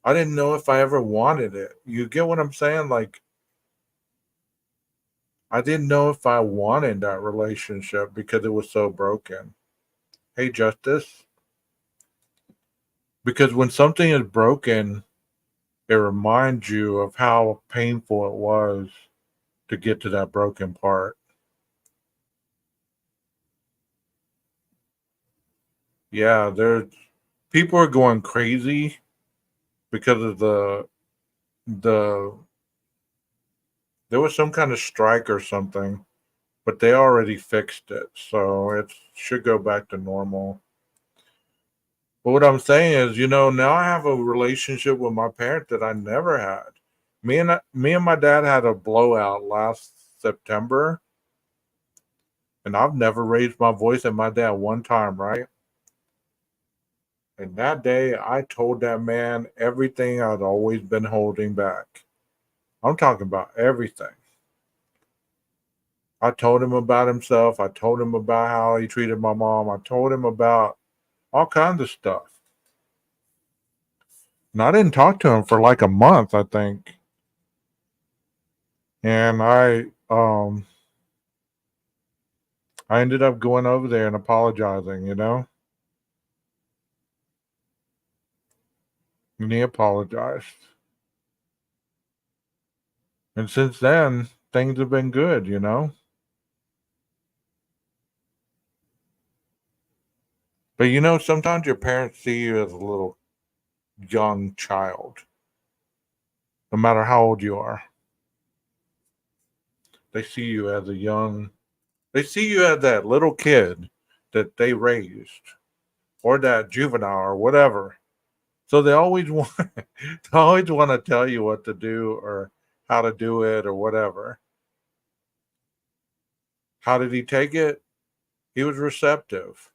I didn't know if I ever wanted it. You get what I'm saying? Like, I didn't know if I wanted that relationship because it was so broken. Hey, Justice, because when something is broken, it reminds you of how painful it was to get to that broken part. Yeah, there's people are going crazy because of the there was some kind of strike or something, but they already fixed it, so it should go back to normal. But what I'm saying is, now I have a relationship with my parents that I never had. Me and my dad had a blowout last September, and I've never raised my voice at my dad one time, right? And that day, I told that man everything I'd always been holding back. I'm talking about everything. I told him about himself. I told him about how he treated my mom. I told him about all kinds of stuff. And I didn't talk to him for like a month, I think. And I ended up going over there and apologizing. And he apologized. And since then, things have been good. But sometimes your parents see you as a little young child, no matter how old you are. They see you as they see you as that little kid that they raised, or that juvenile, or whatever. So they always want, they always want to tell you what to do or how to do it or whatever. How did he take it? He was receptive.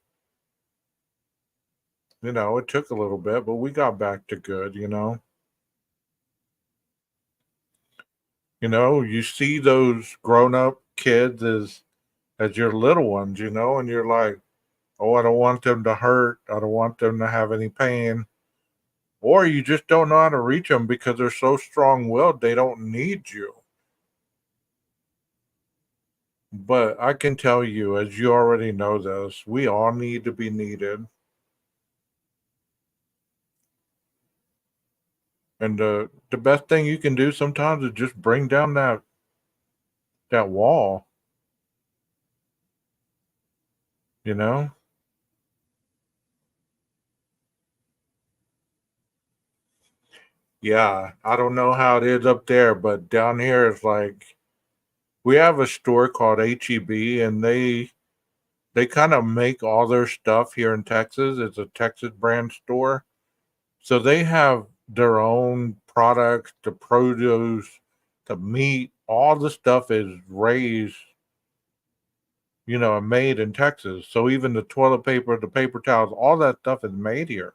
It took a little bit, but we got back to good. You see those grown up kids as your little ones, and you're like, oh, I don't want them to hurt. I don't want them to have any pain. Or you just don't know how to reach them because they're so strong willed, they don't need you. But I can tell you, as you already know this, we all need to be needed. And the best thing you can do sometimes is just bring down that wall, you know? Yeah, I don't know how it is up there, but down here it's like we have a store called HEB, and they kind of make all their stuff here in Texas. It's a Texas brand store. So they have their own products, the produce, the meat, all the stuff is raised, and made in Texas. So even the toilet paper, the paper towels, all that stuff is made here.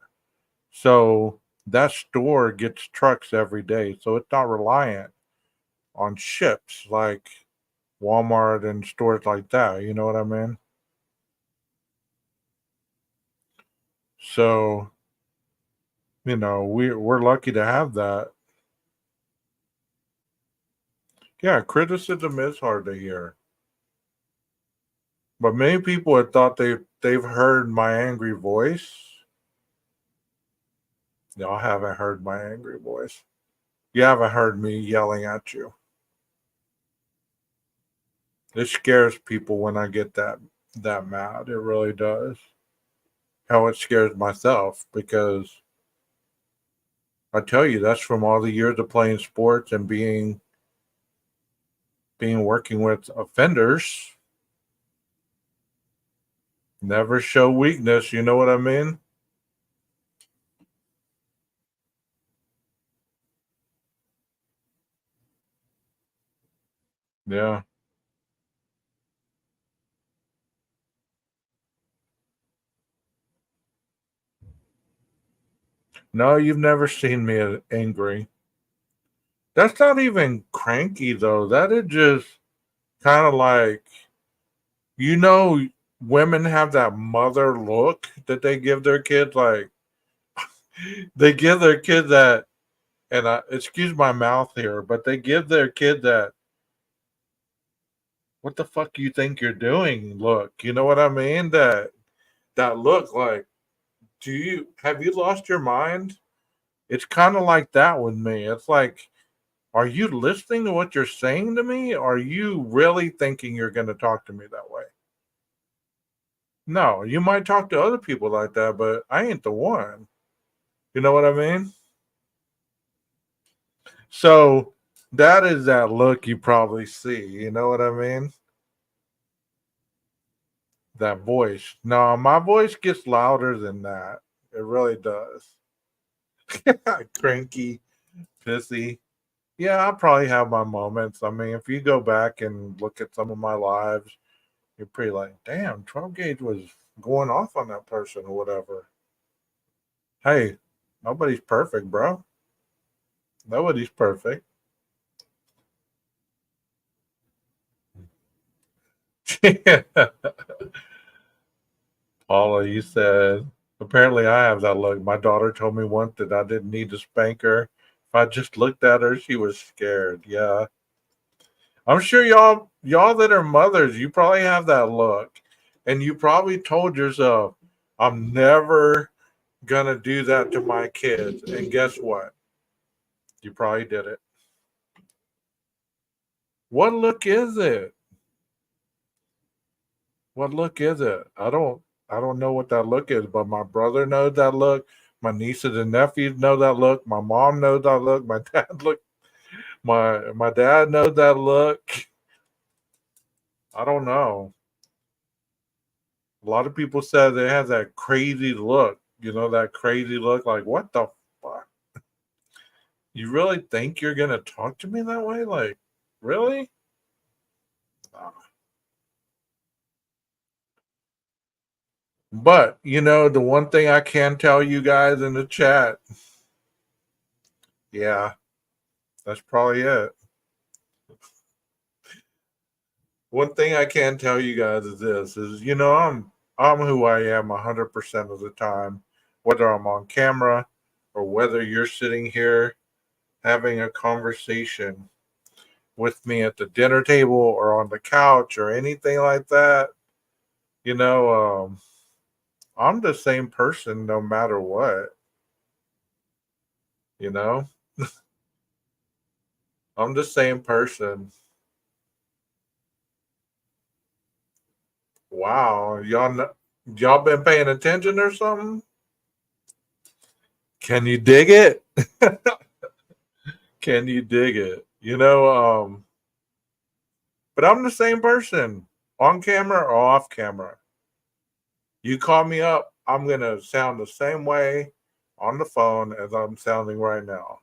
So that store gets trucks every day. So it's not reliant on ships like Walmart and stores like that. You know what I mean? So, we're lucky to have that. Yeah, criticism is hard to hear. But many people have thought they've heard my angry voice. Y'all haven't heard my angry voice. You haven't heard me yelling at you. It scares people when I get that mad. It really does. How it scares myself because I tell you that's from all the years of playing sports and being working with offenders. Never show weakness, you know what I mean? Yeah. No, you've never seen me angry. That's not even cranky though. That is just kind of like, you know, women have that mother look that they give their kids. Like they give their kid that, and excuse my mouth here, but they give their kid that. What the fuck you think you're doing? Look, you know what I mean? That look like. Do you have you lost your mind? It's kind of like that with me. It's like, are you listening to what you're saying to me? Are you really thinking you're going to talk to me that way? No, you might talk to other people like that, but I ain't the one. You know what I mean? So that is that look you probably see. You know what I mean? That voice. No, my voice gets louder than that. It really does. Cranky, pissy. Yeah, I probably have my moments. I mean, if you go back and look at some of my lives, you're pretty like, damn, 12 gauge was going off on that person or whatever. Hey, nobody's perfect, bro. Nobody's perfect. Paula, you said, apparently I have that look. My daughter told me once that I didn't need to spank her. If I just looked at her, she was scared. Yeah. I'm sure y'all that are mothers, you probably have that look. And you probably told yourself, I'm never gonna do that to my kids. And guess what? You probably did it. What look is it? What look is it? I don't know what that look is, but my brother knows that look. My nieces and nephews know that look. My mom knows that look. My dad look my dad knows that look. I don't know. A lot of people said they have that crazy look. You know, that crazy look like what the fuck? You really think you're gonna talk to me that way? Like, really? Nah. But the one thing I can tell you guys in the chat, yeah, that's probably it. One thing I can tell you guys is this: is I'm who I am 100% of the time, whether I'm on camera or whether you're sitting here having a conversation with me at the dinner table or on the couch or anything like that. You know, I'm the same person no matter what. You know, I'm the same person. Wow, y'all been paying attention or something? Can you dig it? Can you dig it? But I'm the same person on camera or off camera. You call me up, I'm gonna sound the same way on the phone as I'm sounding right now.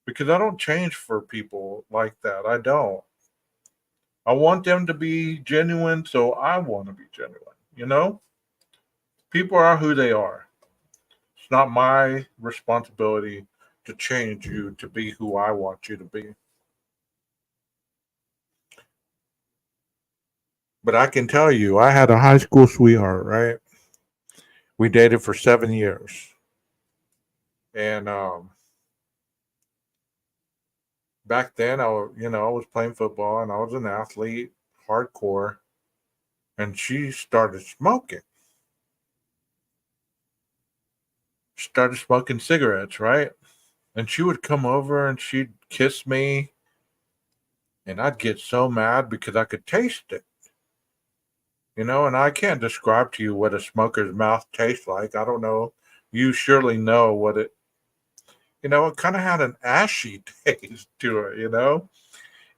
Because I don't change for people like that. I don't. I want them to be genuine, so I want to be genuine. People are who they are. It's not my responsibility to change you to be who I want you to be. But I can tell you, I had a high school sweetheart, right? We dated for 7 years. And back then, I was playing football and I was an athlete, hardcore, and she started smoking. Started smoking cigarettes, right? And she would come over and she'd kiss me, and I'd get so mad because I could taste it. And I can't describe to you what a smoker's mouth tastes like. I don't know. You surely know what it kind of had an ashy taste to it.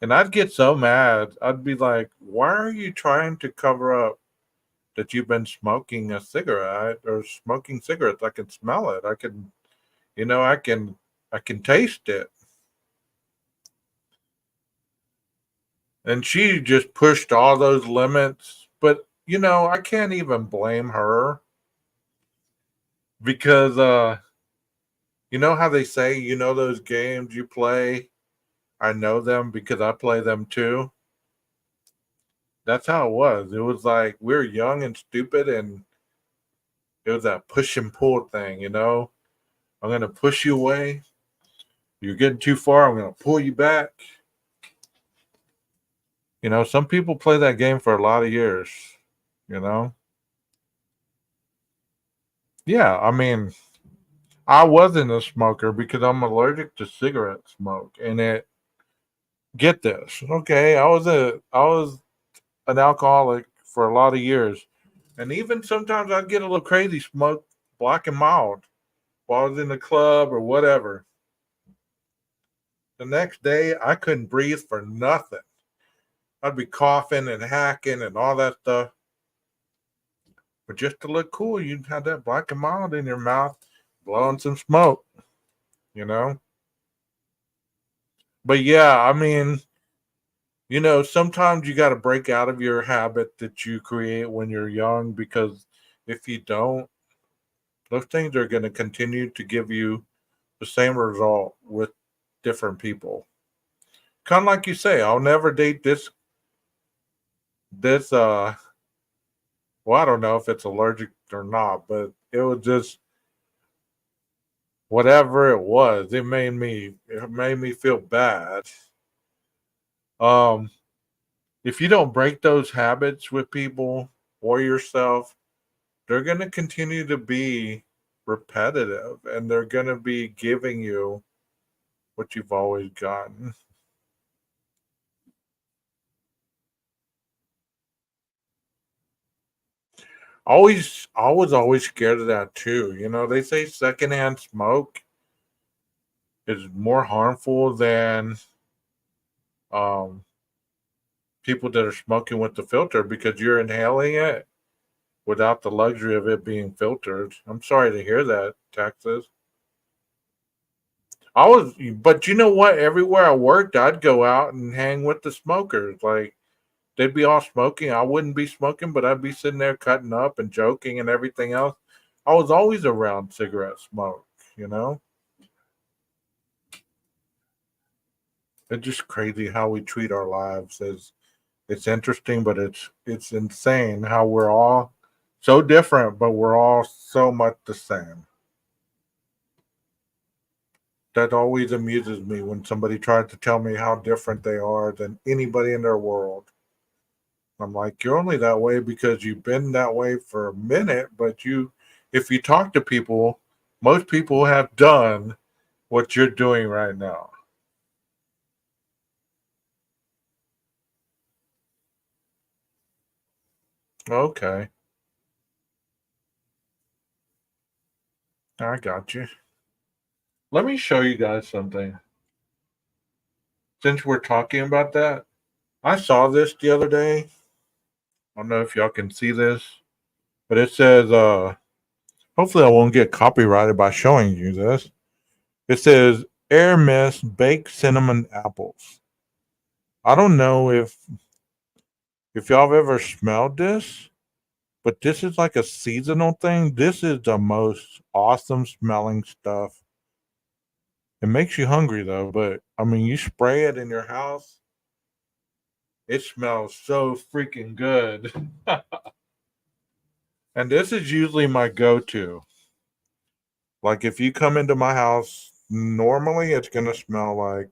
And I'd get so mad. I'd be like, why are you trying to cover up that you've been smoking a cigarette or smoking cigarettes? I can smell it. I can taste it. And she just pushed all those limits. But, I can't even blame her because, you know how they say, those games you play, I know them because I play them too. That's how it was. It was like we were young and stupid, and it was that push and pull thing. I'm going to push you away. You're getting too far. I'm going to pull you back. Some people play that game for a lot of years, you know? Yeah, I mean, I wasn't a smoker because I'm allergic to cigarette smoke. And get this, okay, I was an alcoholic for a lot of years. And even sometimes I'd get a little crazy, smoke black and mild while I was in the club or whatever. The next day, I couldn't breathe for nothing. I'd be coughing and hacking and all that stuff. But just to look cool, you'd have that black and mild in your mouth, blowing some smoke, you know? But yeah, I mean, sometimes you got to break out of your habit that you create when you're young because if you don't, those things are going to continue to give you the same result with different people. Kind of like you say, I'll never date this well, I don't know if it's allergic or not, but it was just whatever it was. It made me feel bad. Um, if you don't break those habits with people or yourself, they're going to continue to be repetitive and they're going to be giving you what you've always gotten. I was always scared of that too. They say secondhand smoke is more harmful than um, people that are smoking with the filter because you're inhaling it without the luxury of it being filtered. I'm sorry to hear that, Texas. But you know what? Everywhere I worked, I'd go out and hang with the smokers. Like they'd be all smoking. I wouldn't be smoking, but I'd be sitting there cutting up and joking and everything else. I was always around cigarette smoke, you know? It's just crazy how we treat our lives. It's interesting, but it's insane how we're all so different, but we're all so much the same. That always amuses me when somebody tries to tell me how different they are than anybody in their world. I'm like, you're only that way because you've been that way for a minute, but if you talk to people, most people have done what you're doing right now. Okay, I got you. Let me show you guys something. Since we're talking about that, I saw this the other day. I don't know if y'all can see this, but it says, hopefully I won't get copyrighted by showing you this. It says Air Mist baked cinnamon apples. I don't know if y'all have ever smelled this, but this is like a seasonal thing. This is the most awesome smelling stuff. It makes you hungry though, but I mean, you spray it in your house, it smells so freaking good. And this is usually my go-to. Like if you come into my house, normally it's gonna smell like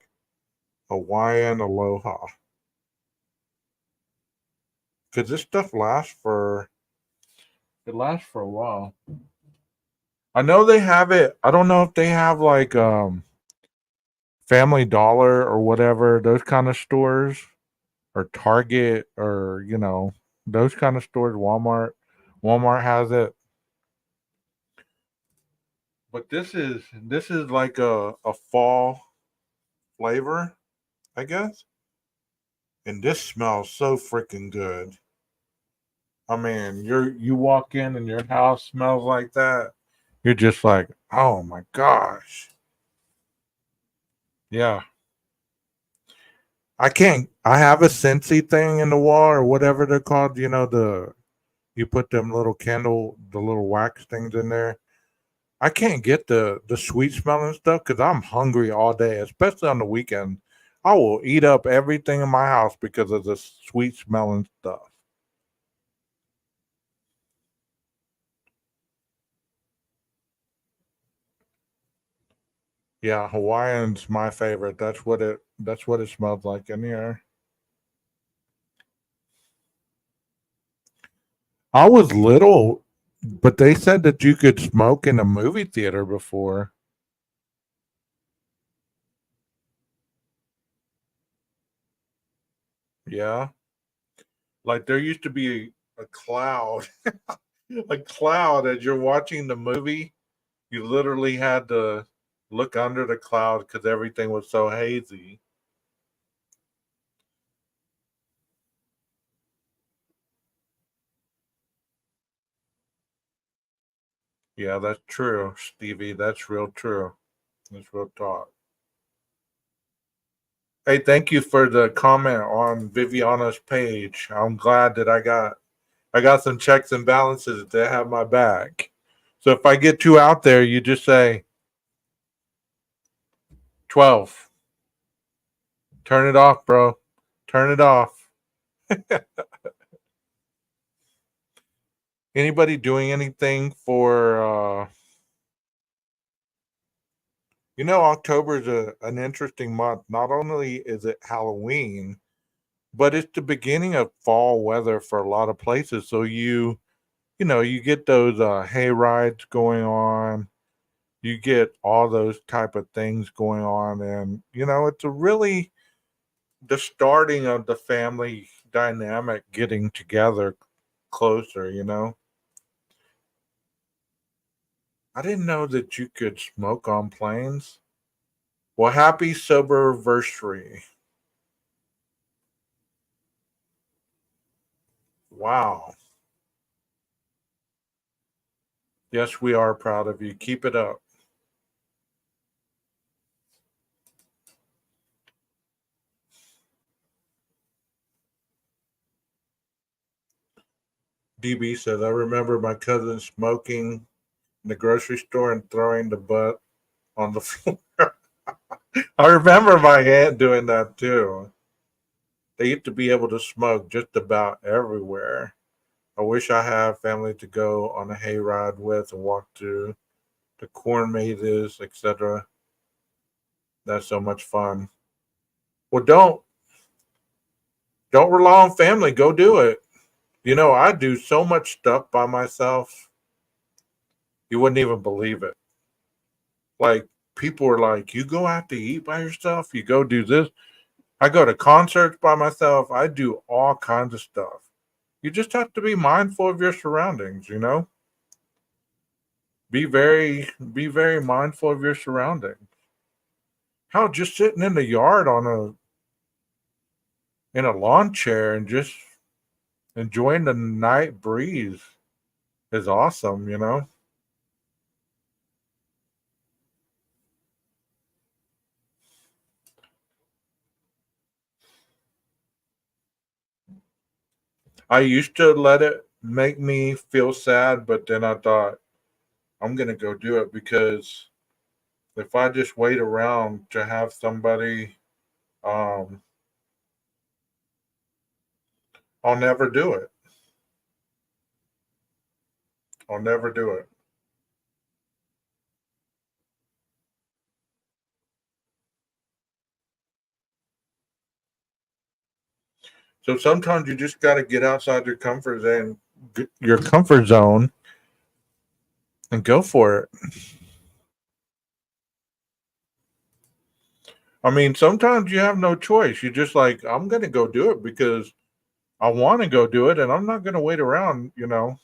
Hawaiian Aloha. Cause this stuff lasts for a while. I know they have it. I don't know if they have like Family Dollar or whatever, those kind of stores, or Target, or those kind of stores, Walmart has it. But this is like a fall flavor, I guess. And this smells so freaking good. I mean, you walk in and your house smells like that. You're just like, oh my gosh. Yeah. I have a Scentsy thing in the wall or whatever they're called, you put them the little wax things in there. I can't get the sweet smelling stuff because I'm hungry all day, especially on the weekend. I will eat up everything in my house because of the sweet smelling stuff. Yeah, Hawaiian's my favorite. That's what it smells like in here. I was little, but they said that you could smoke in a movie theater before. Yeah. Like there used to be a cloud, a cloud as you're watching the movie. You literally had to look under the cloud because everything was so hazy. Yeah, that's true, Stevie. That's real true. That's real talk. Hey, thank you for the comment on Viviana's page. I'm glad that I got some checks and balances that have my back. So if I get too out there, you just say 12. Turn it off, bro. Turn it off. Anybody doing anything for October is an interesting month. Not only is it Halloween, but it's the beginning of fall weather for a lot of places. So you get those hay rides going on. You get all those type of things going on, and it's a really the starting of the family dynamic getting together closer. I didn't know that you could smoke on planes. Well, happy sober anniversary. Wow. Yes, we are proud of you. Keep it up. DB says, I remember my cousin smoking in the grocery store and throwing the butt on the floor. I remember my aunt doing that too. They used to be able to smoke just about everywhere. I wish I had family to go on a hayride with and walk to the corn mazes, etc. That's so much fun. Well, don't rely on family. Go do it. I do so much stuff by myself. You wouldn't even believe it. Like people are like, you go out to eat by yourself, you go do this. I go to concerts by myself. I do all kinds of stuff. You just have to be mindful of your surroundings, you know? Be very mindful of your surroundings. How just sitting in the yard on in a lawn chair and just enjoying the night breeze is awesome, you know? I used to let it make me feel sad, but then I thought I'm gonna go do it because if I just wait around to have somebody, um, I'll never do it. I'll never do it. So sometimes you just got to get outside your comfort zone, and go for it. I mean, sometimes you have no choice. You just like, I'm gonna go do it because I want to go do it, and I'm not gonna wait around. You know,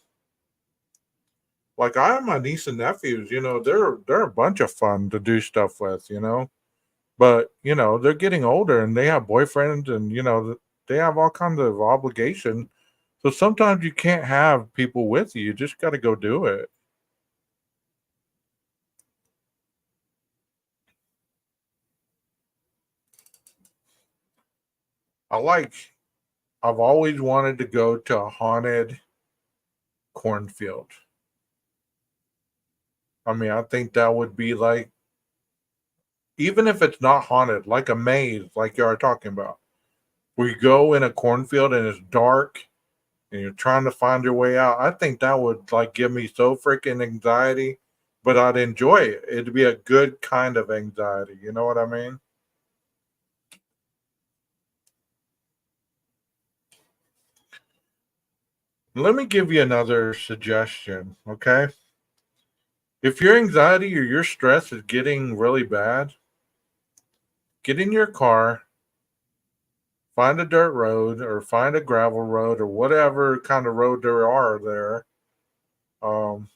like I have my niece and nephews. You know, they're a bunch of fun to do stuff with. You know, but you know they're getting older and they have boyfriends, and you know they have all kinds of obligations. So sometimes you can't have people with you. You just got to go do it. I like. I've always wanted to go to a haunted cornfield. I mean, I think that would be like, even if it's not haunted, like a maze, like you are talking about, where you go in a cornfield and it's dark and you're trying to find your way out. I think that would like give me so freaking anxiety, but I'd enjoy it. It'd be a good kind of anxiety. You know what I mean? Let me give you another suggestion, okay? If your anxiety or your stress is getting really bad, get in your car, find a dirt road or find a gravel road or whatever kind of road there are there, um,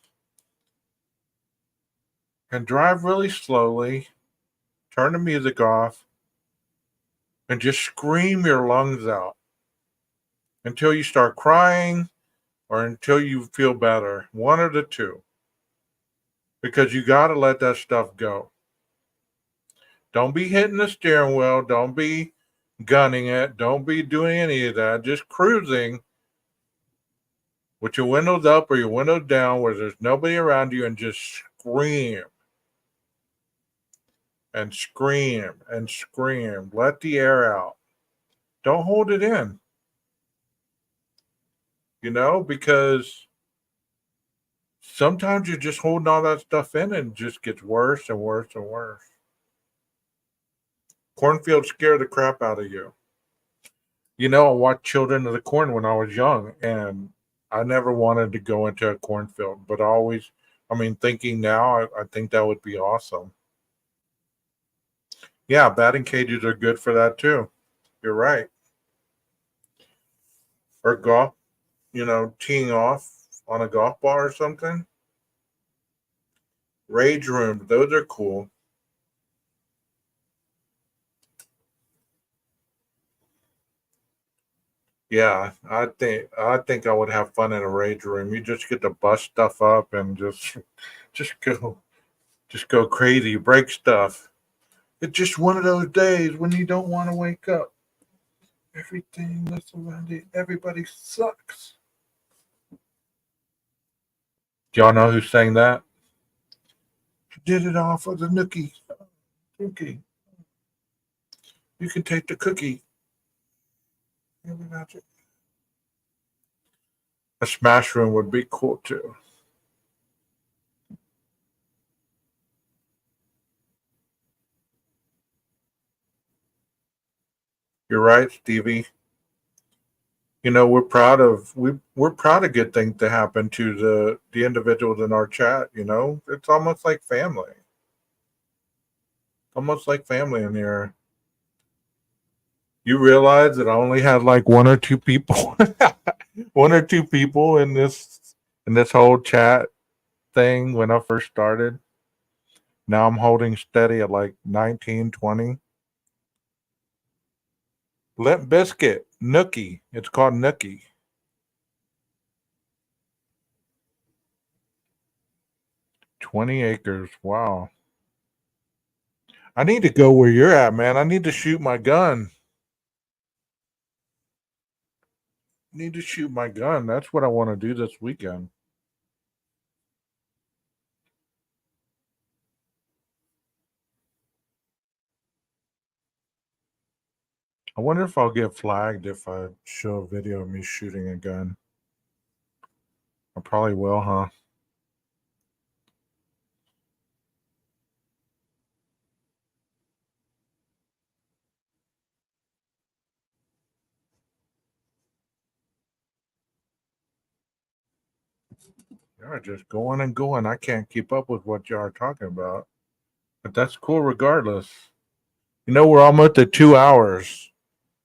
and drive really slowly, turn the music off, and just scream your lungs out until you start crying or until you feel better. One of the two. Because you got to let that stuff go. Don't be hitting the steering wheel. Don't be gunning it. Don't be doing any of that. Just cruising with your windows up or your windows down where there's nobody around you and just scream and scream and scream. Let the air out. Don't hold it in, you know, because sometimes you're just holding all that stuff in and it just gets worse and worse and worse. Cornfields scare the crap out of you. You know, I watched Children of the Corn when I was young, and I never wanted to go into a cornfield, but I mean, thinking now, I think that would be awesome. Yeah, batting cages are good for that too. You're right. Or golf, you know, teeing off on a golf ball or something. Rage rooms, those are cool. Yeah, I think I would have fun in a rage room. You just get to bust stuff up and just go just go crazy, break stuff. It's just one of those days when you don't want to wake up. Everything that's around you, everybody sucks. Do y'all know who sang that? Did it all for the nookie. Cookie. You can take the cookie. A smash room would be cool too. You're right, Stevie. You know, we're proud of good things to happen to the individuals in our chat, you know. It's almost like family. almost like family in here. You realize that I only had like one or two people, one or two people in this whole chat thing when I first started. Now I'm holding steady at like 19, 20. Limp Biscuit, Nookie. It's called Nookie. $20 acres. Wow. I need to go where you're at, man. I need to shoot my gun. Need to shoot my gun. That's what I want to do this weekend. I wonder if I'll get flagged if I show a video of me shooting a gun. I probably will, huh? Y'all are just going and going. I can't keep up with what y'all are talking about. But that's cool regardless. You know, we're almost at 2 hours.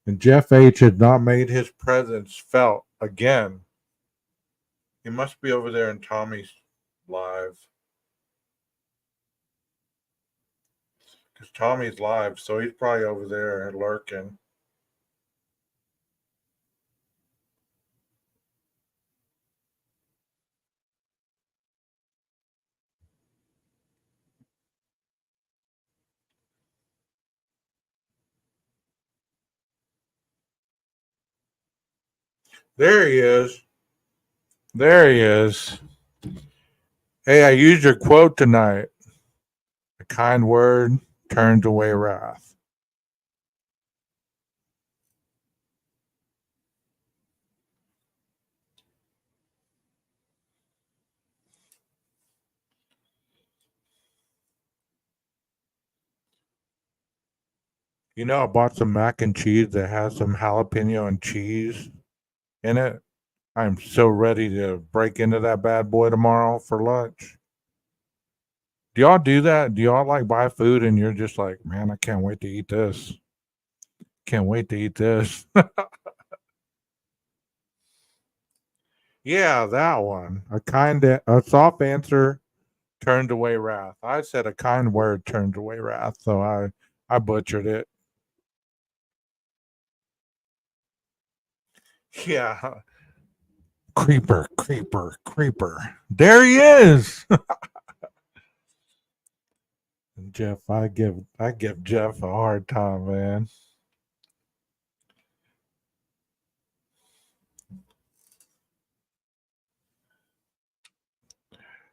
And Jeff H has not made his presence felt again. He must be over there in Tommy's live. Because Tommy's live, so he's probably over there lurking. There he is. There he is. Hey, I used your quote tonight. A kind word turns away wrath. You know, I bought some mac and cheese that has some jalapeno and cheese in it. I'm so ready to break into that bad boy tomorrow for lunch. Do y'all do that? Do y'all like buy food and you're just like, man, I can't wait to eat this. Can't wait to eat this. Yeah, that one. A soft answer turned away wrath. I said a kind word turned away wrath, so I butchered it. Yeah. Creeper, creeper, creeper. There he is. Jeff, I give Jeff a hard time, man.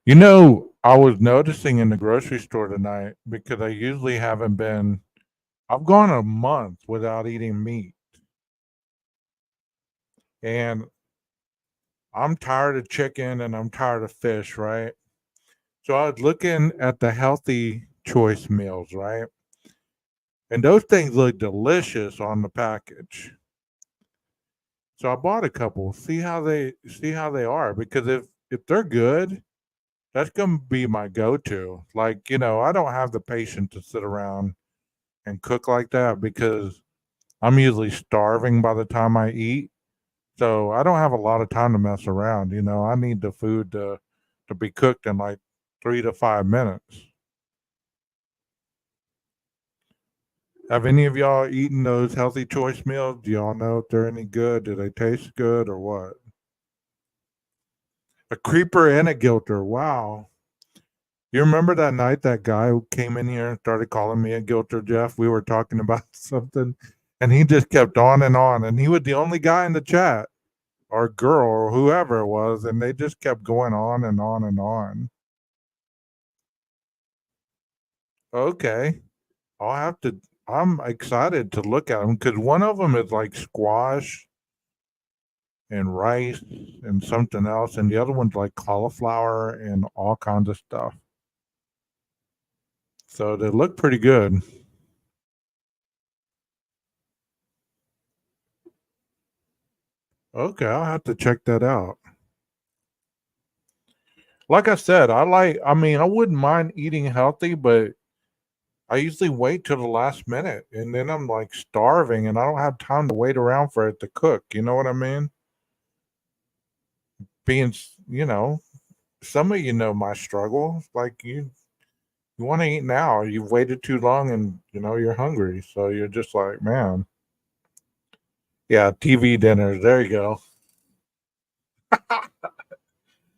You know, I was noticing in the grocery store tonight because I usually haven't been. I've gone a month without eating meat, and I'm tired of chicken and I'm tired of fish, right? So I was looking at the healthy choice meals, right? And those things look delicious on the package. So I bought a couple. See how they are because if they're good, that's gonna be my go-to. Like, you know, I don't have the patience to sit around and cook like that because I'm usually starving by the time I eat. So I don't have a lot of time to mess around. You know, I need the food to be cooked in like 3 to 5 minutes. Have any of y'all eaten those healthy choice meals? Do y'all know if they're any good? Do they taste good or what? A creeper and a guilter. Wow. You remember that night that guy who came in here and started calling me a guilter, Jeff? We were talking about something and he just kept on. And he was the only guy in the chat or girl or whoever it was. And they just kept going on and on and on. Okay. I'm excited to look at them because one of them is like squash and rice and something else. And the other one's like cauliflower and all kinds of stuff. So they look pretty good. Okay, I'll have to check that out. Like I said, I wouldn't mind eating healthy, but I usually wait till the last minute, and then I'm like starving, and I don't have time to wait around for it to cook. You know what I mean? You know, some of you know my struggle. Like you want to eat now. You've waited too long, and you're hungry, so you're just like, man, yeah, TV dinners. There you go.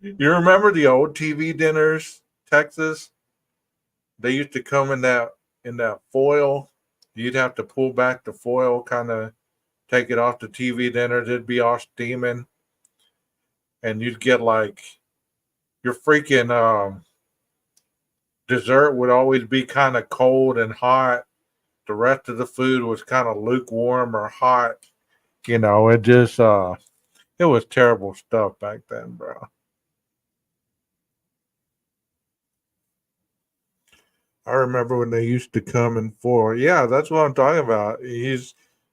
You remember the old TV dinners, Texas? They used to come in that foil. You'd have to pull back the foil, kind of take it off the TV dinner. It'd be all steaming, and you'd get like your freaking dessert would always be kind of cold and hot. The rest of the food was kind of lukewarm or hot. It just it was terrible stuff back then, bro. I remember when they used to come in foil. Yeah, that's what I'm talking about. You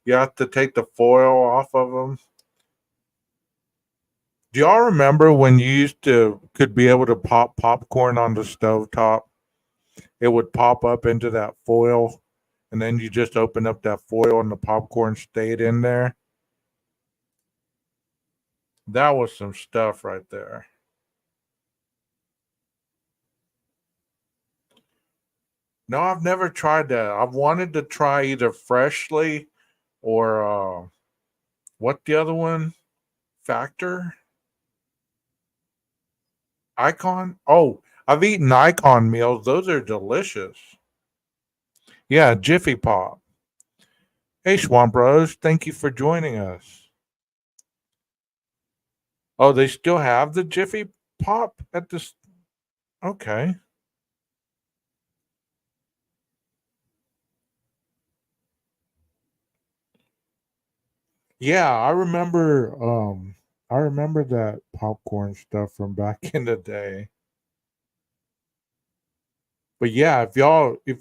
have to take the foil off of them. Do y'all remember when you used to could be able to pop popcorn on the stove top? It would pop up into that foil, and then you just open up that foil, and the popcorn stayed in there. That was some stuff right there. No, I've never tried that. I've wanted to try either freshly or what the other one? Factor? Icon? Oh, I've eaten Icon meals. Those are delicious. Yeah, Jiffy Pop. Hey, Swamp Bros. Thank you for joining us. Oh, they still have the Jiffy Pop at this. Okay. Yeah, I remember that popcorn stuff from back in the day. But yeah, if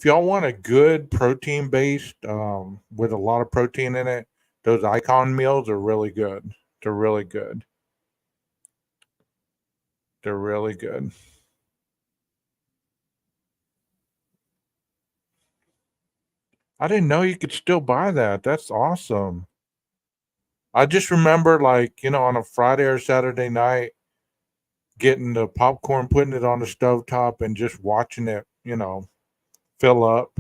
y'all want a good protein based with a lot of protein in it, those Icon meals are really good. They're really good. They're really good. I didn't know you could still buy that. That's awesome. I just remember like, on a Friday or Saturday night getting the popcorn, putting it on the stovetop and just watching it, fill up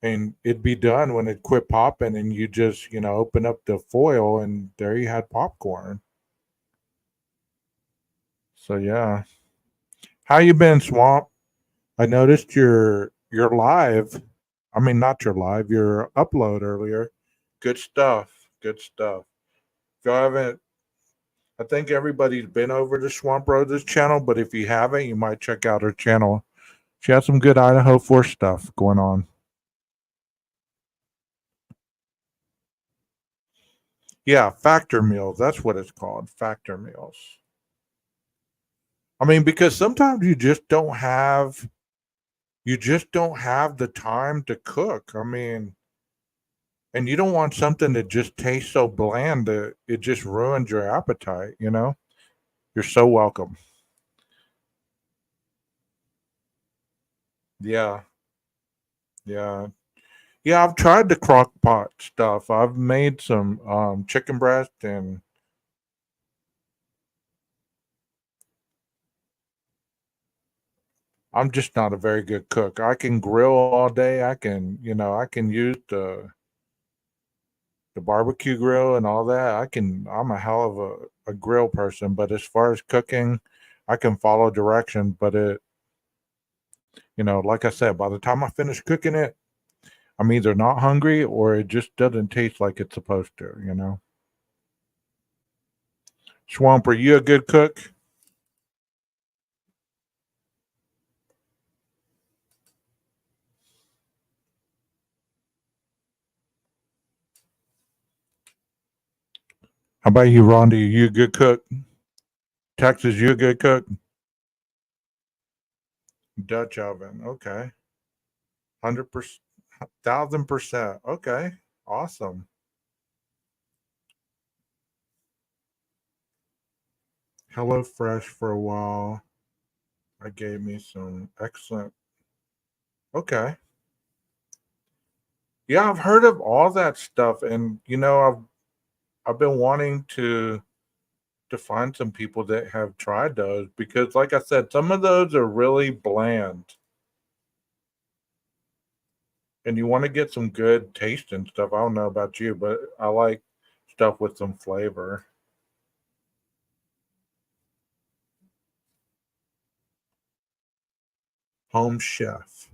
and it'd be done when it quit popping and you just, open up the foil and there you had popcorn. So yeah. How you been, Swamp? I noticed your live. I mean not your live, your upload earlier. Good stuff. Good stuff. If y'all haven't I think everybody's been over to Swamp Rose's channel, but if you haven't, you might check out her channel. She has some good Idaho 4 stuff going on. Yeah, factor meals. That's what it's called. Factor meals. I mean, because sometimes you just don't have the time to cook. I mean, and you don't want something that just tastes so bland that it just ruins your appetite. You're so welcome. Yeah. Yeah. Yeah, I've tried the crock pot stuff. I've made some chicken breast and I'm just not a very good cook. I can grill all day. I can use the barbecue grill and all that. I'm a hell of a grill person, but as far as cooking, I can follow direction, but like I said, by the time I finish cooking it, I'm either not hungry or it just doesn't taste like it's supposed to. Swamp, are you a good cook? How about you, Rhonda? You a good cook? Texas, you a good cook? Dutch oven. Okay. 100%, 1,000%. Okay. Awesome. Hello Fresh for a while. I gave me some excellent. Okay. Yeah, I've heard of all that stuff, and I've been wanting to find some people that have tried those because, like I said, some of those are really bland, and you want to get some good taste and stuff. I don't know about you, but I like stuff with some flavor. Home Chef.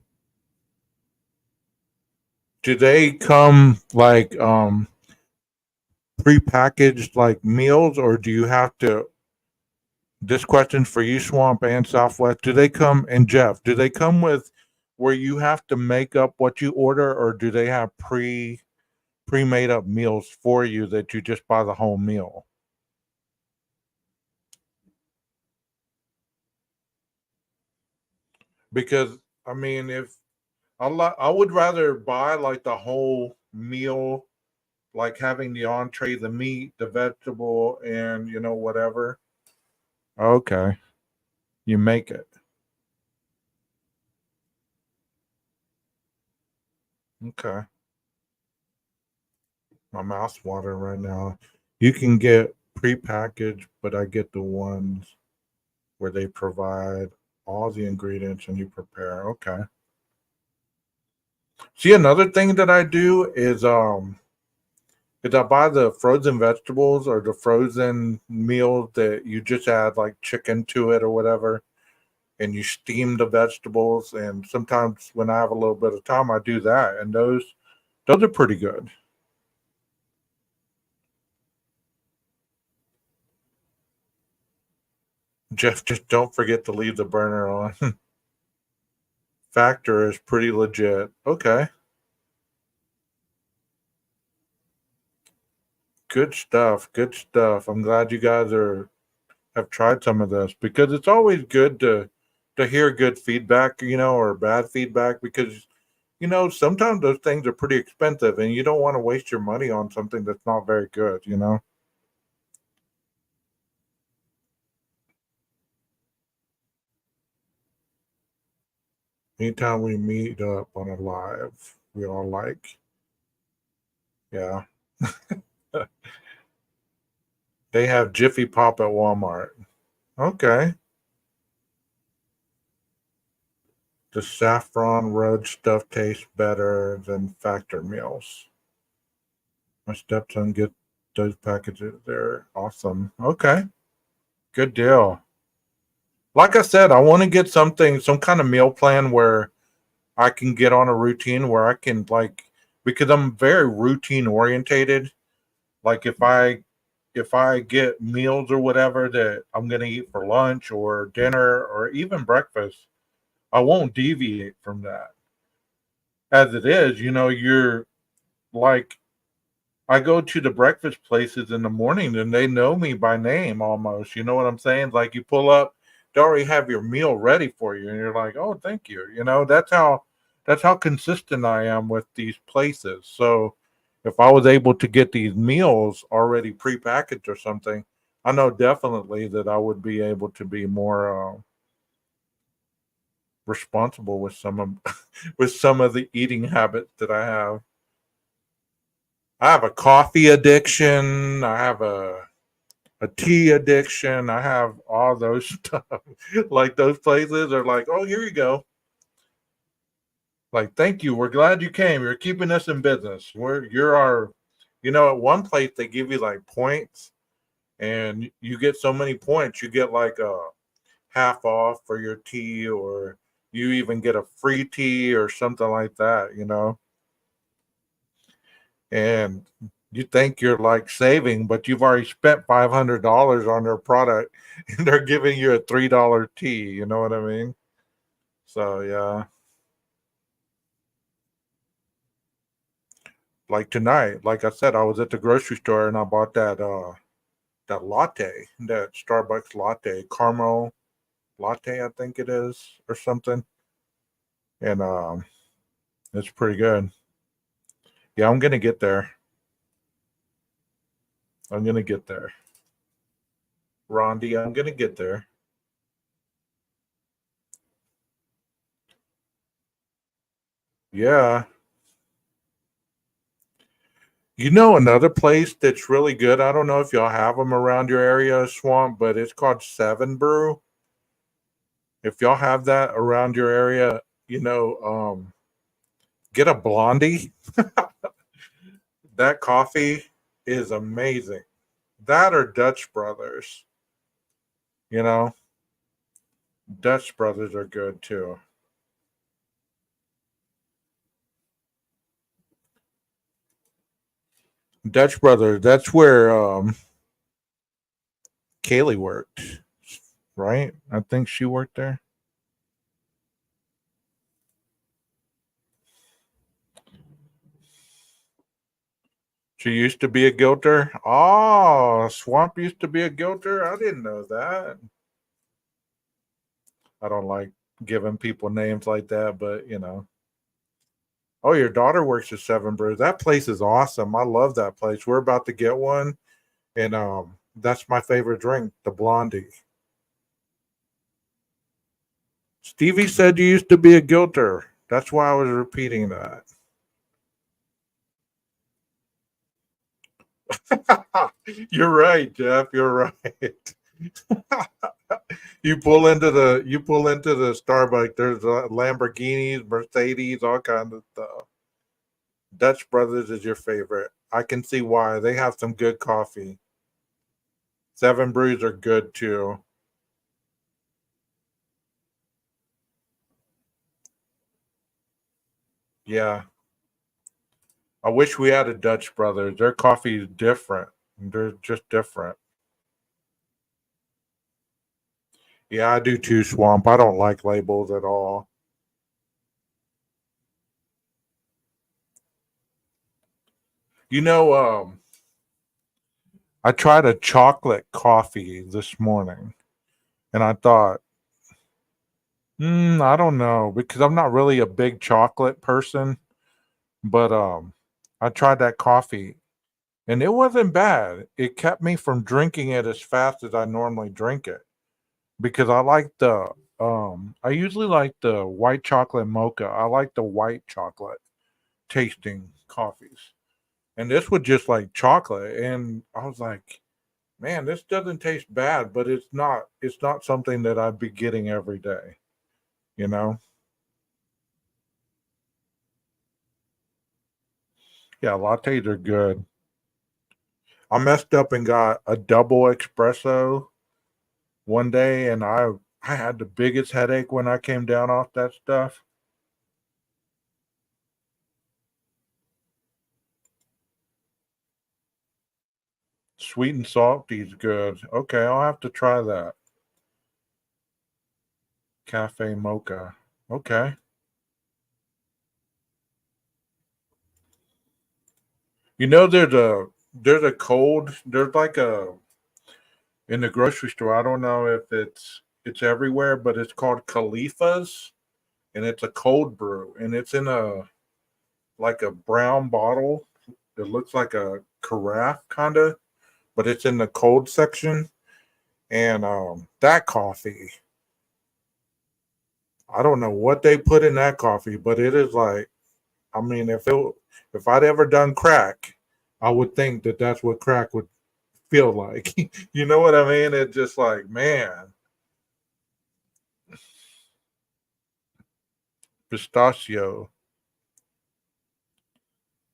Do they come like prepackaged like meals, or do you have to? This question's for you, Swamp and Southwest. Do they come and Jeff? Do they come with where you have to make up what you order, or do they have pre-made up meals for you that you just buy the whole meal? Because I mean, if I would rather buy like the whole meal, like having the entree, the meat, the vegetable, and whatever. Okay, you make it. Okay, my mouth's watering right now. You can get prepackaged, but I get the ones where they provide all the ingredients and you prepare. Okay. See, another thing that I do is I buy the frozen vegetables or the frozen meals that you just add like chicken to it or whatever, and you steam the vegetables. And sometimes when I have a little bit of time, I do that, and those are pretty good. Jeff, just don't forget to leave the burner on. Factor is pretty legit. Okay, good stuff. Good stuff. I'm glad you guys are have tried some of this because it's always good to hear good feedback, or bad feedback because sometimes those things are pretty expensive and you don't want to waste your money on something that's not very good. Anytime we meet up on a live, we all like, yeah. They have Jiffy Pop at Walmart. Okay. The saffron road stuff tastes better than factor meals. My stepson gets those packages. They're awesome. Okay. Good deal. Like I said, I want to get some kind of meal plan where I can get on a routine where I can because I'm very routine orientated. Like if I get meals or whatever that I'm gonna eat for lunch or dinner or even breakfast, I won't deviate from that. As it is, you're like I go to the breakfast places in the morning and they know me by name almost. You know what I'm saying? Like you pull up, they already have your meal ready for you, and you're like, "Oh, thank you." That's how consistent I am with these places. So if I was able to get these meals already prepackaged or something, I know definitely that I would be able to be more responsible with some of with some of the eating habits that I have. I have a coffee addiction. I have a tea addiction. I have all those stuff. Like those places are like, oh, here you go. Like, thank you. We're glad you came. You're keeping us in business. You're our, at one place they give you like points, and you get so many points, you get like a half off for your tea, or you even get a free tea or something like that. And you think you're like saving, but you've already spent $500 on their product, and they're giving you a $3 tea. You know what I mean? So yeah, like tonight, like I said, I was at the grocery store and I bought that latte, that Starbucks latte, caramel latte, I think it is, or something, and it's pretty good. Yeah, I'm gonna get there. I'm gonna get there, Rondi. I'm gonna get there. Yeah, You know another place that's really good. I don't know if y'all have them around your area, Swamp, but it's called Seven Brew. If y'all have that around your area, get a blondie. That coffee is amazing. That or Dutch Brothers. You know, Dutch Brothers are good too. Dutch Brothers, that's where Kaylee worked, right? I think she worked there. She used to be a guilter. Oh, Swamp used to be a guilter. I didn't know that. I don't like giving people names like that, but Oh, your daughter works at Seven Brews. That place is awesome. I love that place. We're about to get one, and that's my favorite drink, the Blondie. Stevie said you used to be a guilter. That's why I was repeating that. You're right, Jeff. You're right. You pull into the Starbucks. There's Lamborghinis, Mercedes, all kinds of stuff. Dutch Brothers is your favorite. I can see why. They have some good coffee. Seven Brews are good too. Yeah. I wish we had a Dutch Brothers. Their coffee is different. They're just different. Yeah, I do too, Swamp. I don't like labels at all. You know, I tried a chocolate coffee this morning, and I thought, I don't know, because I'm not really a big chocolate person, but I tried that coffee, and it wasn't bad. It kept me from drinking it as fast as I normally drink it because I usually like the white chocolate mocha. I like the white chocolate tasting coffees. And this was just like chocolate, and I was like, man, this doesn't taste bad, but it's not something that I'd be getting every day, you know? Yeah, lattes are good. I messed up and got a double espresso one day, and I had the biggest headache when I came down off that stuff. Sweet and salty is good. Okay, I'll have to try that. Cafe mocha. Okay. There's a cold there's like a in the grocery store. I don't know if it's everywhere, but it's called Khalifa's, and it's a cold brew, and it's in a like a brown bottle. It looks like a carafe kind of, but it's in the cold section. And that coffee, I don't know what they put in that coffee, but it is like, I mean, if I'd ever done crack, I would think that that's what crack would feel like. You know what I mean? It's just like, man, pistachio,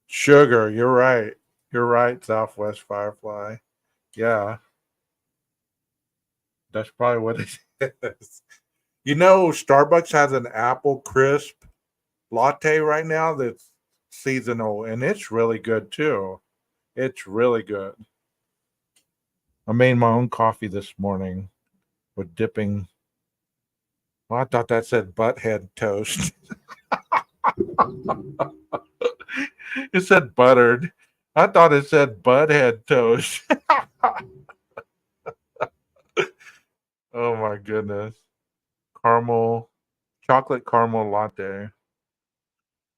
sugar. You're right. You're right, Southwest Firefly. Yeah, that's probably what it is. Starbucks has an apple crisp latte right now that's seasonal, and it's really good too. It's really good. I made my own coffee this morning with dipping. Well, I thought that said butthead toast. It said buttered. I thought it said butthead toast. Oh my goodness. Caramel, chocolate caramel latte.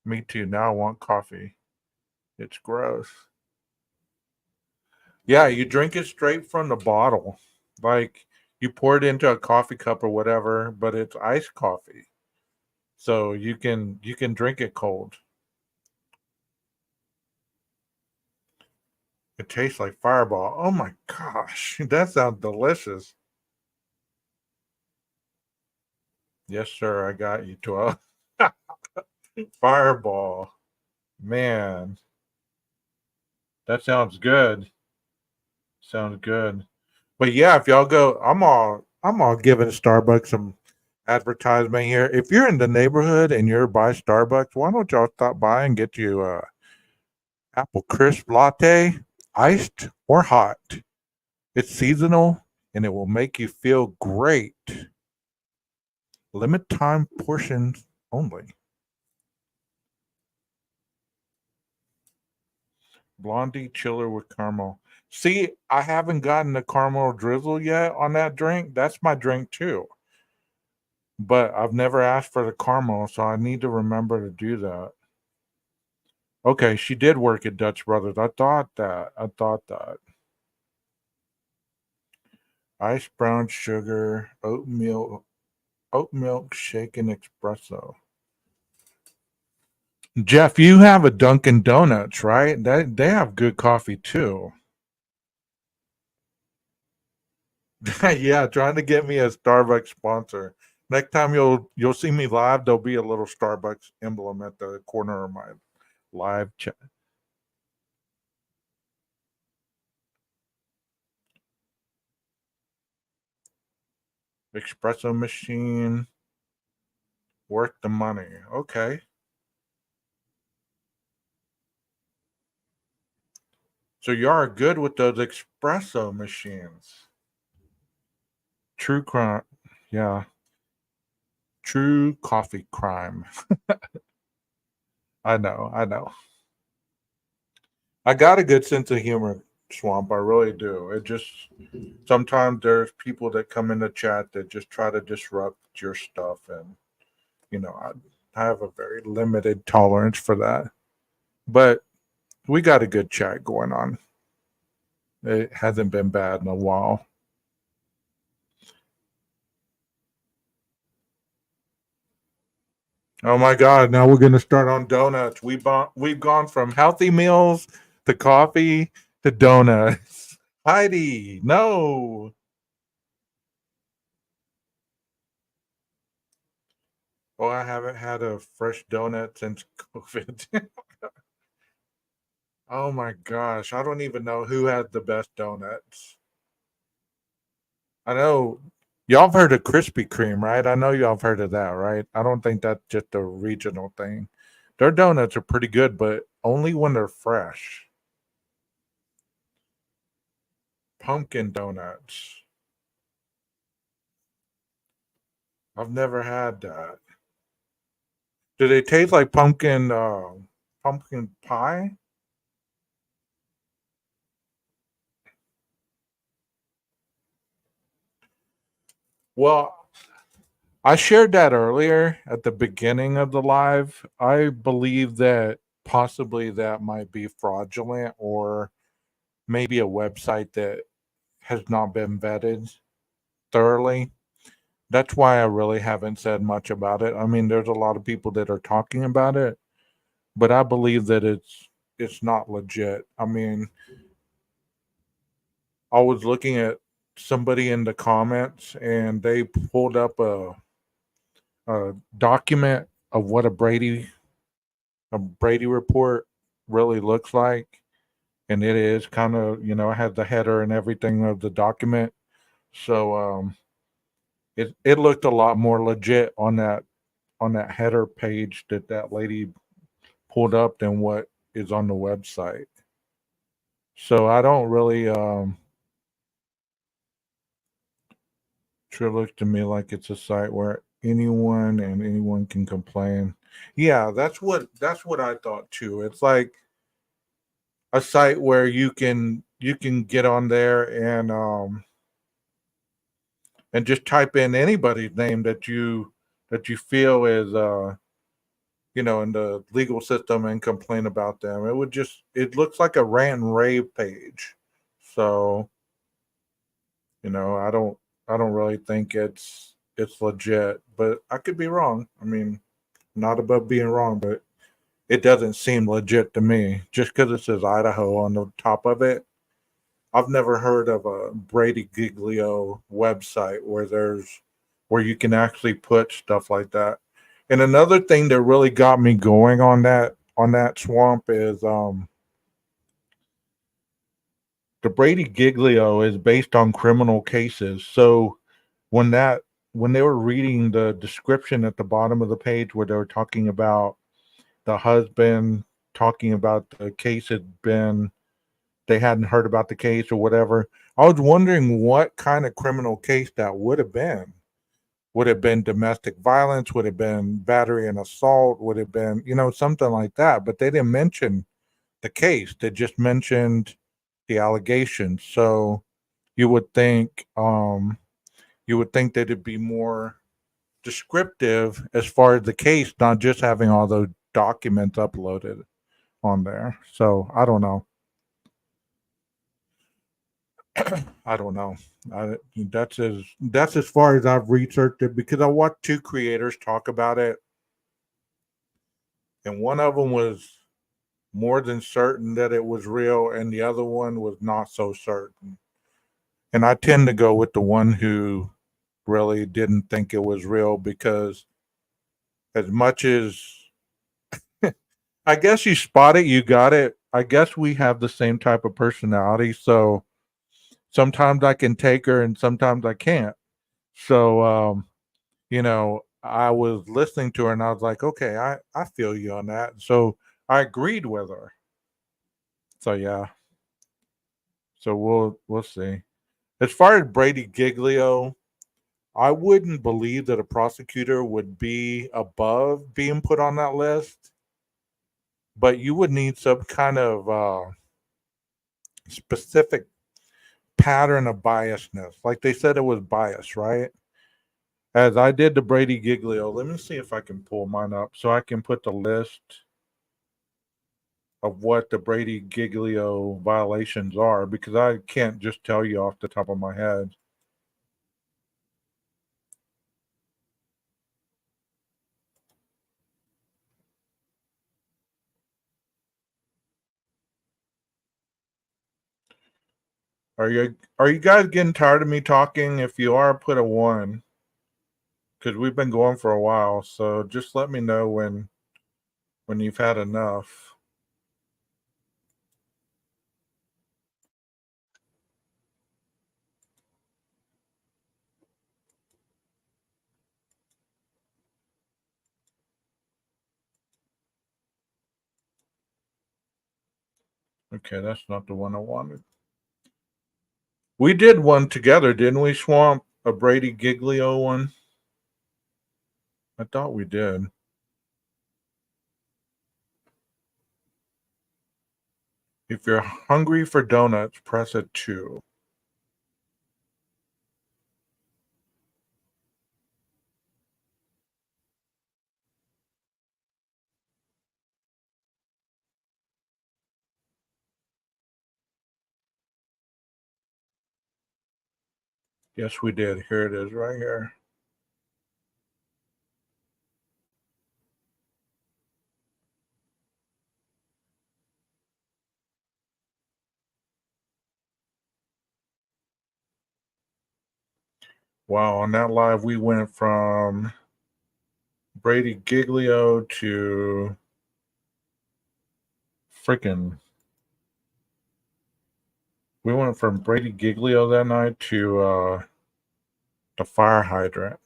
Me too. Now I want coffee. It's gross. Yeah, you drink it straight from the bottle. Like you pour it into a coffee cup or whatever, but it's iced coffee. So you can drink it cold. It tastes like Fireball. Oh my gosh, that sounds delicious. Yes, sir. I got you, 12. Fireball. Man, that sounds good. Sounds good. But yeah, if y'all go, I'm all giving Starbucks some advertisement here. If you're in the neighborhood and you're by Starbucks, why don't y'all stop by and get you a apple crisp latte, iced or hot? It's seasonal and it will make you feel great. Limit time portions only. Blondie chiller with caramel. See, I haven't gotten the caramel drizzle yet on that drink. That's my drink too. But I've never asked for the caramel, so I need to remember to do that. Okay, she did work at Dutch Brothers. I thought that. I thought that. Ice brown sugar, oat milk shaken espresso. Jeff, you have a Dunkin' Donuts, right? They have good coffee too. Yeah, trying to get me a Starbucks sponsor. Next time you'll see me live, there'll be a little Starbucks emblem at the corner of my live chat. Espresso machine, worth the money. Okay. So you are good with those espresso machines. True crime. Yeah. True coffee crime. I know. I know. I got a good sense of humor, Swamp. I really do. It just sometimes there's people that come in the chat that just try to disrupt your stuff, and I have a very limited tolerance for that. But we got a good chat going on. It hasn't been bad in a while. Oh my God! Now we're gonna start on donuts. We've gone from healthy meals to coffee to donuts. Heidi, no. Oh, I haven't had a fresh donut since COVID. Oh my gosh, I don't even know who had the best donuts. I know y'all have heard of Krispy Kreme, right? I know y'all have heard of that, right? I don't think that's just a regional thing. Their donuts are pretty good, but only when they're fresh. Pumpkin donuts. I've never had that. Do they taste like pumpkin pie? Well, I shared that earlier at the beginning of the live. I believe that possibly that might be fraudulent or maybe a website that has not been vetted thoroughly. That's why I really haven't said much about it. I mean, there's a lot of people that are talking about it, but I believe that it's not legit. I mean, I was looking at somebody in the comments and they pulled up a document of what a Brady report really looks like, and it is kind of I had the header and everything of the document, so it looked a lot more legit on that header page that lady pulled up than what is on the website. So I don't really sure looks to me like it's a site where anyone can complain. Yeah, that's what I thought too. It's like a site where you can get on there and just type in anybody's name that you feel is in the legal system and complain about them. It looks like a rant and rave page. So, I don't really think it's legit, but I could be wrong. I mean, not above being wrong, but it doesn't seem legit to me. Just because it says Idaho on the top of it, I've never heard of a Brady Giglio website where you can actually put stuff like that. And another thing that really got me going on that swamp is the Brady Giglio is based on criminal cases. So when that when they were reading the description at the bottom of the page where they were talking about the husband talking about the case had been they hadn't heard about the case or whatever. I was wondering what kind of criminal case that would have been. Would it have been domestic violence? Would it have been battery and assault? Would it have been, something like that? But they didn't mention the case. They just mentioned the allegations. So you would think that it'd be more descriptive as far as the case, not just having all those documents uploaded on there. So I don't know. I don't know. That's as far as I've researched it because I watched two creators talk about it, and one of them was more than certain that it was real, and the other one was not so certain. And I tend to go with the one who really didn't think it was real because as much as I guess you spot it, you got it. I guess we have the same type of personality, so sometimes I can take her and sometimes I can't. So I was listening to her and I was like, okay, I feel you on that. So I agreed with her. So yeah. So we'll see. As far as Brady Giglio, I wouldn't believe that a prosecutor would be above being put on that list, but you would need some kind of specific pattern of biasness. Like they said it was bias, right? As I did the Brady Giglio, let me see if I can pull mine up so I can put the list of what the Brady Giglio violations are because I can't just tell you off the top of my head. Are you guys getting tired of me talking? If you are, put a 1 because we've been going for a while. So just let me know when you've had enough. Okay, that's not the one I wanted. We did one together, didn't we, Swamp? A Brady Giglio one? I thought we did. If you're hungry for donuts, press a 2. Yes, we did. Here it is right here. Wow, on that live, we went from Brady Giglio to freaking. We went from Brady Giglio that night to the fire hydrant.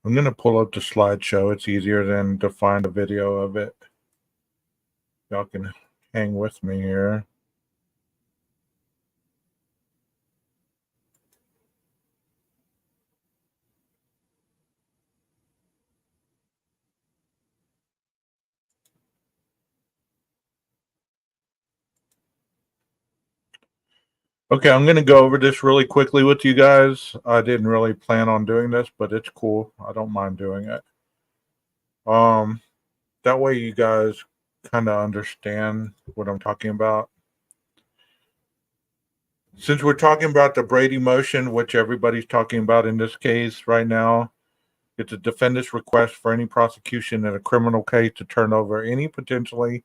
I'm going to pull up the slideshow. It's easier than to find a video of it. Y'all can hang with me here. Okay, I'm going to go over this really quickly with you guys. I didn't really plan on doing this, but it's cool. I don't mind doing it. That way you guys kind of understand what I'm talking about. Since we're talking about the Brady motion, which everybody's talking about in this case right now, It's a defendant's request for any prosecution in a criminal case to turn over any potentially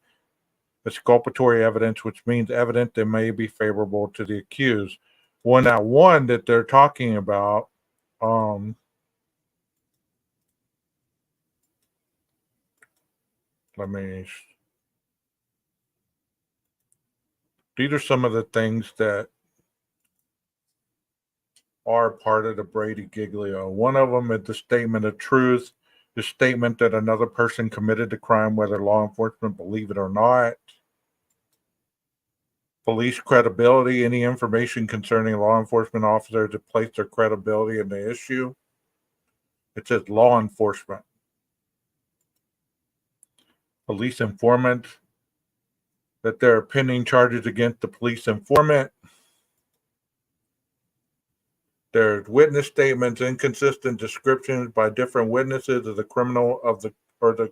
exculpatory evidence, which means evidence that may be favorable to the accused. One that they're talking about, these are some of the things that are part of the Brady Giglio. One of them is the statement of truth, the statement that another person committed the crime, whether law enforcement believe it or not. Police credibility, any information concerning law enforcement officers that place their credibility in the issue. It says law enforcement. Police informant, that there are pending charges against the police informant. There's witness statements, inconsistent descriptions by different witnesses of the criminal or the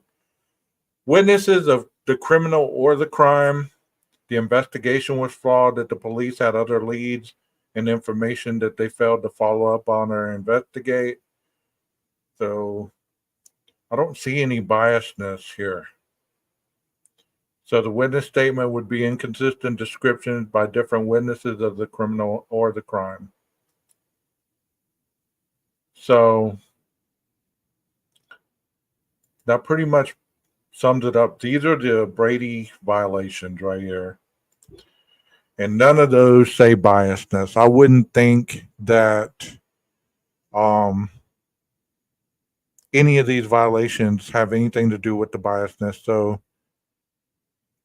witnesses of the criminal or the crime. The investigation was flawed, that the police had other leads and information that they failed to follow up on or investigate. So I don't see any biasness here. So the witness statement would be inconsistent descriptions by different witnesses of the criminal or the crime. So that pretty much sums it up. These are the Brady violations right here. And none of those say biasness. I wouldn't think that any of these violations have anything to do with the biasness. So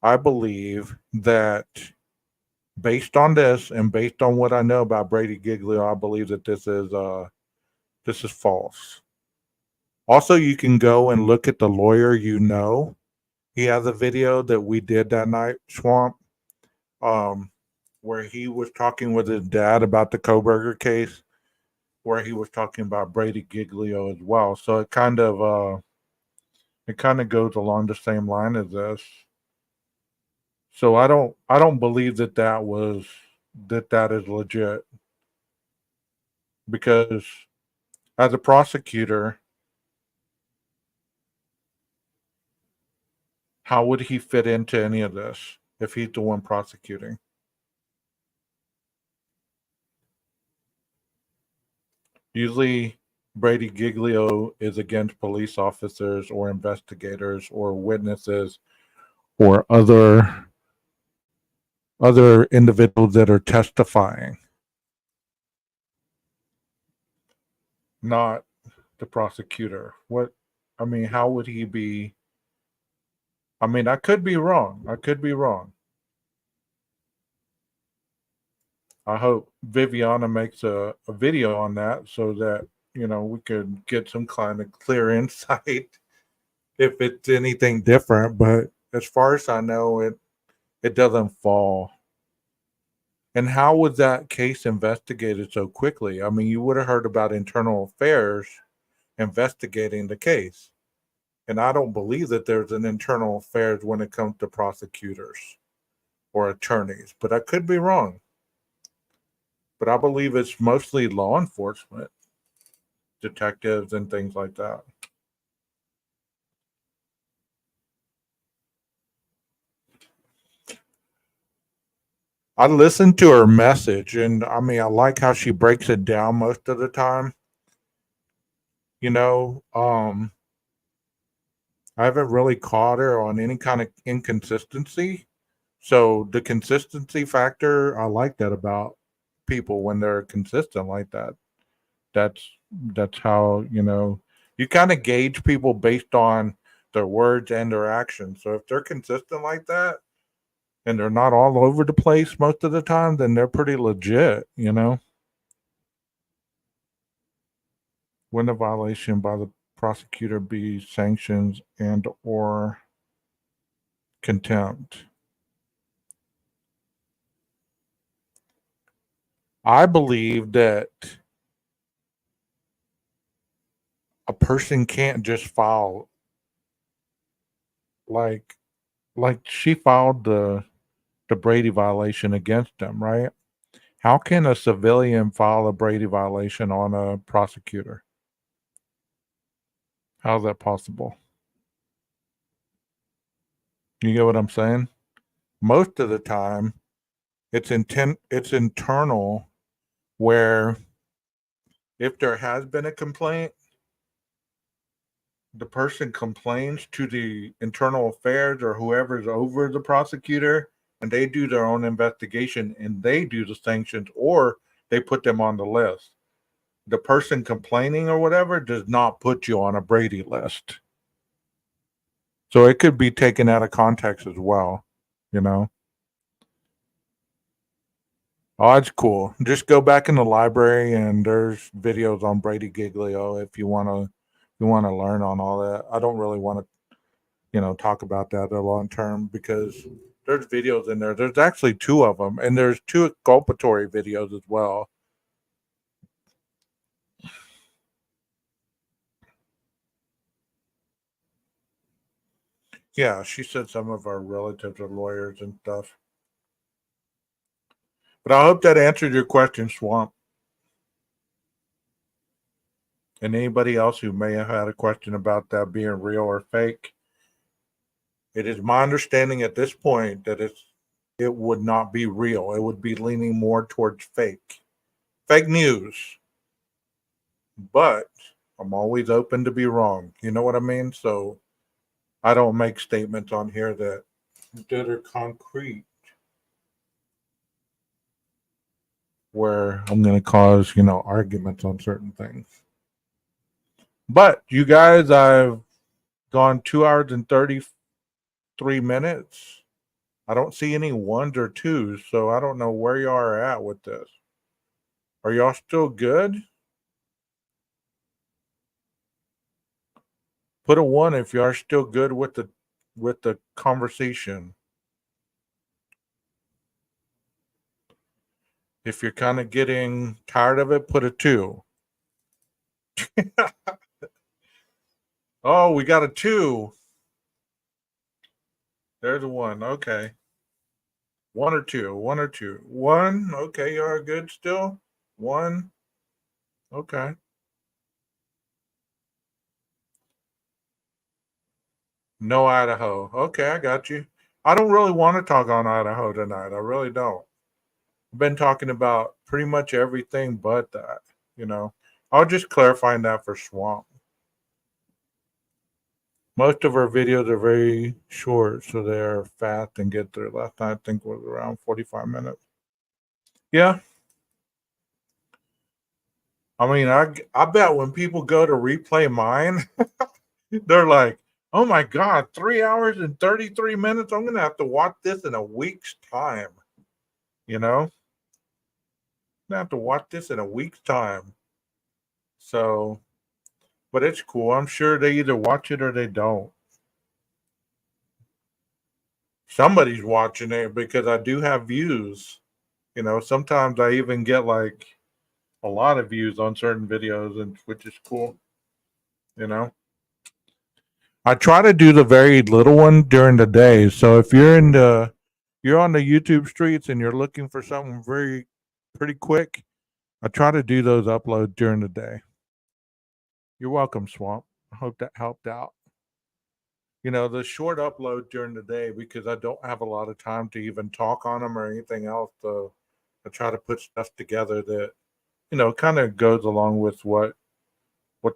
I believe that based on this and based on what I know about Brady Giglio, I believe that this is false. Also, you can go and look at the lawyer you know. He has a video that we did that night, Swamp, where he was talking with his dad about the Koberger case, where he was talking about Brady Giglio as well. So it kind of goes along the same line as this. So I don't believe that that is legit, because as a prosecutor, how would he fit into any of this if he's the one prosecuting? Usually, Brady Giglio is against police officers or investigators or witnesses or other individuals that are testifying, not the prosecutor. How would he be? I could be wrong. I hope Viviana makes a video on that so that, we could get some kind of clear insight if it's anything different. But as far as I know, it doesn't fall. And how was that case investigated so quickly? You would have heard about internal affairs investigating the case. And I don't believe that there's an internal affairs when it comes to prosecutors or attorneys, but I could be wrong. But I believe it's mostly law enforcement, detectives and things like that. I listened to her message, and I like how she breaks it down most of the time. I haven't really caught her on any kind of inconsistency. So the consistency factor, I like that about people when they're consistent like that. That's how, you kind of gauge people based on their words and their actions. So if they're consistent like that and they're not all over the place most of the time, then they're pretty legit, When a violation by the prosecutor be sanctions and or contempt. I believe that a person can't just file like she filed the Brady violation against them, right? How can a civilian file a Brady violation on a prosecutor? How's that possible? You get what I'm saying? Most of the time, it's internal, where if there has been a complaint, the person complains to the internal affairs or whoever's over the prosecutor, and they do their own investigation and they do the sanctions, or they put them on the list. The person complaining or whatever does not put you on a Brady list. So it could be taken out of context as well, you know? Oh, it's cool. Just go back in the library and there's videos on Brady Giglio if you want to learn on all that. I don't really want to, talk about that the long term because there's videos in there. There's actually two of them, and there's two exculpatory videos as well. Yeah, she said some of our relatives are lawyers and stuff. But I hope that answered your question, Swamp. And anybody else who may have had a question about that being real or fake, it is my understanding at this point that it would not be real. It would be leaning more towards fake news. But I'm always open to be wrong. You know what I mean? So I don't make statements on here that are concrete, where I'm going to cause, arguments on certain things. But you guys, I've gone 2 hours and 33 minutes. I don't see any ones or twos, so I don't know where you are at with this. Are y'all still good? Put a 1 if you are still good with the conversation. If you're kind of getting tired of it, put a 2. Oh, we got a 2. There's a 1. Okay. 1 or 2. 1 or 2. 1. Okay, you are good still? 1. Okay. No Idaho. Okay, I got you. I don't really want to talk on Idaho tonight. I really don't. I've been talking about pretty much everything but that. I'll just clarify that for Swamp. Most of our videos are very short, so they are fast and get through. Last night, I think, was around 45 minutes. Yeah. I mean, I bet when people go to replay mine, they're like, oh my God, 3 hours and 33 minutes? I'm going to have to watch this in a week's time. I'm going to have to watch this in a week's time. So, but it's cool. I'm sure they either watch it or they don't. Somebody's watching it because I do have views. Sometimes I even get like a lot of views on certain videos, and which is cool. I try to do the very little one during the day. So if you're on the YouTube streets and you're looking for something pretty quick, I try to do those uploads during the day. You're welcome, Swamp. I hope that helped out. The short upload during the day, because I don't have a lot of time to even talk on them or anything else. So I try to put stuff together that, kind of goes along with what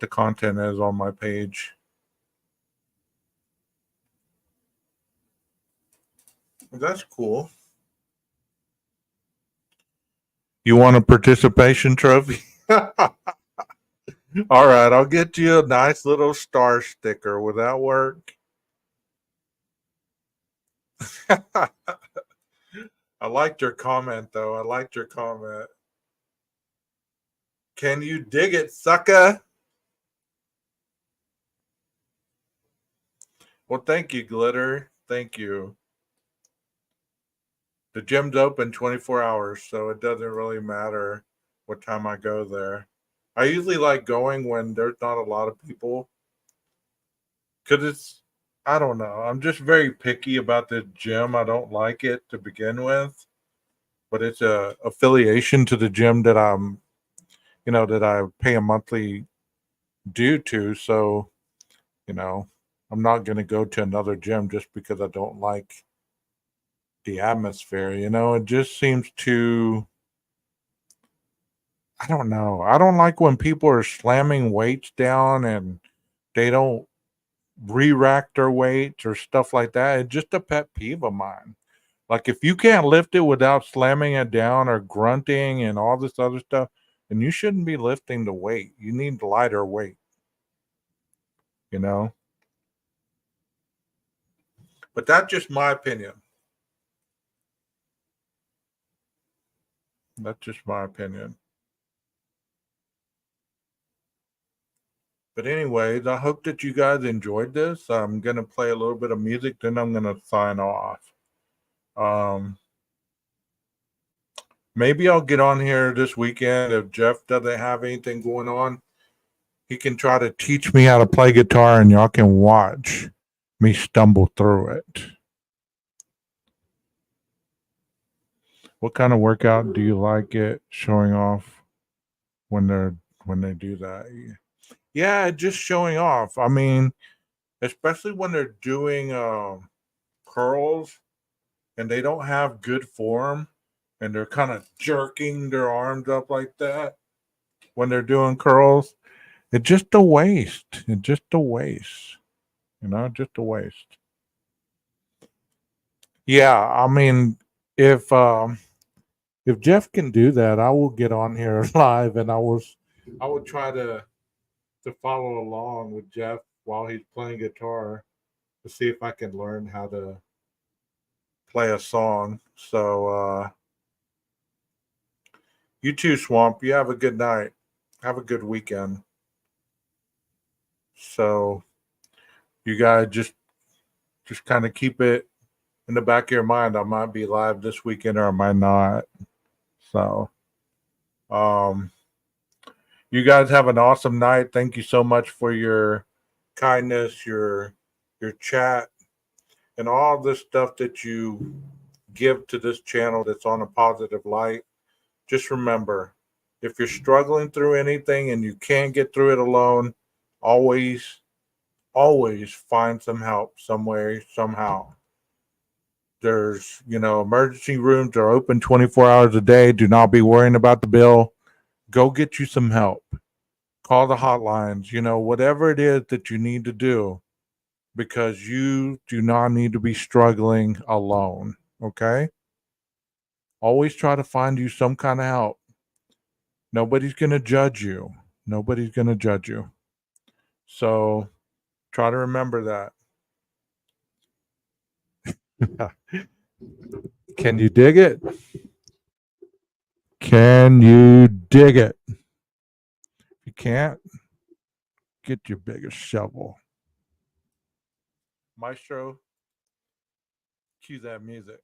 the content is on my page. That's cool. You want a participation trophy? All right, I'll get you a nice little star sticker. Will that work? I liked your comment, though. I liked your comment. Can you dig it, sucker? Well, thank you, Glitter. Thank you. The gym's open 24 hours, so it doesn't really matter what time I go there. I usually like going when there's not a lot of people, because I don't know. I'm just very picky about the gym. I don't like it to begin with, but it's a affiliation to the gym that that I pay a monthly due to. So You know, I'm not going to go to another gym just because I don't like the atmosphere. You know, it just seems to, I don't know. I don't like when people are slamming weights down and they don't re-rack their weights or stuff like that. It's just a pet peeve of mine. Like if you can't lift it without slamming it down or grunting and all this other stuff, then you shouldn't be lifting the weight. You need lighter weight, you know? But that's just my opinion. That's just my opinion. But anyways, I hope that you guys enjoyed this. I'm gonna play a little bit of music, then I'm gonna sign off. Um, maybe I'll get on here this weekend if Jeff doesn't have anything going on. He can try to teach me how to play guitar, and y'all can watch me stumble through it. What kind of workout do you like it showing off when they do that? Yeah, just showing off. I mean, especially when they're doing curls and they don't have good form and they're kind of jerking their arms up like that when they're doing curls. It's just a waste. It's just a waste. You know, just a waste. Yeah, I mean, if if Jeff can do that, I will get on here live and I will try to follow along with Jeff while he's playing guitar to see if I can learn how to play a song. So you too, Swamp. You have a good night. Have a good weekend. So you guys just kind of keep it in the back of your mind. I might be live this weekend or I might not. So um you guys have an awesome night. Thank you so much for your kindness, your chat, and all this stuff that you give to this channel that's on a positive light. Just remember, if you're struggling through anything and you can't get through it alone, always, always find some help some way, somehow. There's, emergency rooms are open 24 hours a day. Do not be worrying about the bill. Go get you some help. Call the hotlines, whatever it is that you need to do, because you do not need to be struggling alone. Okay? Always try to find you some kind of help. Nobody's going to judge you. Nobody's going to judge you. So try to remember that. Can you dig it? Can you dig it? If you can't, get your biggest shovel. Maestro, cue that music.